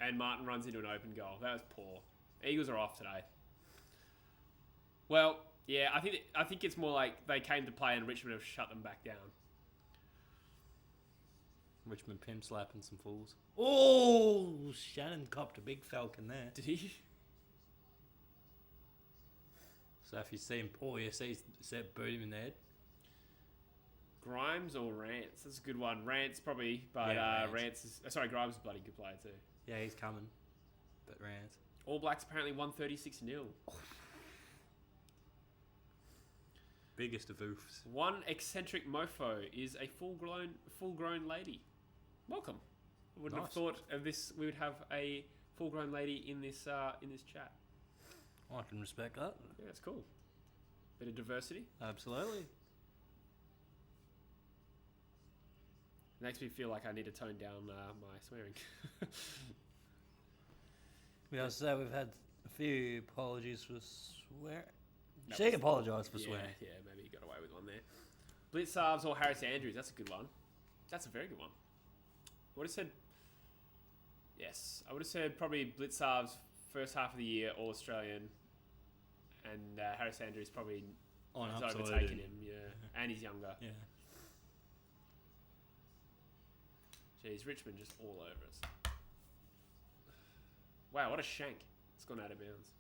And Martin runs into an open goal. That was poor. Eagles are off today. Well, yeah, I think it's more like they came to play and Richmond have shut them back down. Richmond pimp slapping some fools. Oh, Shannon copped a big falcon there. Did he? So if you see him, you see boot him in the head. Grimes or Rance? That's a good one. Rance probably, but Yeah, Rance is... Sorry, Grimes is a bloody good player too. Yeah, he's coming. But Rance. All Blacks apparently won 36-0. Biggest of oofs. One eccentric mofo is a full-grown lady. Welcome. Wouldn't have thought of this. We would have a full-grown lady in this chat. I can respect that. Yeah, it's cool. Bit of diversity. Absolutely. Makes me feel like I need to tone down my swearing. We also say we've had a few apologies for swearing. She apologised for swearing. Yeah, maybe you got away with one there. Blitzarves or Harris Andrews? That's a good one. That's a very good one. I would have said... Yes. I would have said probably Blitzarves first half of the year, All-Australian. And Harris Andrews probably has overtaken him. Yeah. And he's younger. Yeah. Jeez, Richmond just all over us. Wow, what a shank. It's gone out of bounds.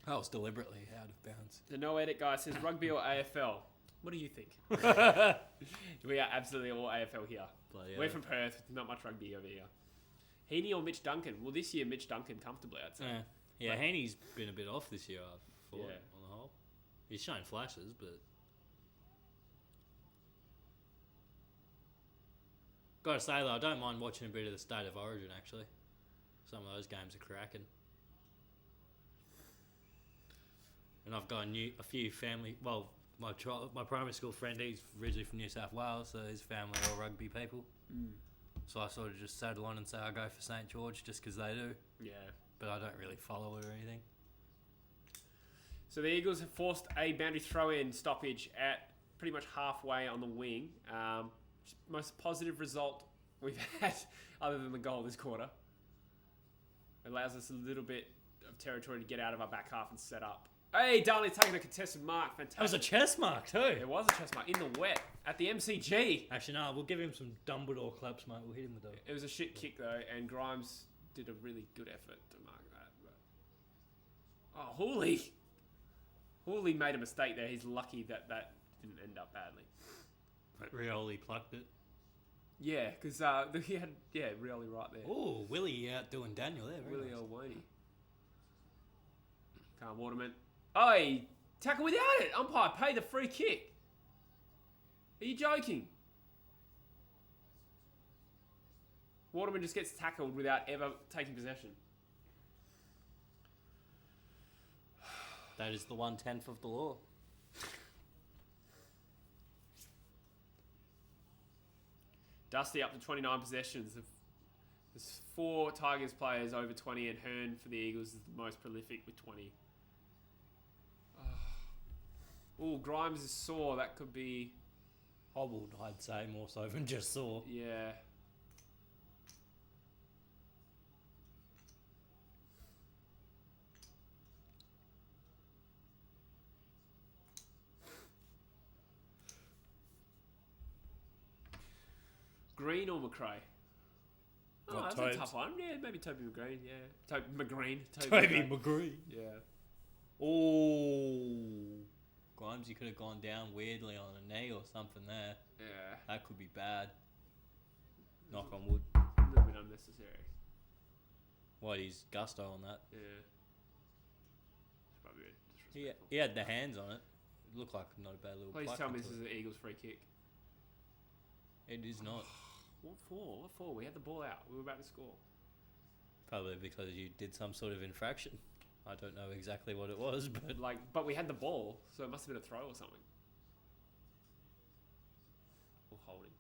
That was deliberately out of bounds. The no edit guy says rugby or AFL. What do you think? We are absolutely all AFL here. We're from Perth. Not much rugby over here. Heaney or Mitch Duncan? Well, this year Mitch Duncan comfortably, I'd say. Yeah, Heaney's been a bit off this year, I thought, Yeah. on the whole. He's shown flashes, but... Gotta say, though, I don't mind watching a bit of the State of Origin, actually. Some of those games are cracking. And I've got a few family... Well, my primary school friend, he's originally from New South Wales, so his family are all rugby people. Mm. So I sort of just settle on and say I go for St George just because they do. Yeah. But I don't really follow it or anything. So the Eagles have forced a boundary throw-in stoppage at pretty much halfway on the wing. Most positive result we've had other than the goal this quarter. It allows us a little bit of territory to get out of our back half and set up. Hey, Darley's taking a contested mark. Fantastic. That was a chest mark too. It was a chest mark in the wet at the MCG. Actually, no, we'll give him some Dumbledore claps, mate. We'll hit him with those. It was a shit kick though, and Grimes did a really good effort to mark that. But... Oh, Hooley made a mistake there. He's lucky that didn't end up badly. But Rioli plucked it. Yeah, because he had Rioli right there. Oh, Willie outdoing Daniel there. Willie nice. Olwani. Calm Waterman. Oh, he tackle without it. Umpire paid the free kick. Are you joking? Waterman just gets tackled without ever taking possession. That is the 1/10 of the law. Dusty up to 29 possessions. There's 4 Tigers players over 20, and Hearn for the Eagles is the most prolific with 20. Oh, Grimes is sore. That could be... Hobbled, I'd say, more so than just sore. Yeah. Green or McRae? Oh, that's a tough one. Yeah, maybe Toby McGreen. Yeah, Toby McGreen. Toby McGreen. Yeah. Oh, Grimes, you could have gone down weirdly on a knee or something there. Yeah. That could be bad. Knock on wood. A little bit unnecessary. What, he's gusto on that? Yeah. It's probably a bit disrespectful. He had the hands on it. It looked like not a bad little. Please tell me this is an Eagles free kick. It is not. What for? What for? We had the ball out. We were about to score. Probably because you did some sort of infraction. I don't know exactly what it was, but But we had the ball, so it must have been a throw or something. Or holding.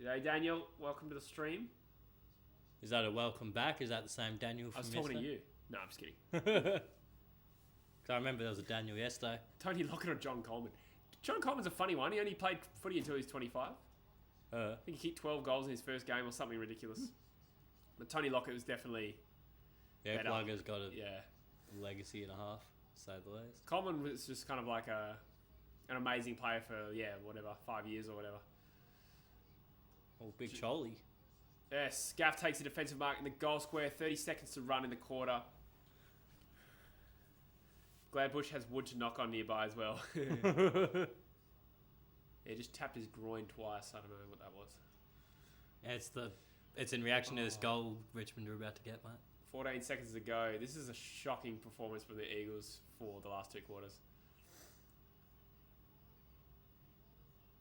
G'day, Daniel. Welcome to the stream. Is that a welcome back? Is that the same Daniel from yesterday? I was talking to you. No, I'm just kidding. Because I remember there was a Daniel yesterday. Tony Lockett or John Coleman. John Coleman's a funny one. He only played footy until he was 25. I think he kicked 12 goals in his first game or something ridiculous. But Tony Lockett was definitely better. Plugger's got a legacy and a half, to say the least. Coleman was just kind of like an amazing player for, 5 years or whatever. Oh, big Cholly. Yes, Gaff takes a defensive mark in the goal square. 30 seconds to run in the quarter. Gladbush has wood to knock on nearby as well. Yeah, just tapped his groin twice. I don't know what that was. Yeah, it's in reaction to this goal Richmond are about to get, mate. 14 seconds to go. This is a shocking performance from the Eagles for the last 2 quarters.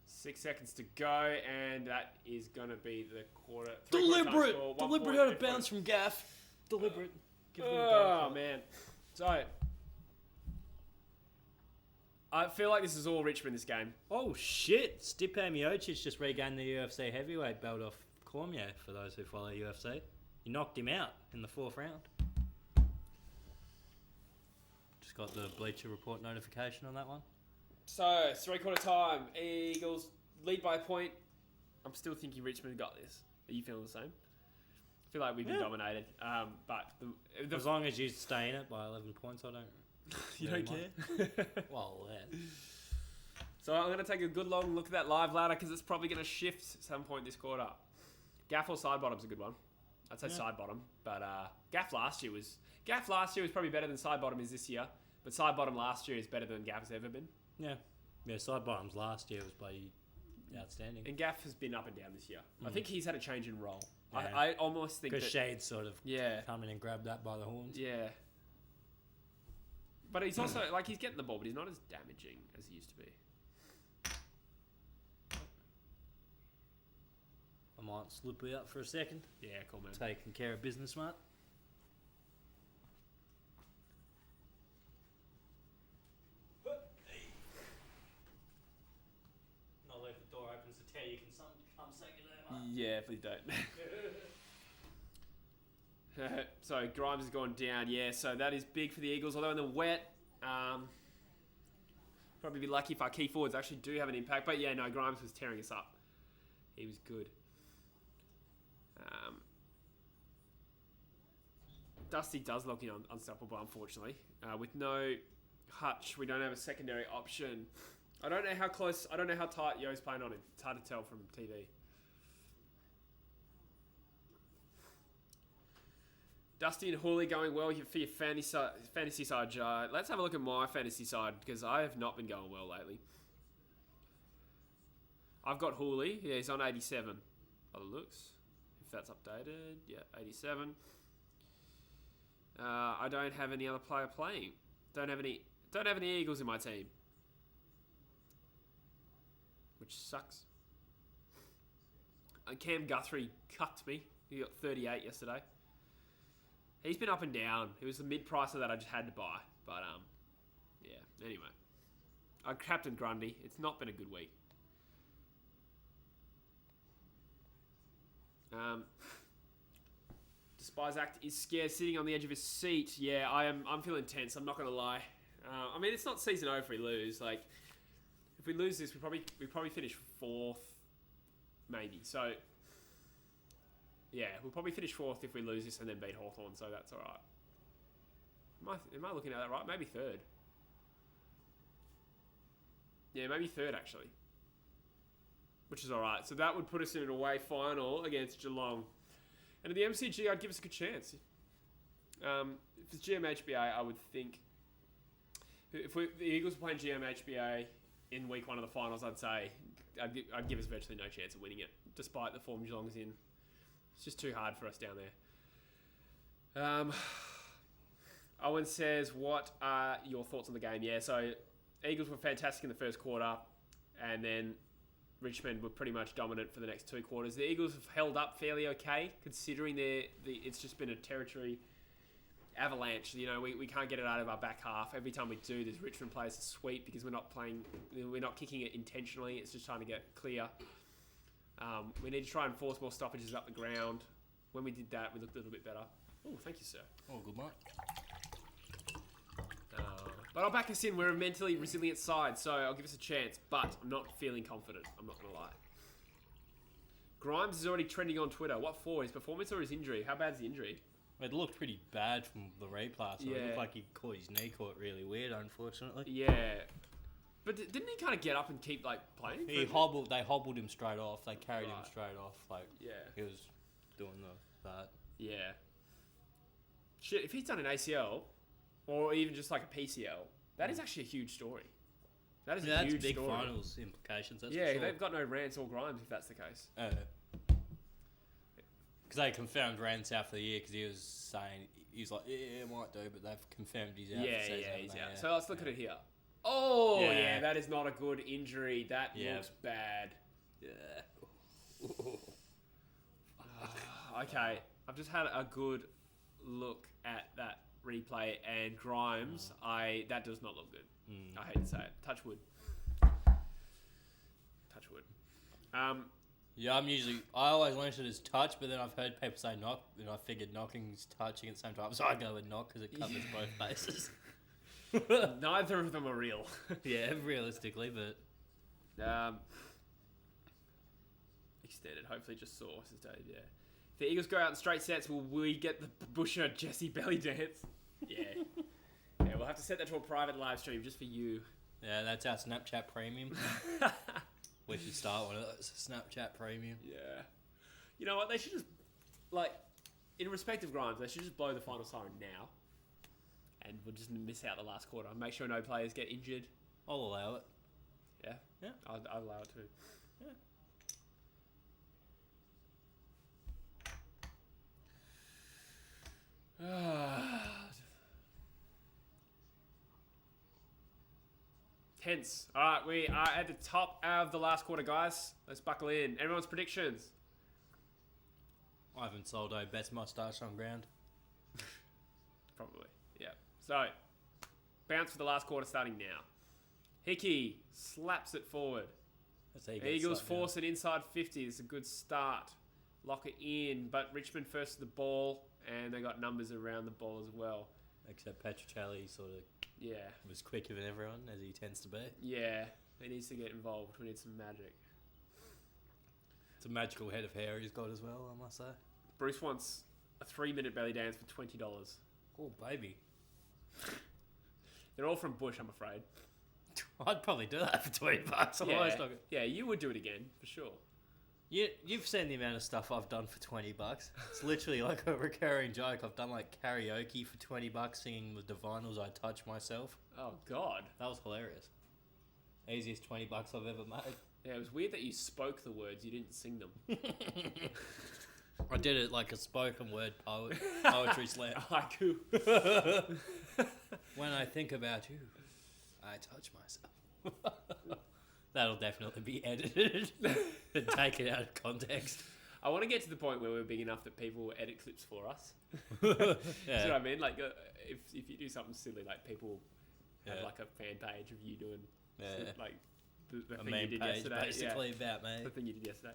6 seconds to go, and that is going to be the quarter. Deliberate out of bounds from Gaff. Deliberate. Oh, man. So, I feel like this is all Richmond this game. Oh, shit. Stipe Miocic just regained the UFC heavyweight belt off Cormier, for those who follow UFC. He knocked him out in the 4th round. Just got the Bleacher Report notification on that one. So, 3/4 time. Eagles lead by a point. I'm still thinking Richmond got this. Are you feeling the same? I feel like we've been dominated. But as long as you stay in it by 11 points, I don't... You don't care? Well, yeah. So I'm going to take a good long look at that live ladder because it's probably going to shift at some point this quarter. Gaff or side bottom's a good one. I'd say side bottom, but Gaff last year was probably better than side bottom is this year. But side bottom last year is better than Gaff has ever been. Yeah, side bottoms last year was bloody outstanding. And Gaff has been up and down this year. I think he's had a change in role. Yeah. I almost think because Shade sort of come in and grabbed that by the horns. Yeah. But he's also, like, he's getting the ball, but he's not as damaging as he used to be. I might slip you up for a second. Yeah, cool, man. Taking care of business, mate. Not leave the door open so Teddy can come second there, mate. Yeah, please don't. So Grimes has gone down, so that is big for the Eagles. Although in the wet, probably be lucky if our key forwards actually do have an impact. But Grimes was tearing us up. He was good. Dusty does look unstoppable, unfortunately. With no Hutch, we don't have a secondary option. I don't know how tight Yo's playing on him. It's hard to tell from TV. Dusty and Hooley going well for your fantasy side, Jar. Let's have a look at my fantasy side because I have not been going well lately. I've got Hooley. Yeah, he's on 87 by the looks. If that's updated. Yeah, 87. I don't have any other player playing. Don't Don't have any Eagles in my team. Which sucks. Cam Guthrie cucked me. He got 38 yesterday. He's been up and down. It was the mid-pricer that I just had to buy. But, yeah. Anyway. I captain Grundy. It's not been a good week. Despise Act is scared, sitting on the edge of his seat. Yeah, I'm feeling tense. I'm not going to lie. I mean, it's not season over if we lose. Like, if we lose this, we probably finish 4th, maybe. So, yeah, we'll probably finish 4th if we lose this and then beat Hawthorn. So that's all right. Am I looking at that right? Maybe 3rd. Yeah, maybe 3rd actually. Which is all right. So that would put us in an away final against Geelong. And at the MCG, I'd give us a good chance. If it's GMHBA, I would think... If the Eagles were playing GMHBA in week 1 of the finals, I'd say I'd give us virtually no chance of winning it, despite the form Geelong's in. It's just too hard for us down there. Owen says, what are your thoughts on the game? Yeah, so Eagles were fantastic in the first quarter, and then Richmond were pretty much dominant for the next 2 quarters. The Eagles have held up fairly okay, considering it's just been a territory avalanche. You know, we can't get it out of our back half. Every time we do, there's Richmond players to sweep because we're not kicking it intentionally. It's just trying to get clear. We need to try and force more stoppages up the ground. When we did that, we looked a little bit better. Oh, thank you, sir. Oh, good mate. But I'll back us in. We're a mentally resilient side, so I'll give us a chance. But I'm not feeling confident. I'm not going to lie. Grimes is already trending on Twitter. What for? His performance or his injury? How bad's the injury? It looked pretty bad from the replay, so it looked like he caught his knee caught really weird, unfortunately. Yeah. But didn't he kind of get up and keep, like, playing? They hobbled him straight off. They carried him straight off. Like, yeah. He was doing that. Yeah. Shit, if he's done an ACL, or even just like a PCL, that is actually a huge story. That is a huge big story. finals implications, that's yeah, for sure. They've got no Rance or Grimes if that's the case. Because they confirmed Rance out for the year because he was saying, he was like, yeah, it might do, but they've confirmed he's out for the season. Yeah, he's out. So let's look at it here. Oh, yeah, that is not a good injury. That looks bad. Yeah. Okay, I've just had a good look at that replay, and Grimes, that does not look good. I hate to say it. Touch wood. Yeah, I always learned it as touch, but then I've heard people say knock, and I figured knocking's touching at the same time, so I go with knock because it covers both bases. Neither of them are real. Yeah, realistically, but... Extended, hopefully just saw sustained, yeah. If the Eagles go out in straight sets, will we get the Busher Jesse belly dance? Yeah. Yeah, we'll have to set that to a private live stream just for you. Yeah, that's our Snapchat premium. We should start one of those. Snapchat premium. Yeah. You know what? They should just, like, in respect of Grimes, they should just blow the final siren now. And we'll just miss out the last quarter. Make sure no players get injured. I'll allow it. Yeah? Yeah. I'd allow it too. Yeah. Tense. All right, we are at the top of the last quarter, guys. Let's buckle in. Everyone's predictions. Ivan Soldo, best mustache on ground. Probably, yeah. So, bounce for the last quarter starting now. Hickey slaps it forward. Eagles force it inside 50. It's a good start. Lock it in, but Richmond first to the ball, and they got numbers around the ball as well. Except Petruccelli sort of was quicker than everyone, as he tends to be. Yeah, he needs to get involved. We need some magic. It's a magical head of hair he's got as well, I must say. Bruce wants a 3-minute belly dance for $20. Oh, baby. They're all from Bush, I'm afraid. I'd probably do that for $20. Yeah, you would do it again, for sure. You've seen the amount of stuff I've done for $20. It's literally like a recurring joke. I've done like karaoke for $20 singing with the vinyls I touch myself. Oh, God. That was hilarious. Easiest $20 I've ever made. Yeah, it was weird that you spoke the words, you didn't sing them. I did it like a spoken word poetry slam. Haiku. When I think about you. I touch myself. That'll definitely be edited and taken out of context. I want to get to the point where we're big enough that people will edit clips for us. Yeah. See what I mean? Like, if you do something silly, like people have like a fan page of you doing like the thing you did page yesterday. basically about me. The thing you did yesterday.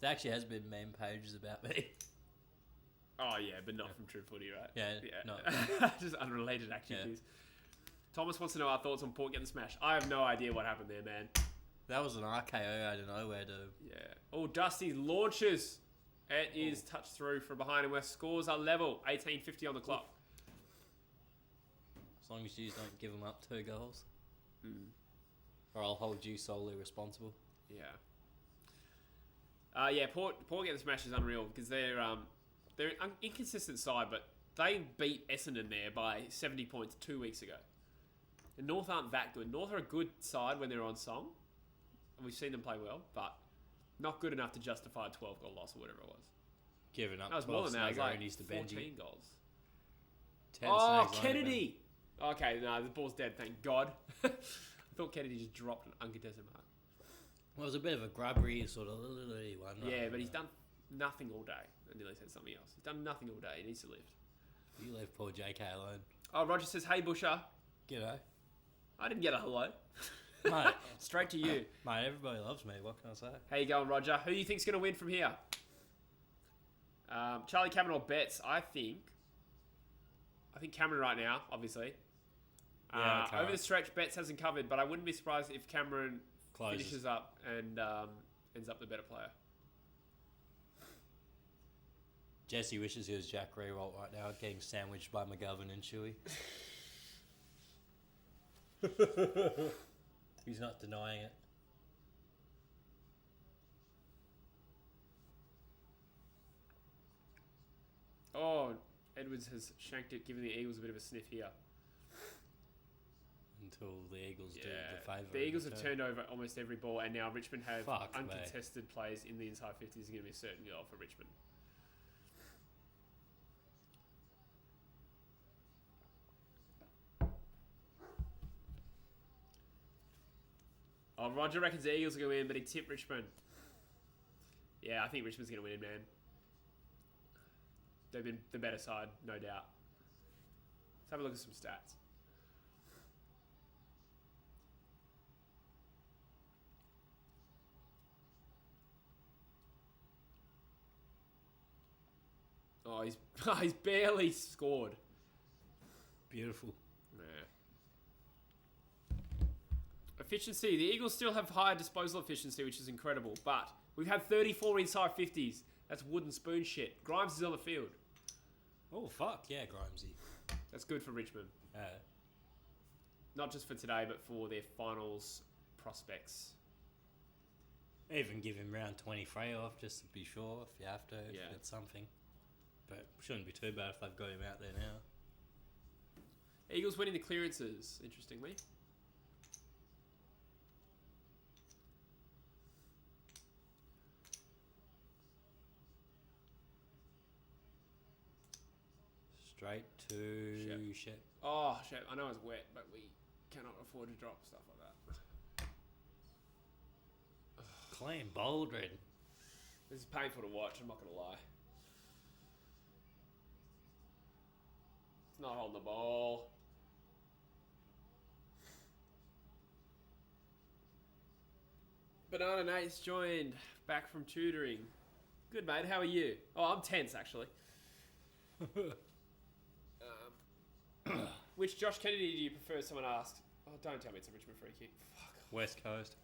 There actually has been meme pages about me. Oh yeah, but not from True Footy, right? Yeah. No. Just unrelated activities. Thomas wants to know our thoughts on Port getting smashed. I have no idea what happened there, man. That was an RKO out of nowhere, dude. Yeah. Oh, Dusty launches. It is touched through from behind and West. Scores are level. 18:50 on the clock. As long as you don't give them up 2 goals. Or I'll hold you solely responsible. Yeah. Port getting smashed is unreal because they're an inconsistent side, but they beat Essendon there by 70 points 2 weeks ago. And North aren't that good. North are a good side when they're on song. And we've seen them play well, but not good enough to justify a 12-goal loss or whatever it was. Giving up that was more than that. It was like to 14 Benji. goals. 10 Oh, snags Kennedy! Okay, no, the ball's dead, thank God. I thought Kennedy just dropped an uncontested mark. Well, it was a bit of a grubbery sort of one. Yeah, but he's done nothing all day. I nearly said something else. He's done nothing all day. He needs to lift. You leave poor JK alone. Oh, Roger says, hey, Busher. G'day. I didn't get a hello. Mate. Straight to you. Mate, everybody loves me. What can I say? How you going, Roger? Who do you think's going to win from here? Charlie Cameron or Betts? I think Cameron right now, obviously. Yeah, over the stretch, Betts hasn't covered, but I wouldn't be surprised if Cameron finishes up and ends up the better player. Jesse wishes he was Jack Rewalt right now, getting sandwiched by McGovern and Chewy. He's not denying it. Oh, Edwards has shanked it, giving the Eagles a bit of a sniff here. Until the Eagles do the favour. The Eagles have turned over almost every ball, and now Richmond have Fuck, uncontested plays in the inside 50s. Is going to be a certain goal for Richmond. Oh, Roger reckons the Eagles are going to win, but he tipped Richmond. Yeah, I think Richmond's going to win, man. They've been the better side, no doubt. Let's have a look at some stats. Oh, he's barely scored. Beautiful. Yeah. Efficiency. The Eagles still have higher disposal efficiency, which is incredible. But we've had 34 inside 50s. That's wooden spoon shit. Grimes is on the field. Oh, fuck. Yeah, Grimesy. That's good for Richmond. Not just for today, but for their finals prospects. Even give him round 23 off, just to be sure, if you have to. Yeah. Get something. But shouldn't be too bad if they've got him out there now. Eagles winning the clearances, interestingly. Straight to Shep. Oh, shit. I know it's wet, but we cannot afford to drop stuff like that. Clean Baldwin. This is painful to watch, I'm not going to lie. It's not holding the ball. Banana Nate's joined back from tutoring. Good, mate. How are you? Oh, I'm tense, actually. Which Josh Kennedy do you prefer? Someone asked. Oh, don't tell me it's a Richmond free kick. Fuck. West Coast.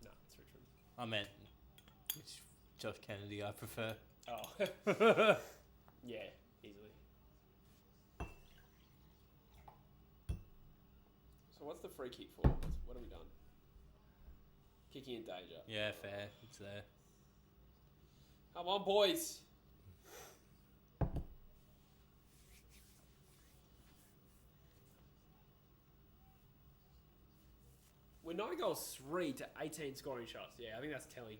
No, it's Richmond. I meant which Josh Kennedy I prefer. Oh. Yeah, easily. So what's the free kick for? What have we done? Kicking in danger. Yeah, fair. It's there. Come on, boys. We're 9 goals 3 to 18 scoring shots. Yeah, I think that's telling.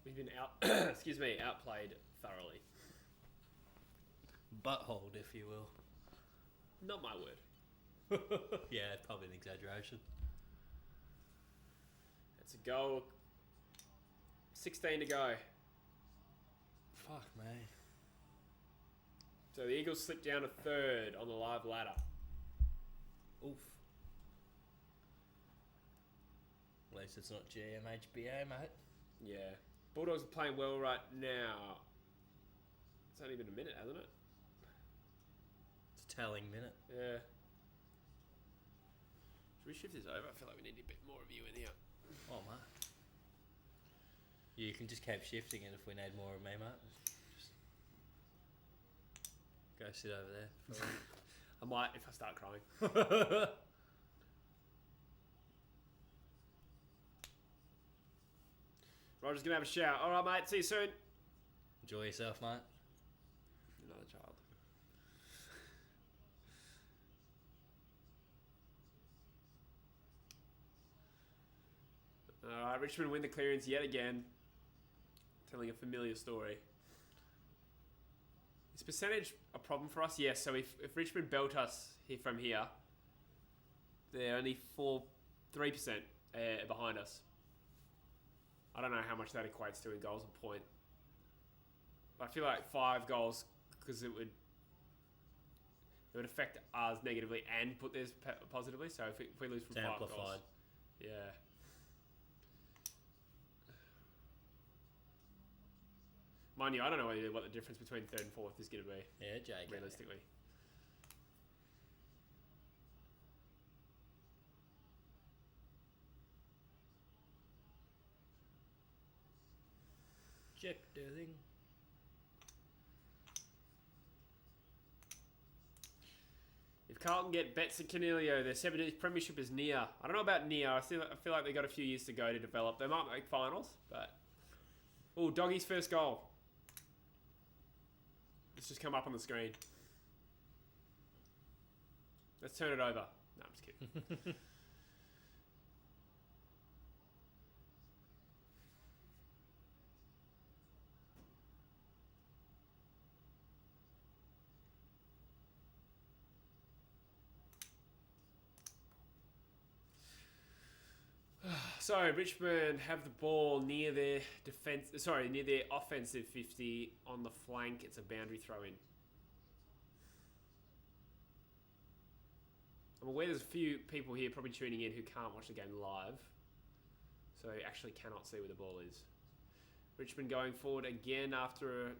We've been outplayed thoroughly. Buttholed, if you will. Not my word. Yeah, probably an exaggeration. It's a goal. 16 to go. Fuck me. So the Eagles slip down to third on the live ladder. Oof. At least it's not GMHBA, mate. Yeah. Bulldogs are playing well right now. It's only been a minute, hasn't it? It's a telling minute. Yeah. Should we shift this over? I feel like we need a bit more of you in here. Oh, mate. You can just keep shifting it if we need more of me, mate. Just go sit over there. I might if I start crying. Roger's going to have a shower. All right, mate. See you soon. Enjoy yourself, mate. Another child. All right, Richmond win the clearance yet again. Telling a familiar story. Is percentage a problem for us? Yes. So if Richmond belt us here from here, they're only 3% behind us. I don't know how much that equates to in goals and point. But I feel like 5 goals because it would affect us negatively and put theirs positively. So if we lose from 5 amplified. goals, yeah. Mind you, I don't know what the difference between 3rd and 4th is going to be. Yeah, Jake. Realistically. Check, darling. If Carlton get Betts and Canelio, their 17th premiership is near. I don't know about near. I feel like they've got a few years to go to develop. They might make finals, but... Oh, Doggy's first goal. It's just come up on the screen. Let's turn it over. No, I'm just kidding. So Richmond have the ball near their near their offensive 50 on the flank. It's a boundary throw in. I'm aware there's a few people here probably tuning in who can't watch the game live, so they actually cannot see where the ball is. Richmond going forward again after a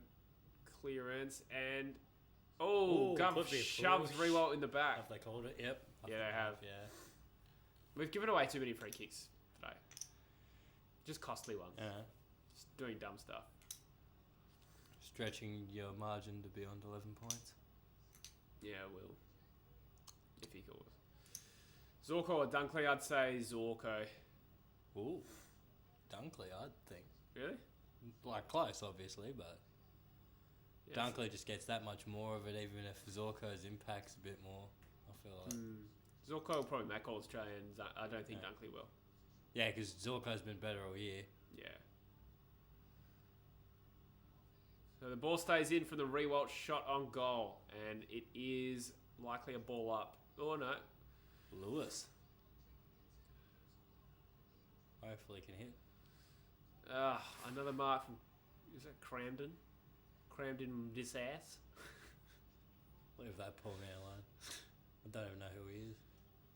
clearance and Gump shoves Rewalt in the back. Have they called it? Yep. Yeah, they have. Yeah. We've given away too many free kicks today. Just costly ones. Yeah. Just doing dumb stuff. Stretching your margin to beyond 11 points. Yeah, I will. If he calls. Zorko or Dunkley? I'd say Zorko. Ooh. Dunkley, I'd think. Really? Like, close, obviously, but... Yeah, Dunkley just gets that much more of it, even if Zorko's impact's a bit more, I feel like. Zorko will probably make all Australians. I don't think Dunkley will. Yeah, because Zorko's been better all year. Yeah. So the ball stays in for the Rewalt shot on goal, and it is likely a ball up. Oh, no. Lewis. Hopefully he can hit. Another mark from... Is that Cramden? Cramden this ass? Leave that poor man alone. I don't even know who he is.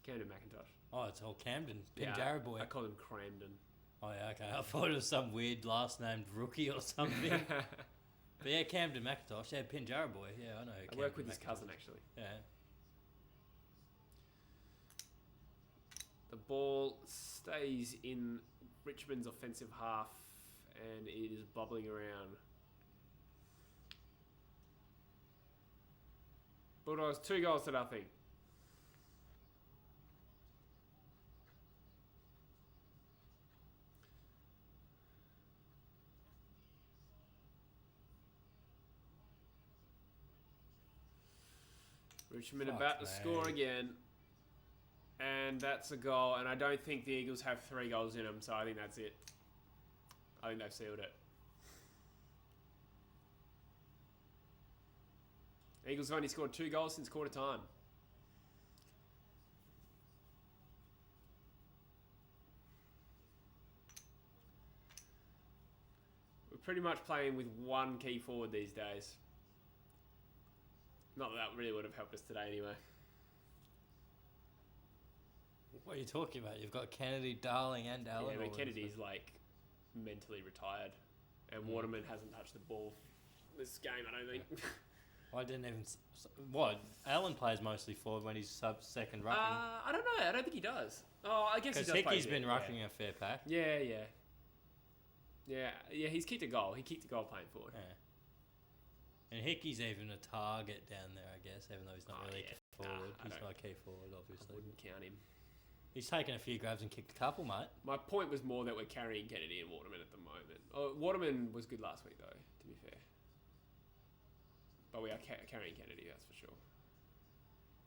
Camden McIntosh. Oh, it's all Camden. Pinjarra boy. I call him Cramden. Oh, yeah, okay. I thought it was some weird last-named rookie or something. But yeah, Camden McIntosh. Yeah, Pinjarra boy. Yeah, I know who I work with his cousin, actually. Yeah. The ball stays in Richmond's offensive half, and it is bubbling around. Bulldogs 2 goals to nothing. Richmond about to score again. And that's a goal. And I don't think the Eagles have 3 goals in them, so I think that's it. I think they've sealed it. Eagles have only scored 2 goals since quarter time. pretty much playing with one key forward these days. Not that really would have helped us today anyway. What are you talking about? You've got Kennedy, Darling, and Allen. Yeah, but Kennedy's like mentally retired, and Waterman hasn't touched the ball this game. I don't think. I didn't even. What? Allen plays mostly forward when he's second rucking. I don't know. I don't think he does. Oh, I guess he does. Because Hickey's play been rucking a fair pack. Yeah. He's kicked a goal. He kicked a goal playing forward. Yeah. And Hickey's even a target down there, I guess, even though he's not really a forward. He's not a key forward, obviously. I wouldn't count him. He's taken a few grabs and kicked a couple, mate. My point was more that we're carrying Kennedy and Waterman at the moment. Oh, Waterman was good last week, though, to be fair. But we are carrying Kennedy, that's for sure.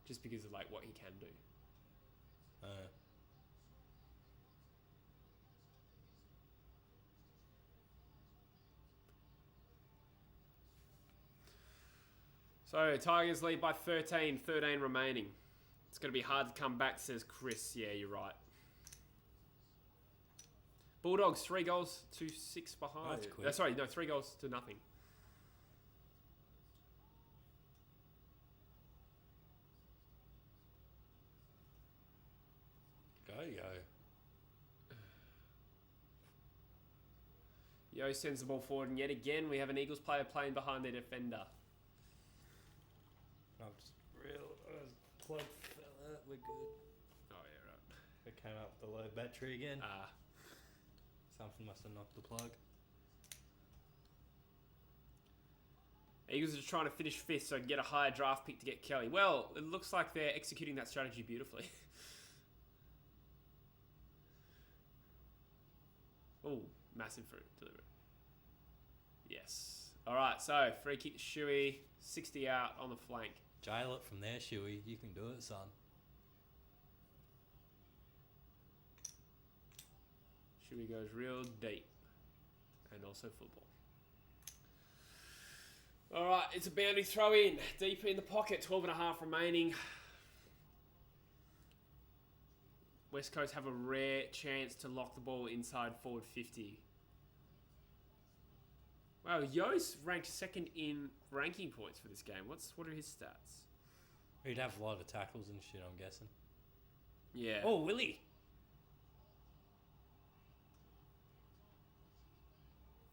Just because of like what he can do. So, Tigers lead by 13 remaining. It's going to be hard to come back, says Chris. Yeah, you're right. Bulldogs, 3 goals to 6 behind. That's quick. 3 goals to nothing. Yo sends the ball forward, and yet again we have an Eagles player playing behind their defender. I'm just plug fella. We're good. Oh yeah, right. It came up with the low battery again. Something must have knocked the plug. Eagles are just trying to finish 5th so get a higher draft pick to get Kelly. Well, it looks like they're executing that strategy beautifully. Oh, massive fruit delivery. Yes. All right, so free kick to Shuey, 60 out on the flank. Jail it from there, Shuey. You can do it, son. Shuey goes real deep. And also football. All right, it's a boundary throw in. Deep in the pocket, 12.5 remaining. West Coast have a rare chance to lock the ball inside forward 50. Wow, Yo's ranked 2nd in ranking points for this game. What are his stats? He'd have a lot of tackles and shit, I'm guessing. Yeah. Oh, Willie.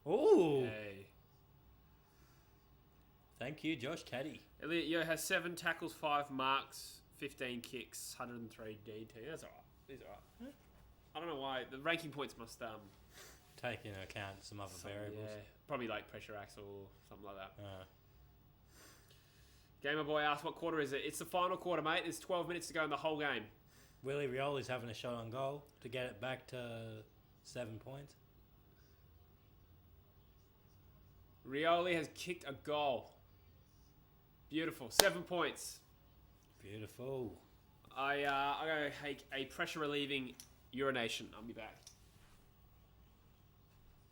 Oh. Hey. Thank you, Josh Caddy. Elliot Yo has 7 tackles, 5 marks, 15 kicks, 103 DT. That's alright. He's alright. I don't know why. The ranking points must take into account some other variables. Yeah, probably like pressure axle or something like that. Gamer Boy asked, what quarter is it? It's the final quarter, mate. There's 12 minutes to go in the whole game. Willie Rioli's having a shot on goal to get it back to 7 points. Rioli has kicked a goal. Beautiful. 7 points. Beautiful. I'm going to take a pressure relieving urination. I'll be back.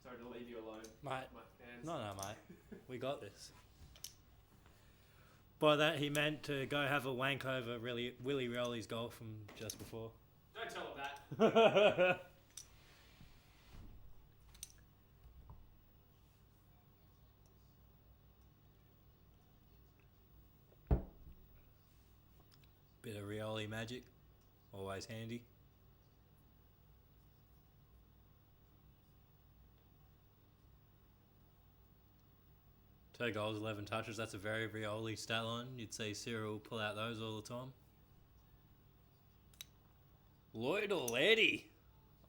Sorry to leave you alone, mate. My fans. No, mate. We got this. By that, he meant to go have a wank over Willie Rioli's goal from just before. Don't tell him that. Bit of Rioli magic. Always handy. Two goals, 11 touches. That's a very Rioli stat line. You'd see Cyril pull out those all the time. Lloyd or Laddie?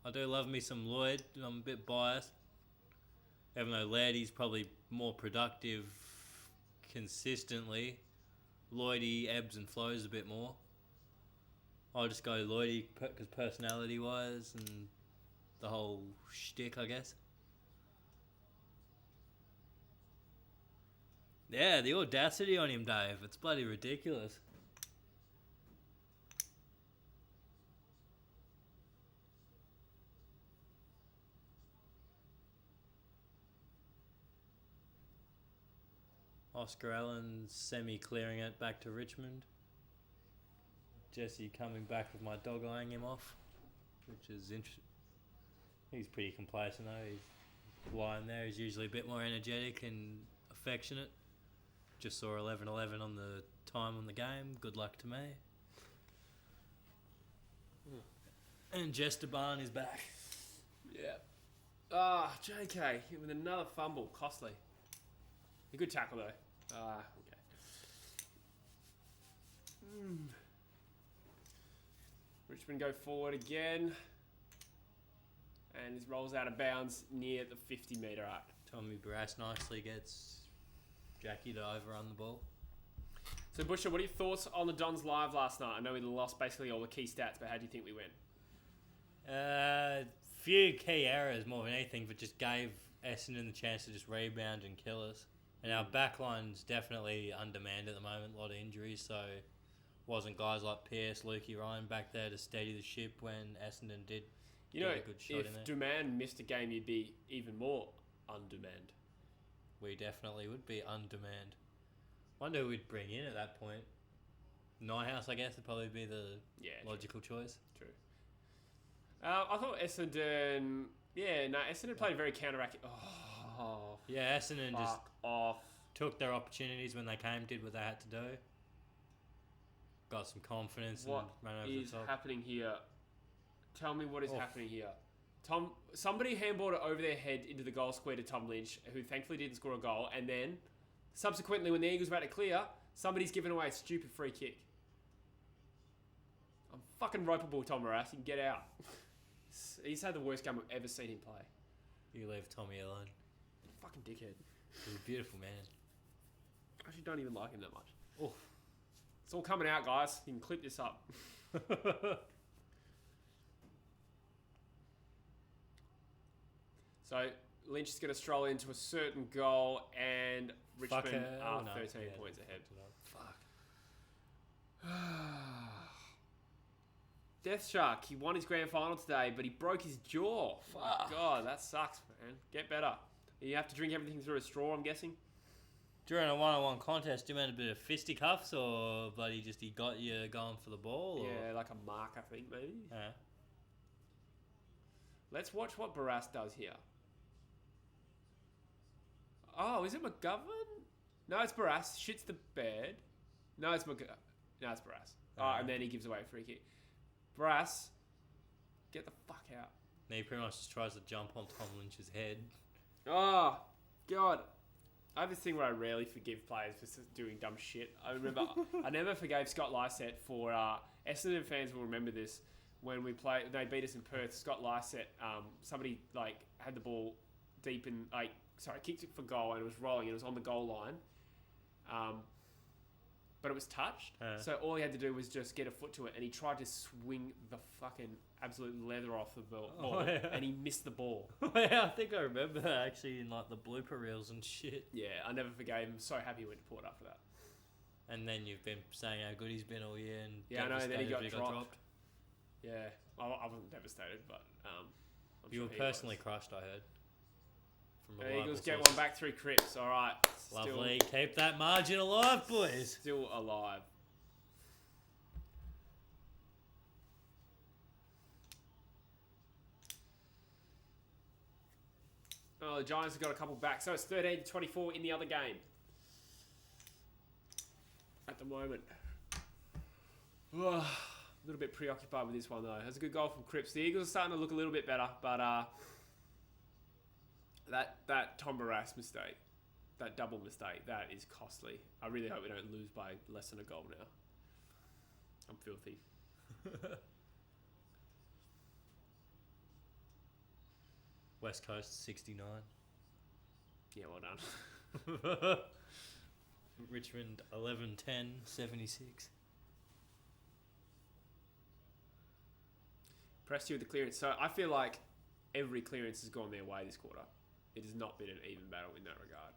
I do love me some Lloyd. I'm a bit biased. Even though Laddie's probably more productive consistently. Lloydie ebbs and flows a bit more. I'll just go Lloydie because personality-wise and the whole shtick, I guess. Yeah, the audacity on him, Dave. It's bloody ridiculous. Oscar Allen semi-clearing it back to Richmond. Jesse coming back with my dog eyeing him off, which is interesting. He's pretty complacent though. He's line there is usually a bit more energetic and affectionate. Just saw 11:11 on the time on the game. Good luck to me. And Jesteban is back. Yeah. JK with another fumble. Costly. A good tackle, though. Okay. Richmond go forward again. And he rolls out of bounds near the 50-metre arc. Tommy Barras nicely gets Jackie to overrun the ball. So, Busher, what are your thoughts on the Dons live last night? I know we lost basically all the key stats, but how do you think we went? Few key errors more than anything, but just gave Essendon the chance to just rebound and kill us. And our backline's definitely undermanned at the moment, a lot of injuries, so wasn't guys like Pearce, Lukey Ryan back there to steady the ship when Essendon did get a good shot in there. If Duman missed a game, you'd be even more undemand. We definitely would be undemand. Wonder who we'd bring in at that point. Nighthouse, I guess, would probably be the logical choice. True. I thought Essendon... Essendon played very counteract. Yeah, Essendon just off. Took their opportunities when they came, did what they had to do. Got some confidence and ran over the top. What is happening here? Tell me what is happening here. Somebody handballed it over their head into the goal square to Tom Lynch, who thankfully didn't score a goal, and then, subsequently, when the Eagles were about to clear, somebody's given away a stupid free kick. I'm fucking ropeable, Tom Barras. You can get out. He's had the worst game I've ever seen him play. You leave Tommy alone. Fucking dickhead. He's a beautiful man. I actually don't even like him that much. Oh. It's all coming out, guys. You can clip this up. So, Lynch is going to stroll into a certain goal, and Richmond are 13 points ahead. Fuck. Death Shark, he won his grand final today, but he broke his jaw. Fuck. God, that sucks, man. Get better. You have to drink everything through a straw, I'm guessing? During a one-on-one contest, you made a bit of fisticuffs, or bloody just he got you going for the ball? Yeah, or? like a mark, I think, maybe. Yeah. Let's watch what Barras does here. Oh, is it McGovern? No, it's Barras. Shits the bed. No, it's McGovern. No, it's Barras. And then he gives away a free kick. Barras, get the fuck out. Now he pretty much just tries to jump on Tom Lynch's head. Oh, God. I have this thing where I rarely forgive players for doing dumb shit. I remember, I never forgave Scott Lysett for, Essendon fans will remember this, when we played, they beat us in Perth, Scott Lysett, somebody, had the ball deep in, kicked it for goal, and it was rolling, and it was on the goal line. But it was touched, so all he had to do was just get a foot to it, and he tried to swing the fucking absolute leather off the ball, and he missed the ball. Yeah, I think I remember that actually in the blooper reels and shit. Yeah, I never forgave him. So happy he went to Port after that. And then you've been saying how good he's been all year, and I know. Then he got dropped. Yeah, I wasn't devastated, but you were personally crushed, I heard. The Eagles get one back through Cripps. All right. Lovely. Keep that margin alive, boys. Still alive. Oh, the Giants have got a couple back. So it's 13-24 in the other game. At the moment. A little bit preoccupied with this one, though. That's a good goal from Cripps. The Eagles are starting to look a little bit better, but... That Tom Barras mistake, that double mistake, that is costly. I really hope we don't lose by less than a goal now. I'm filthy. West Coast 69. Yeah, well done. Richmond 11-10 76. Pressed you with the clearance. So I feel like every clearance has gone their way this quarter. It has not been an even battle in that regard.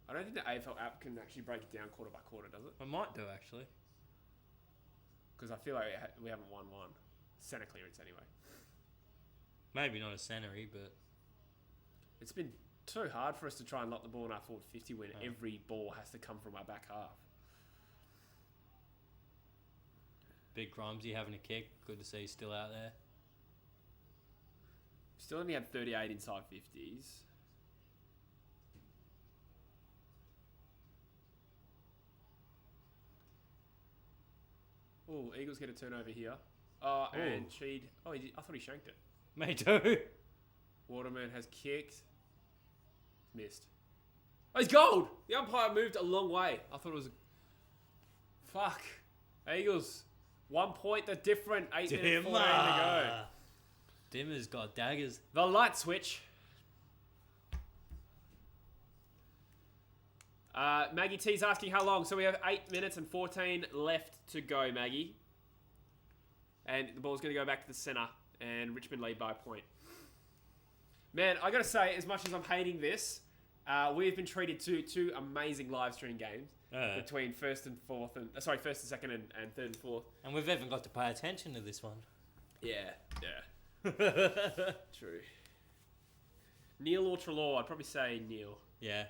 I don't think the AFL app can actually break it down quarter by quarter, does it? I might do, actually. Because I feel like we haven't won one. Centre clearance, anyway. Maybe not a centre-y, but... It's been too hard for us to try and lock the ball in our forward 50 when every ball has to come from our back half. Big Crimesy having a kick. Good to see he's still out there. Still only had 38 inside 50s. Oh, Eagles get a turnover here. Oh, and Cheed. Oh, I thought he shanked it. Me too. Waterman has kicked. Missed. Oh, he's gold! The umpire moved a long way. I thought it was... Fuck. Eagles. 1 point, they're different. 8 minutes, 14 to go. Dimmer's got daggers. The light switch. Maggie T's asking how long. So we have 8 minutes and 14 left to go, Maggie. And the ball's going to go back to the centre. And Richmond lead by a point. Man, I got to say, as much as I'm hating this, we've been treated to 2 amazing live stream games. Between first and second and third and fourth. And we've even got to pay attention to this one. Yeah. True. Neil or Trelaw? I'd probably say Neil. Yeah.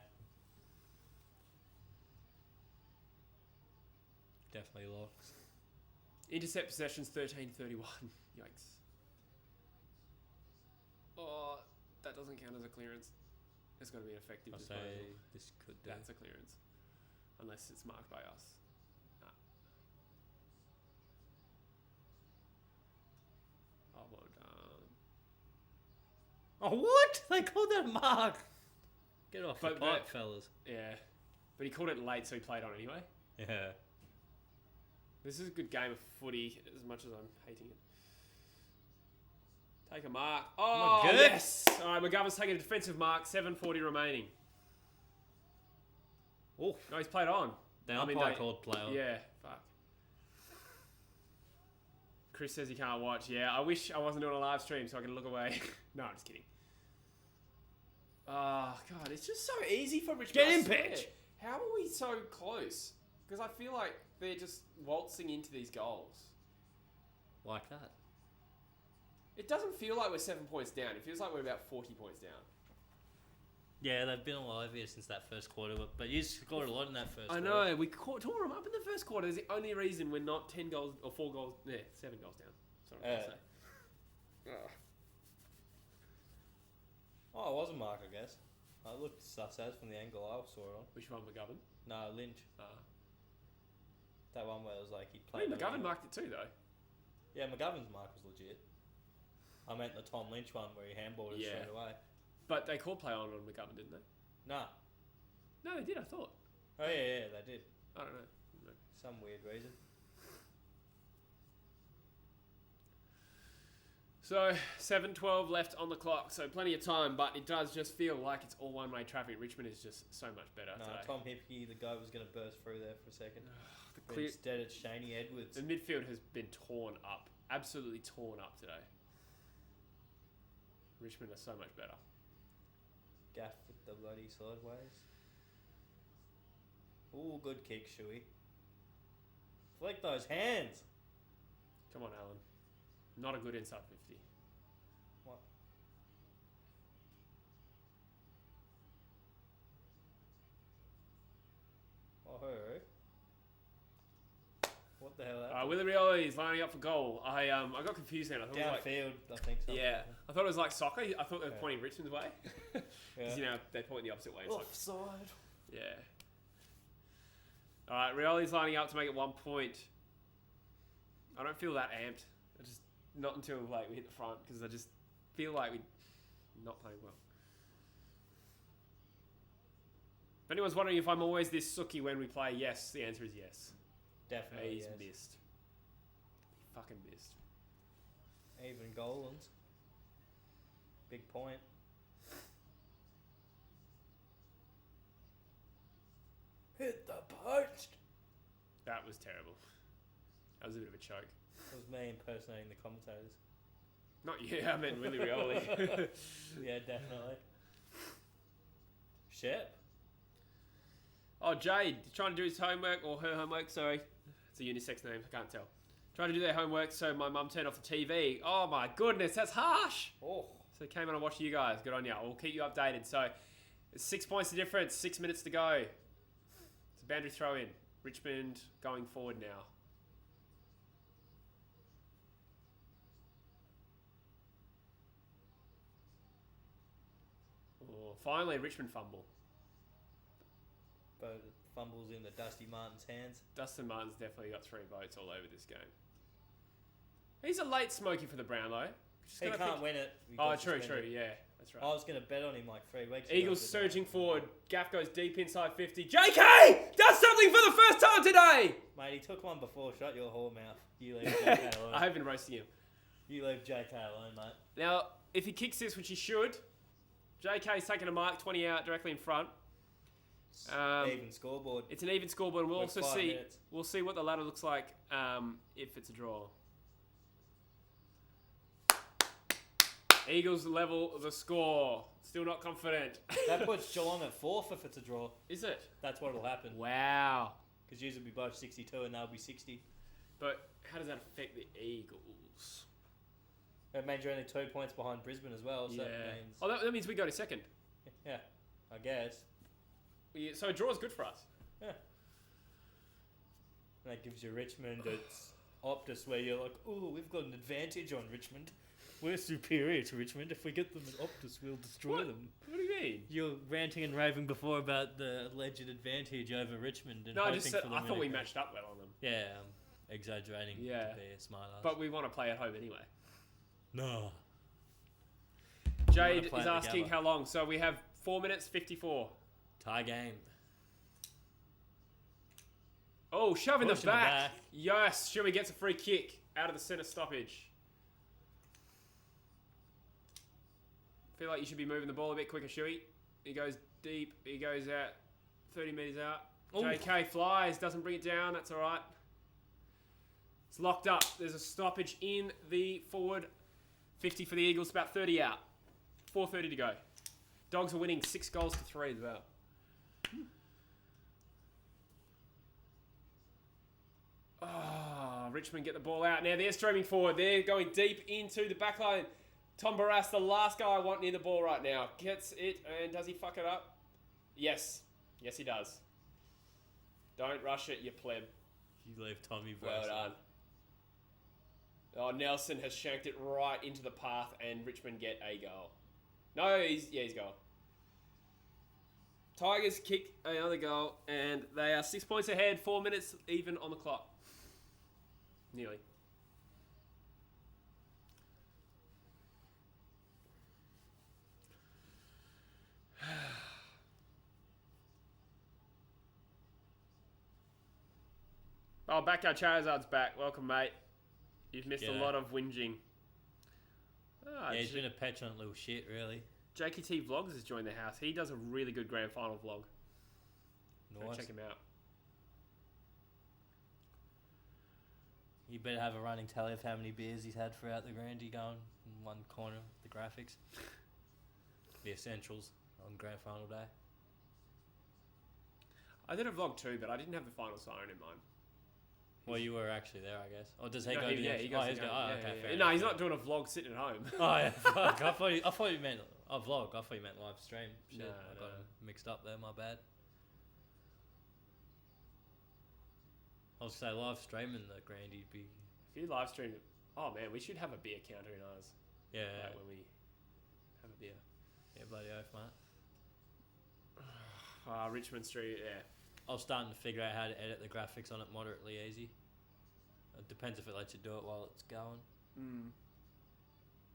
Definitely locks. Intercept possessions 13-31. Yikes. Oh, that doesn't count as a clearance. It's got to be an effective disposal. This could do. That's a clearance. Unless it's marked by us. Oh, well done. Oh, what? They called that a mark. Get off the pipe, fellas. Yeah. But he called it late, so he played on anyway. Yeah. This is a good game of footy, as much as I'm hating it. Take a mark. Oh, good. Yes! All right, McGovern's taking a defensive mark. 7:40 remaining. Oh, no, he's played on. The umpire called play on. Yeah, fuck. Chris says he can't watch. Yeah, I wish I wasn't doing a live stream so I can look away. No, I'm just kidding. Oh, God, it's just so easy for Richmond. Get in pitch. How are we so close? Because I feel like they're just waltzing into these goals. Like that. It doesn't feel like we're 7 points down. It feels like we're about 40 points down. Yeah, they've been alive here since that first quarter, but you scored a lot in that first quarter. I know, we tore them up in the first quarter. It's the only reason we're not 10 goals or 4 goals, 7 goals down. That's what I'm trying to say. Oh, it was a mark, I guess. I looked sus as from the angle I saw it on. Which one, McGovern? No, Lynch. That one where it was like he I played. mean, McGovern marked it too, though. Yeah, McGovern's mark was legit. I meant the Tom Lynch one where he handballed it straight away. But they called play on McGovern, didn't they? Nah. No, they did, I thought. Oh, yeah, they did. I don't know. Some weird reason. So, 7:12 left on the clock, so plenty of time, but it does just feel like it's all one-way traffic. Richmond is just so much better today. Tom Hippie, the guy was going to burst through there for a second. Instead, it's Shaney Edwards. The midfield has been torn up. Absolutely torn up today. Richmond are so much better. Gaff with the bloody sideways. Ooh, good kick, Shuey. Flick those hands. Come on, Alan. Not a good inside 50. What? Oh, what the hell? Willie Rioli is lining up for goal. I got confused then. I thought downfield, I think so. Yeah, I thought it was like soccer. I thought they were pointing Richmond's way. Because they point the opposite way. Offside. Yeah. All right, Rioli's lining up to make it 1 point. I don't feel that amped. Not until we hit the front, because I just feel like we're not playing well. If anyone's wondering if I'm always this sooky when we play, yes, the answer is yes. Definitely. He's missed. He fucking missed. Even Golans. Big point. Hit the post. That was terrible. That was a bit of a choke. It was me impersonating the commentators. Not you, I meant Willie Rioli. Yeah, definitely. Shep. Oh, Jade, trying to do his homework, or her homework, sorry. It's a unisex name, I can't tell. Trying to do their homework, so my mum turned off the TV. Oh my goodness, that's harsh! Oh. So came on and watched you guys. Good on you. We'll keep you updated. So, it's 6 points the difference, 6 minutes to go. It's a boundary throw in. Richmond going forward now. Finally, a Richmond fumble. But fumbles in the Dusty Martin's hands. Dustin Martin's definitely got 3 votes all over this game. He's a late smoky for the Brownlow. He can't win it. Oh, true. Yeah, that's right. I was going to bet on him like 3 weeks ago. Eagles surging forward. Gaff goes deep inside 50. JK does something for the first time today! Mate, he took one before. Shut your whore mouth. You leave JK alone. I have been roasting him. You leave JK alone, mate. Now, if he kicks this, which he should, JK's taking a mark, 20 out, directly in front. Even scoreboard. It's an even scoreboard. We'll With also 5 see. minutes. We'll see what the ladder looks like if it's a draw. Eagles level the score. Still not confident. That puts Geelong at 4th if it's a draw. Is it? That's what'll happen. Wow. Because yours will be both 62 and they'll be 60. But how does that affect the Eagles? That means you're only 2 points behind Brisbane as well. So Yeah. that means... Oh, that means we go to second. Yeah, I guess. Yeah, so a draw is good for us. Yeah. And that gives you Richmond. It's Optus where you're like, oh, we've got an advantage on Richmond. We're superior to Richmond. If we get them at Optus, we'll destroy them. What do you mean? You're ranting and raving before about the alleged advantage over Richmond. And No, I hoping just said, for them I thought we winning. matched up well on them. Yeah, exaggerating Yeah. to be a smart ass. But we want to play at home anyway. No. Jade play is it asking together. how long. So we have 4 minutes 54. Tie game. Oh, shove in the Push in the back. back. Yes, Shuey gets a free kick out of the centre stoppage. Feel like you should be moving the ball a bit quicker, Shuey. He goes deep. He goes out 30 metres out. Ooh. JK flies, doesn't bring it down. That's all right. It's locked up. There's a stoppage in the forward. 50 for the Eagles, about 30 out. 4:30 to go. Dogs are winning 6 goals to 3 as well. Oh, Richmond get the ball out. Now they're streaming forward. They're going deep into the back line. Tom Barras, the last guy I want near the ball right now. Gets it, and does he fuck it up? Yes. Yes, he does. Don't rush it, you pleb. You leave Tommy Well done. Oh, Nelson has shanked it right into the path, and Richmond get a goal. No, he's goal. Tigers kick another goal, and they are 6 points ahead, 4 minutes even on the clock. Nearly. Oh, Backyard Charizard's back. Welcome, mate. You've missed a G'day. lot of whinging. Ah, Yeah, he's been a petulant little shit, really. JKT Vlogs has joined the house. He does a really good grand final vlog. Go Nice. check him out. You better have a running tally of how many beers he's had throughout the grandy going in one corner of the graphics. The essentials on grand final day. I did a vlog too, but I didn't have the final siren in mind. Well, you were actually there, I guess. Or does he No, go to the... he goes to he's the game. go- oh, Yeah, okay, yeah, fair yeah. No, enough. he's not doing a vlog sitting at home. Oh, yeah, fuck. I thought you meant a vlog. I thought you meant live stream. Shit, No, I got no. mixed up there, my bad. I was going to say live streaming the grandy'd be... If you live stream it, oh man, we should have a beer counter in ours. Yeah, Like when we have a beer. yeah, bloody oath, mate. Richmond Street, yeah. I was starting to figure out how to edit the graphics on it moderately easy. It depends if it lets you do it while it's going. Mm.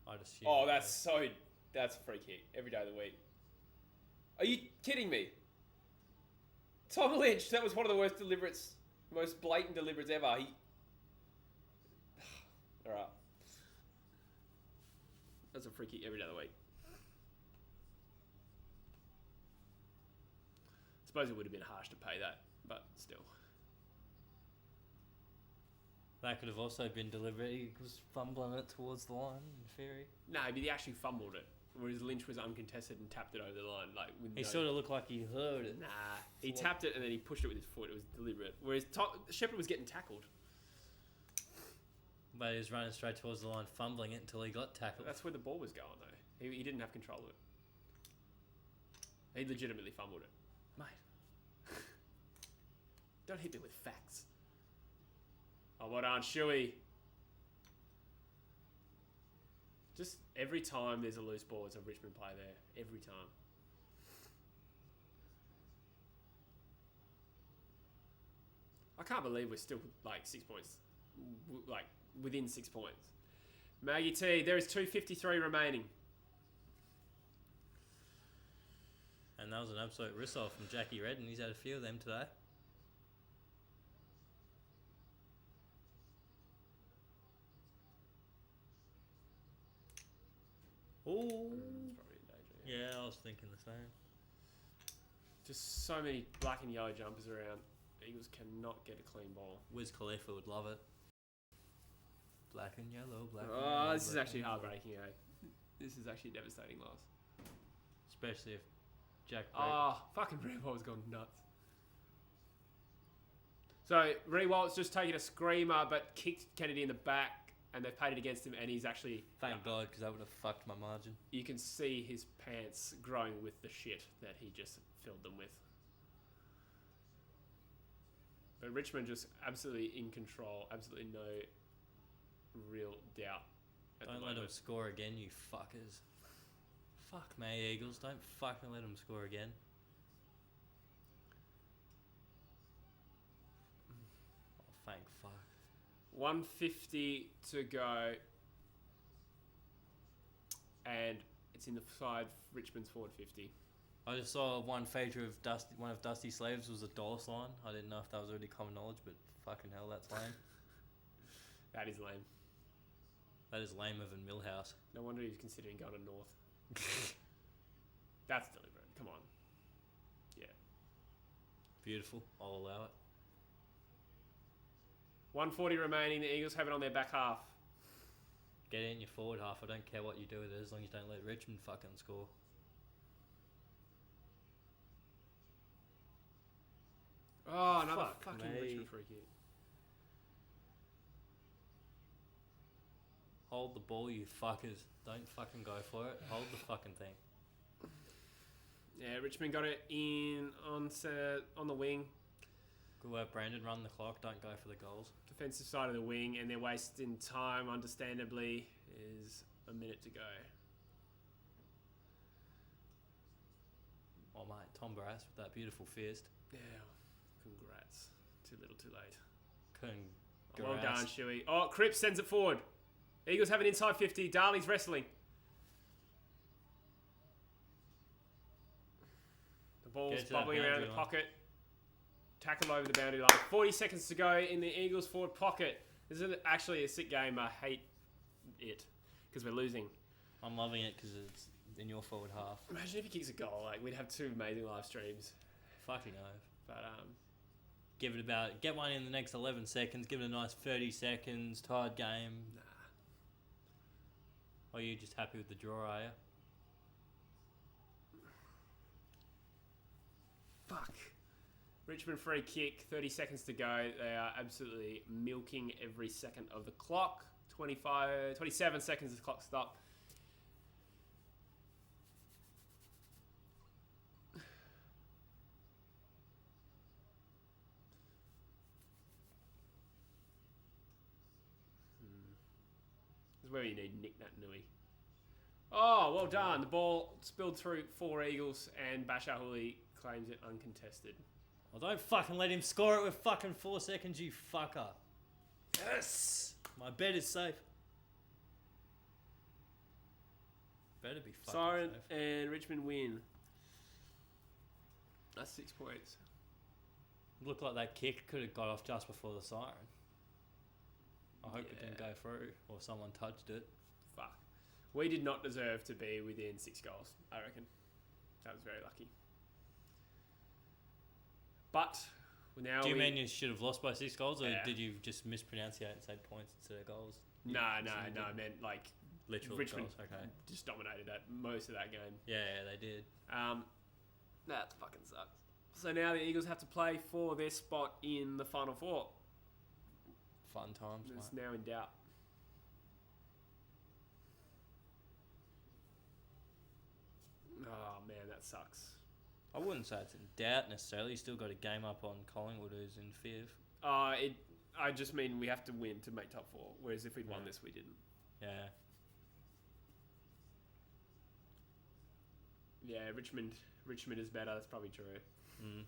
I'd assume. Oh, that's a free kick every day of the week. Are you kidding me? Tom Lynch, that was one of the most blatant deliberates ever. All right. That's a free kick every day of the week. Suppose it would have been harsh to pay that, but still. That could have also been deliberate. He was fumbling it towards the line, in theory. No, but he actually fumbled it, whereas Lynch was uncontested and tapped it over the line. He sort of looked like he heard it. Nah, he tapped it and then he pushed it with his foot. It was deliberate. Whereas Shepherd was getting tackled. But he was running straight towards the line, fumbling it until he got tackled. That's where the ball was going, though. He didn't have control of it. He legitimately fumbled it. Mate. Don't hit me with facts. Oh, well done, Shuey. Just every time there's a loose ball, it's a Richmond player there. Every time. can't believe we're still like 6 points, like within 6 points. Maggie T, there is 2:53 remaining. And that was an absolute riss-off from Jackie Redden. He's had a few of them today. Ooh. Probably in danger, Yeah, I was thinking the same. Just so many black and yellow jumpers around. Eagles cannot get a clean ball. Wiz Khalifa would love it. Black and yellow, black and Oh, yellow. this is black actually and yellow. heartbreaking, eh? This is actually a devastating loss. Especially if Jack... Fucking Rewalt's gone nuts. So, Rewalt's just taken a screamer, but kicked Kennedy in the back, and they've paid it against him, and he's actually... Thank God, because that would have fucked my margin. You can see his pants growing with the shit that he just filled them with. But Richmond just absolutely in control, absolutely no real doubt. Don't let them score again, you fuckers. Fuck me, Eagles. Don't fucking let them score again. Oh, thank fuck. 150 to go. And it's in the side, Richmond's forward 50. I just saw one feature of one of Dusty's sleeves was a dollar sign. I didn't know if that was already common knowledge, but fucking hell, that's lame. That is lame. That is lamer than Millhouse. No wonder he's considering going to North. That's deliberate. Come on. Yeah. Beautiful. I'll allow it. 140 remaining. The Eagles have it on their back half. Get in your forward half. I don't care what you do with it as long as you don't let Richmond fucking score. Oh, another Fuck fucking me. Richmond free kick. Hold the ball, you fuckers. Don't fucking go for it. Hold the fucking thing. Yeah, Richmond got it in on the wing. Good work, Brandon. Run the clock. Don't go for the goals. Defensive side of the wing, and they're wasting time, understandably. Is a minute to go. Oh, mate. Tom Barras with that beautiful fist. Yeah, congrats. Too little, too late. Congrats. Well done, Shuey. Oh, Cripps sends it forward. Eagles have an inside 50. Darley's wrestling. The ball's bubbling around the pocket. Tackled over the boundary line. 40 seconds to go in the Eagles forward pocket. This is actually a sick game. I hate it because we're losing. I'm loving it because it's in your forward half. Imagine if he kicks a goal. Like, we'd have 2 amazing live streams. Fucking oath. But Give it about... Get one in the next 11 seconds. Give it a nice 30 seconds. Tired game. nah. Or are you just happy with the draw, are you? Fuck. Richmond free kick, 30 seconds to go. They are absolutely milking every second of the clock. 27 seconds the clock stopped. This is where you need Nick Nat Nui. Oh, well done. The ball spilled through 4 Eagles and Bashar Hooley claims it uncontested. Well, don't fucking let him score it with fucking 4 seconds, you fucker. Yes! My bet is safe. Better be fucking Siren safe. and Richmond win. That's 6 points. Looked like that kick could have got off just before the siren. I hope it didn't Yeah. go through or someone touched it. Fuck. We did not deserve to be within 6 goals, I reckon. That was very lucky. But now Do you mean you should have lost by 6 goals, or Yeah. did you just mispronunciate and say points instead of goals? No, Yeah, I meant like literal Richmond goals. Okay. just dominated that most of that game. Yeah, they did. That fucking sucks. So now the Eagles have to play for their spot in the Final Four. Fun times, It's mate. now in doubt. Oh man, that sucks. I wouldn't say it's in doubt necessarily. You still got a game up on Collingwood, who's in 5th. I just mean we have to win to make top 4. Whereas if we'd won Yeah. this, we didn't. Yeah. Yeah, Richmond is better. That's probably true. Mm.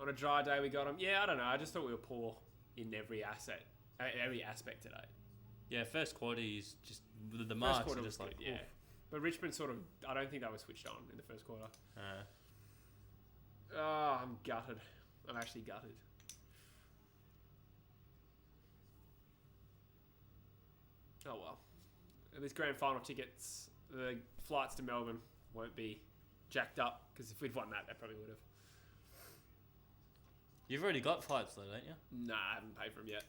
On a dry day, we got them. Yeah, I don't know. I just thought we were poor in every aspect today. Yeah, first quarter is just the marks First quarter are was just like good, yeah. But Richmond sort of, I don't think they were switched on in the first quarter. Oh, I'm gutted. I'm actually gutted. Oh well. And these grand final tickets, the flights to Melbourne won't be jacked up because if we'd won that, they probably would have. You've already got flights though, don't you? Nah, I haven't paid for them yet.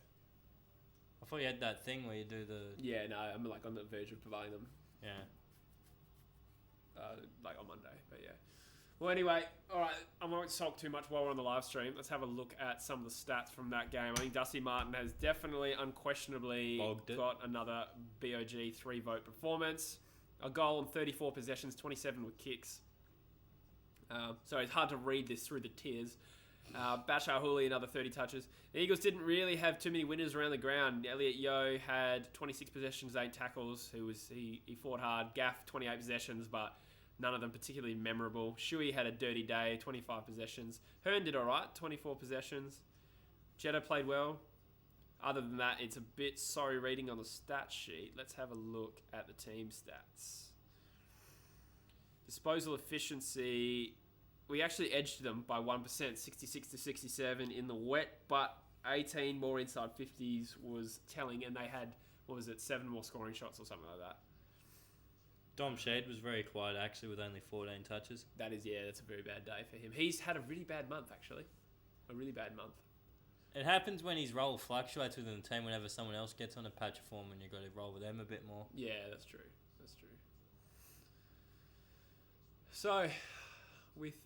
I thought you had that thing where you do the... Yeah, no, I'm like on the verge of providing them. Yeah. Like on Monday, but yeah. Well, anyway, all right, I won't sulk too much while we're on the live stream. Let's have a look at some of the stats from that game. I think Dusty Martin has definitely, unquestionably got another BOG 3-vote performance. A goal on 34 possessions, 27 with kicks. So it's hard to read this through the tiers. Bashar Hooley, another 30 touches. The Eagles didn't really have too many winners around the ground. Elliot Yeo had 26 possessions, 8 tackles. He fought hard. Gaff, 28 possessions, but none of them particularly memorable. Shuey had a dirty day, 25 possessions. Hearn did all right, 24 possessions. Jetta played well. Other than that, it's a bit sorry reading on the stat sheet. Let's have a look at the team stats. Disposal efficiency... We actually edged them by 1%, 66 to 67 in the wet, but 18 more inside 50s was telling, and they had, 7 more scoring shots or something like that. Dom Shade was very quiet, actually, with only 14 touches. That's a very bad day for him. He's had a really bad month, actually. A really bad month. It happens when his role fluctuates within the team whenever someone else gets on a patch of form and you've got to roll with them a bit more. Yeah, that's true. So... With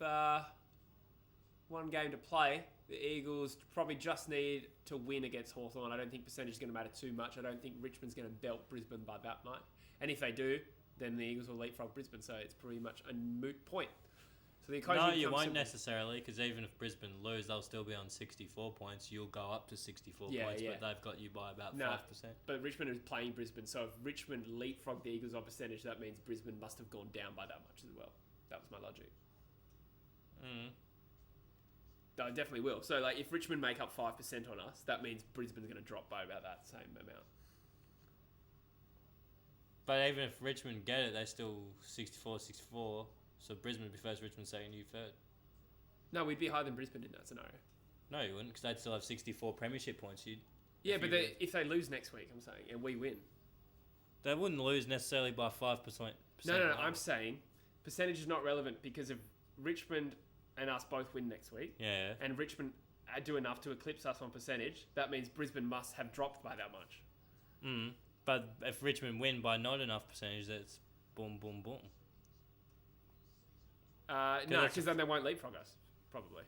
one game to play, the Eagles probably just need to win against Hawthorn. I don't think percentage is going to matter too much. I don't think Richmond's going to belt Brisbane by that night. And if they do, then the Eagles will leapfrog Brisbane. So it's pretty much a moot point. So the No, you won't necessarily, because even if Brisbane lose, they'll still be on 64 points. You'll go up to 64 points, but they've got you by about 5%. But Richmond is playing Brisbane. So if Richmond leapfrog the Eagles on percentage, that means Brisbane must have gone down by that much as well. That was my logic. No, it definitely will. So, like, if Richmond make up 5% on us, that means Brisbane's going to drop by about that same amount. But even if Richmond get it, they're still 64. So Brisbane would be first, Richmond second, you third. No, we'd be higher than Brisbane in that scenario. No, you wouldn't, because they'd still have 64 premiership points. If they lose next week, I'm saying, and we win. They wouldn't lose necessarily by 5%. No, I'm saying percentage is not relevant because if Richmond and us both win next week, and Richmond do enough to eclipse us on percentage, that means Brisbane must have dropped by that much. But if Richmond win by not enough percentage, that's boom, boom, boom. No, because then they won't leapfrog us, probably.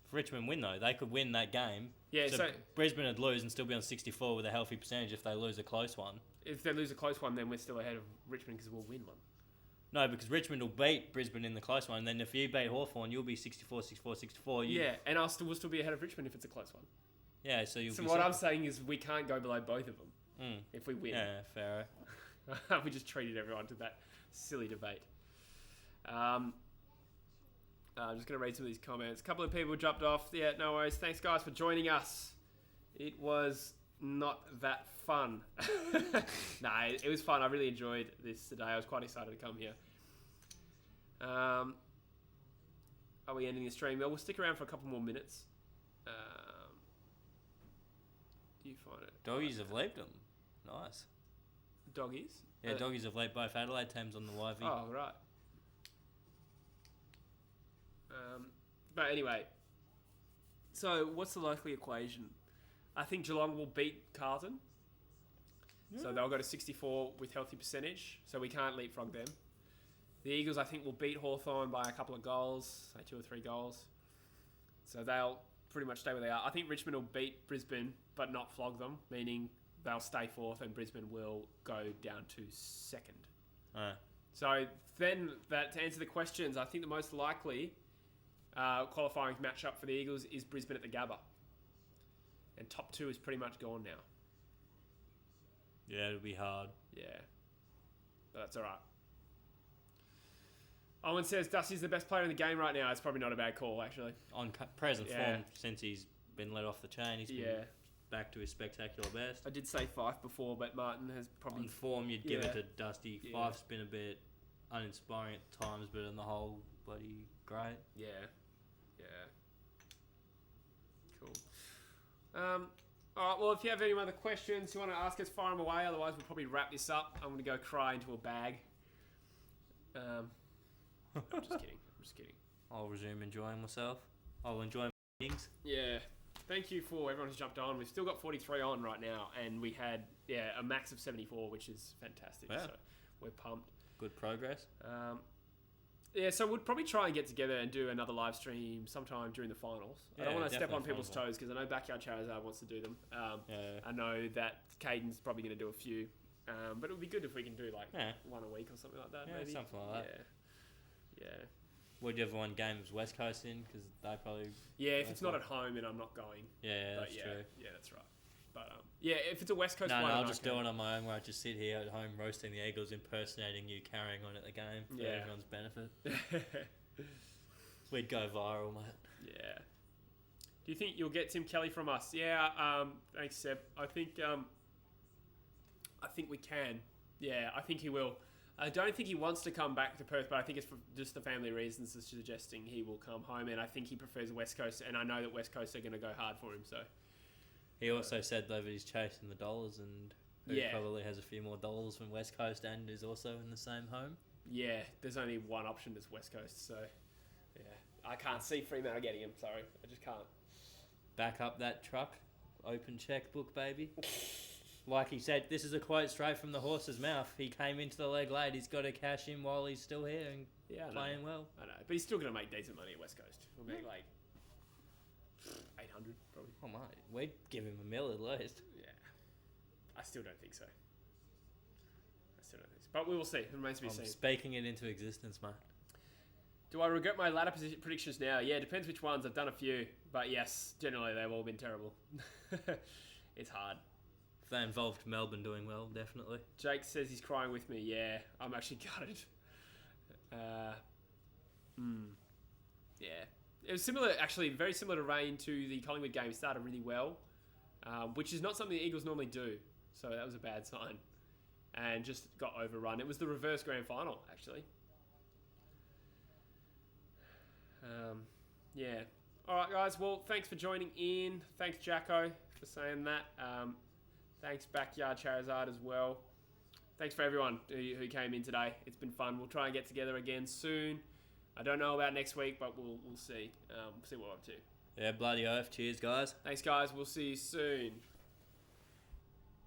If Richmond win, though, they could win that game. Yeah, so Brisbane would lose and still be on 64 with a healthy percentage if they lose a close one. If they lose a close one, then we're still ahead of Richmond because we'll win one. No, because Richmond will beat Brisbane in the close one. And then if you beat Hawthorn, you'll be 64. And we'll still be ahead of Richmond if it's a close one. Yeah, so you'll be... So what I'm saying is we can't go below both of them if we win. Yeah, fair. We just treated everyone to that silly debate. I'm just going to read some of these comments. A couple of people dropped off. Yeah, no worries. Thanks, guys, for joining us. It was not that fun. It was fun. I really enjoyed this today. I was quite excited to come here. Are we ending the stream? Well, we'll stick around for a couple more minutes. Do you find it? Doggies have leaped them. Nice. Doggies? Yeah, Doggies have leaped both Adelaide teams on the live. Oh, right. But anyway, so what's the likely equation? I think Geelong will beat Carlton. Yeah. So they'll go to 64 with healthy percentage. So we can't leapfrog them. The Eagles, I think, will beat Hawthorn by a couple of goals, say 2 or 3 goals. So they'll pretty much stay where they are. I think Richmond will beat Brisbane, but not flog them, meaning they'll stay 4th and Brisbane will go down to 2nd. So then, to answer the questions, I think the most likely qualifying matchup for the Eagles is Brisbane at the Gabba. And top 2 is pretty much gone now. Yeah, it'll be hard. Yeah. But that's all right. Owen says Dusty's the best player in the game right now. It's probably not a bad call, actually. On present form, since he's been let off the chain, he's been back to his spectacular best. I did say Fife before, but Martin has probably... On form, you'd give it to Dusty. Fife's been a bit uninspiring at times, but on the whole, bloody great. Yeah. Cool. All right, well, if you have any other questions you want to ask us, fire them away. Otherwise, we'll probably wrap this up. I'm going to go cry into a bag. I'm just kidding. I'll resume enjoying myself. I'll enjoy my meetings. Yeah. Thank you for everyone who's jumped on. We've still got 43 on right now, and we had a max of 74, which is fantastic. Yeah. So we're pumped. Good progress. So we'll probably try and get together and do another live stream sometime during the finals. I don't want to step on people's toes because I know Backyard Charizard wants to do them. I know that Caden's probably going to do a few, but it would be good if we can do one a week or something like that. Yeah, maybe. something like that. Yeah. Would you ever want games West Coast in? Because they probably... Yeah, if it's not at home, then I'm not going. Yeah, that's true. Yeah, that's right. But if it's a West Coast one... No, I'll just do it on my own where I just sit here at home roasting the Eagles, impersonating you, carrying on at the game for everyone's benefit. We'd go viral, mate. Yeah. Do you think you'll get Tim Kelly from us? Yeah, thanks, Seb. I think we can. Yeah, I think he will. I don't think he wants to come back to Perth, but I think it's for just the family reasons that's suggesting he will come home, and I think he prefers West Coast, and I know that West Coast are going to go hard for him, so... He also said, though, that he's chasing the dollars, and he probably has a few more dollars from West Coast and is also in the same home. Yeah, there's only one option that's West Coast, so... Yeah, I can't see Fremantle getting him, sorry. I just can't. Back up that truck. Open checkbook, baby. Like he said, this is a quote straight from the horse's mouth. He came into the leg late. He's got to cash in while he's still here and playing well. I know, but he's still going to make decent money at West Coast. He'll make 800 probably. Oh my, we'd give him $1 million at least. Yeah, I still don't think so. But we will see. It remains to be seen. Speaking it into existence, mate. Do I regret my ladder predictions now? Yeah, depends which ones. I've done a few, but yes, generally they've all been terrible. It's hard. If they involved Melbourne doing well, definitely. Jake says he's crying with me. Yeah, I'm actually gutted. Yeah. It was similar, actually, very similar to Rain to the Collingwood game. He started really well, which is not something the Eagles normally do. So that was a bad sign. And just got overrun. It was the reverse grand final, actually. Yeah. All right, guys. Well, thanks for joining in. Thanks, Jacko, for saying that. Thanks, Backyard Charizard, as well. Thanks for everyone who came in today. It's been fun. We'll try and get together again soon. I don't know about next week, but we'll see. We'll see what we're up to. Yeah, bloody oath. Cheers, guys. Thanks, guys. We'll see you soon.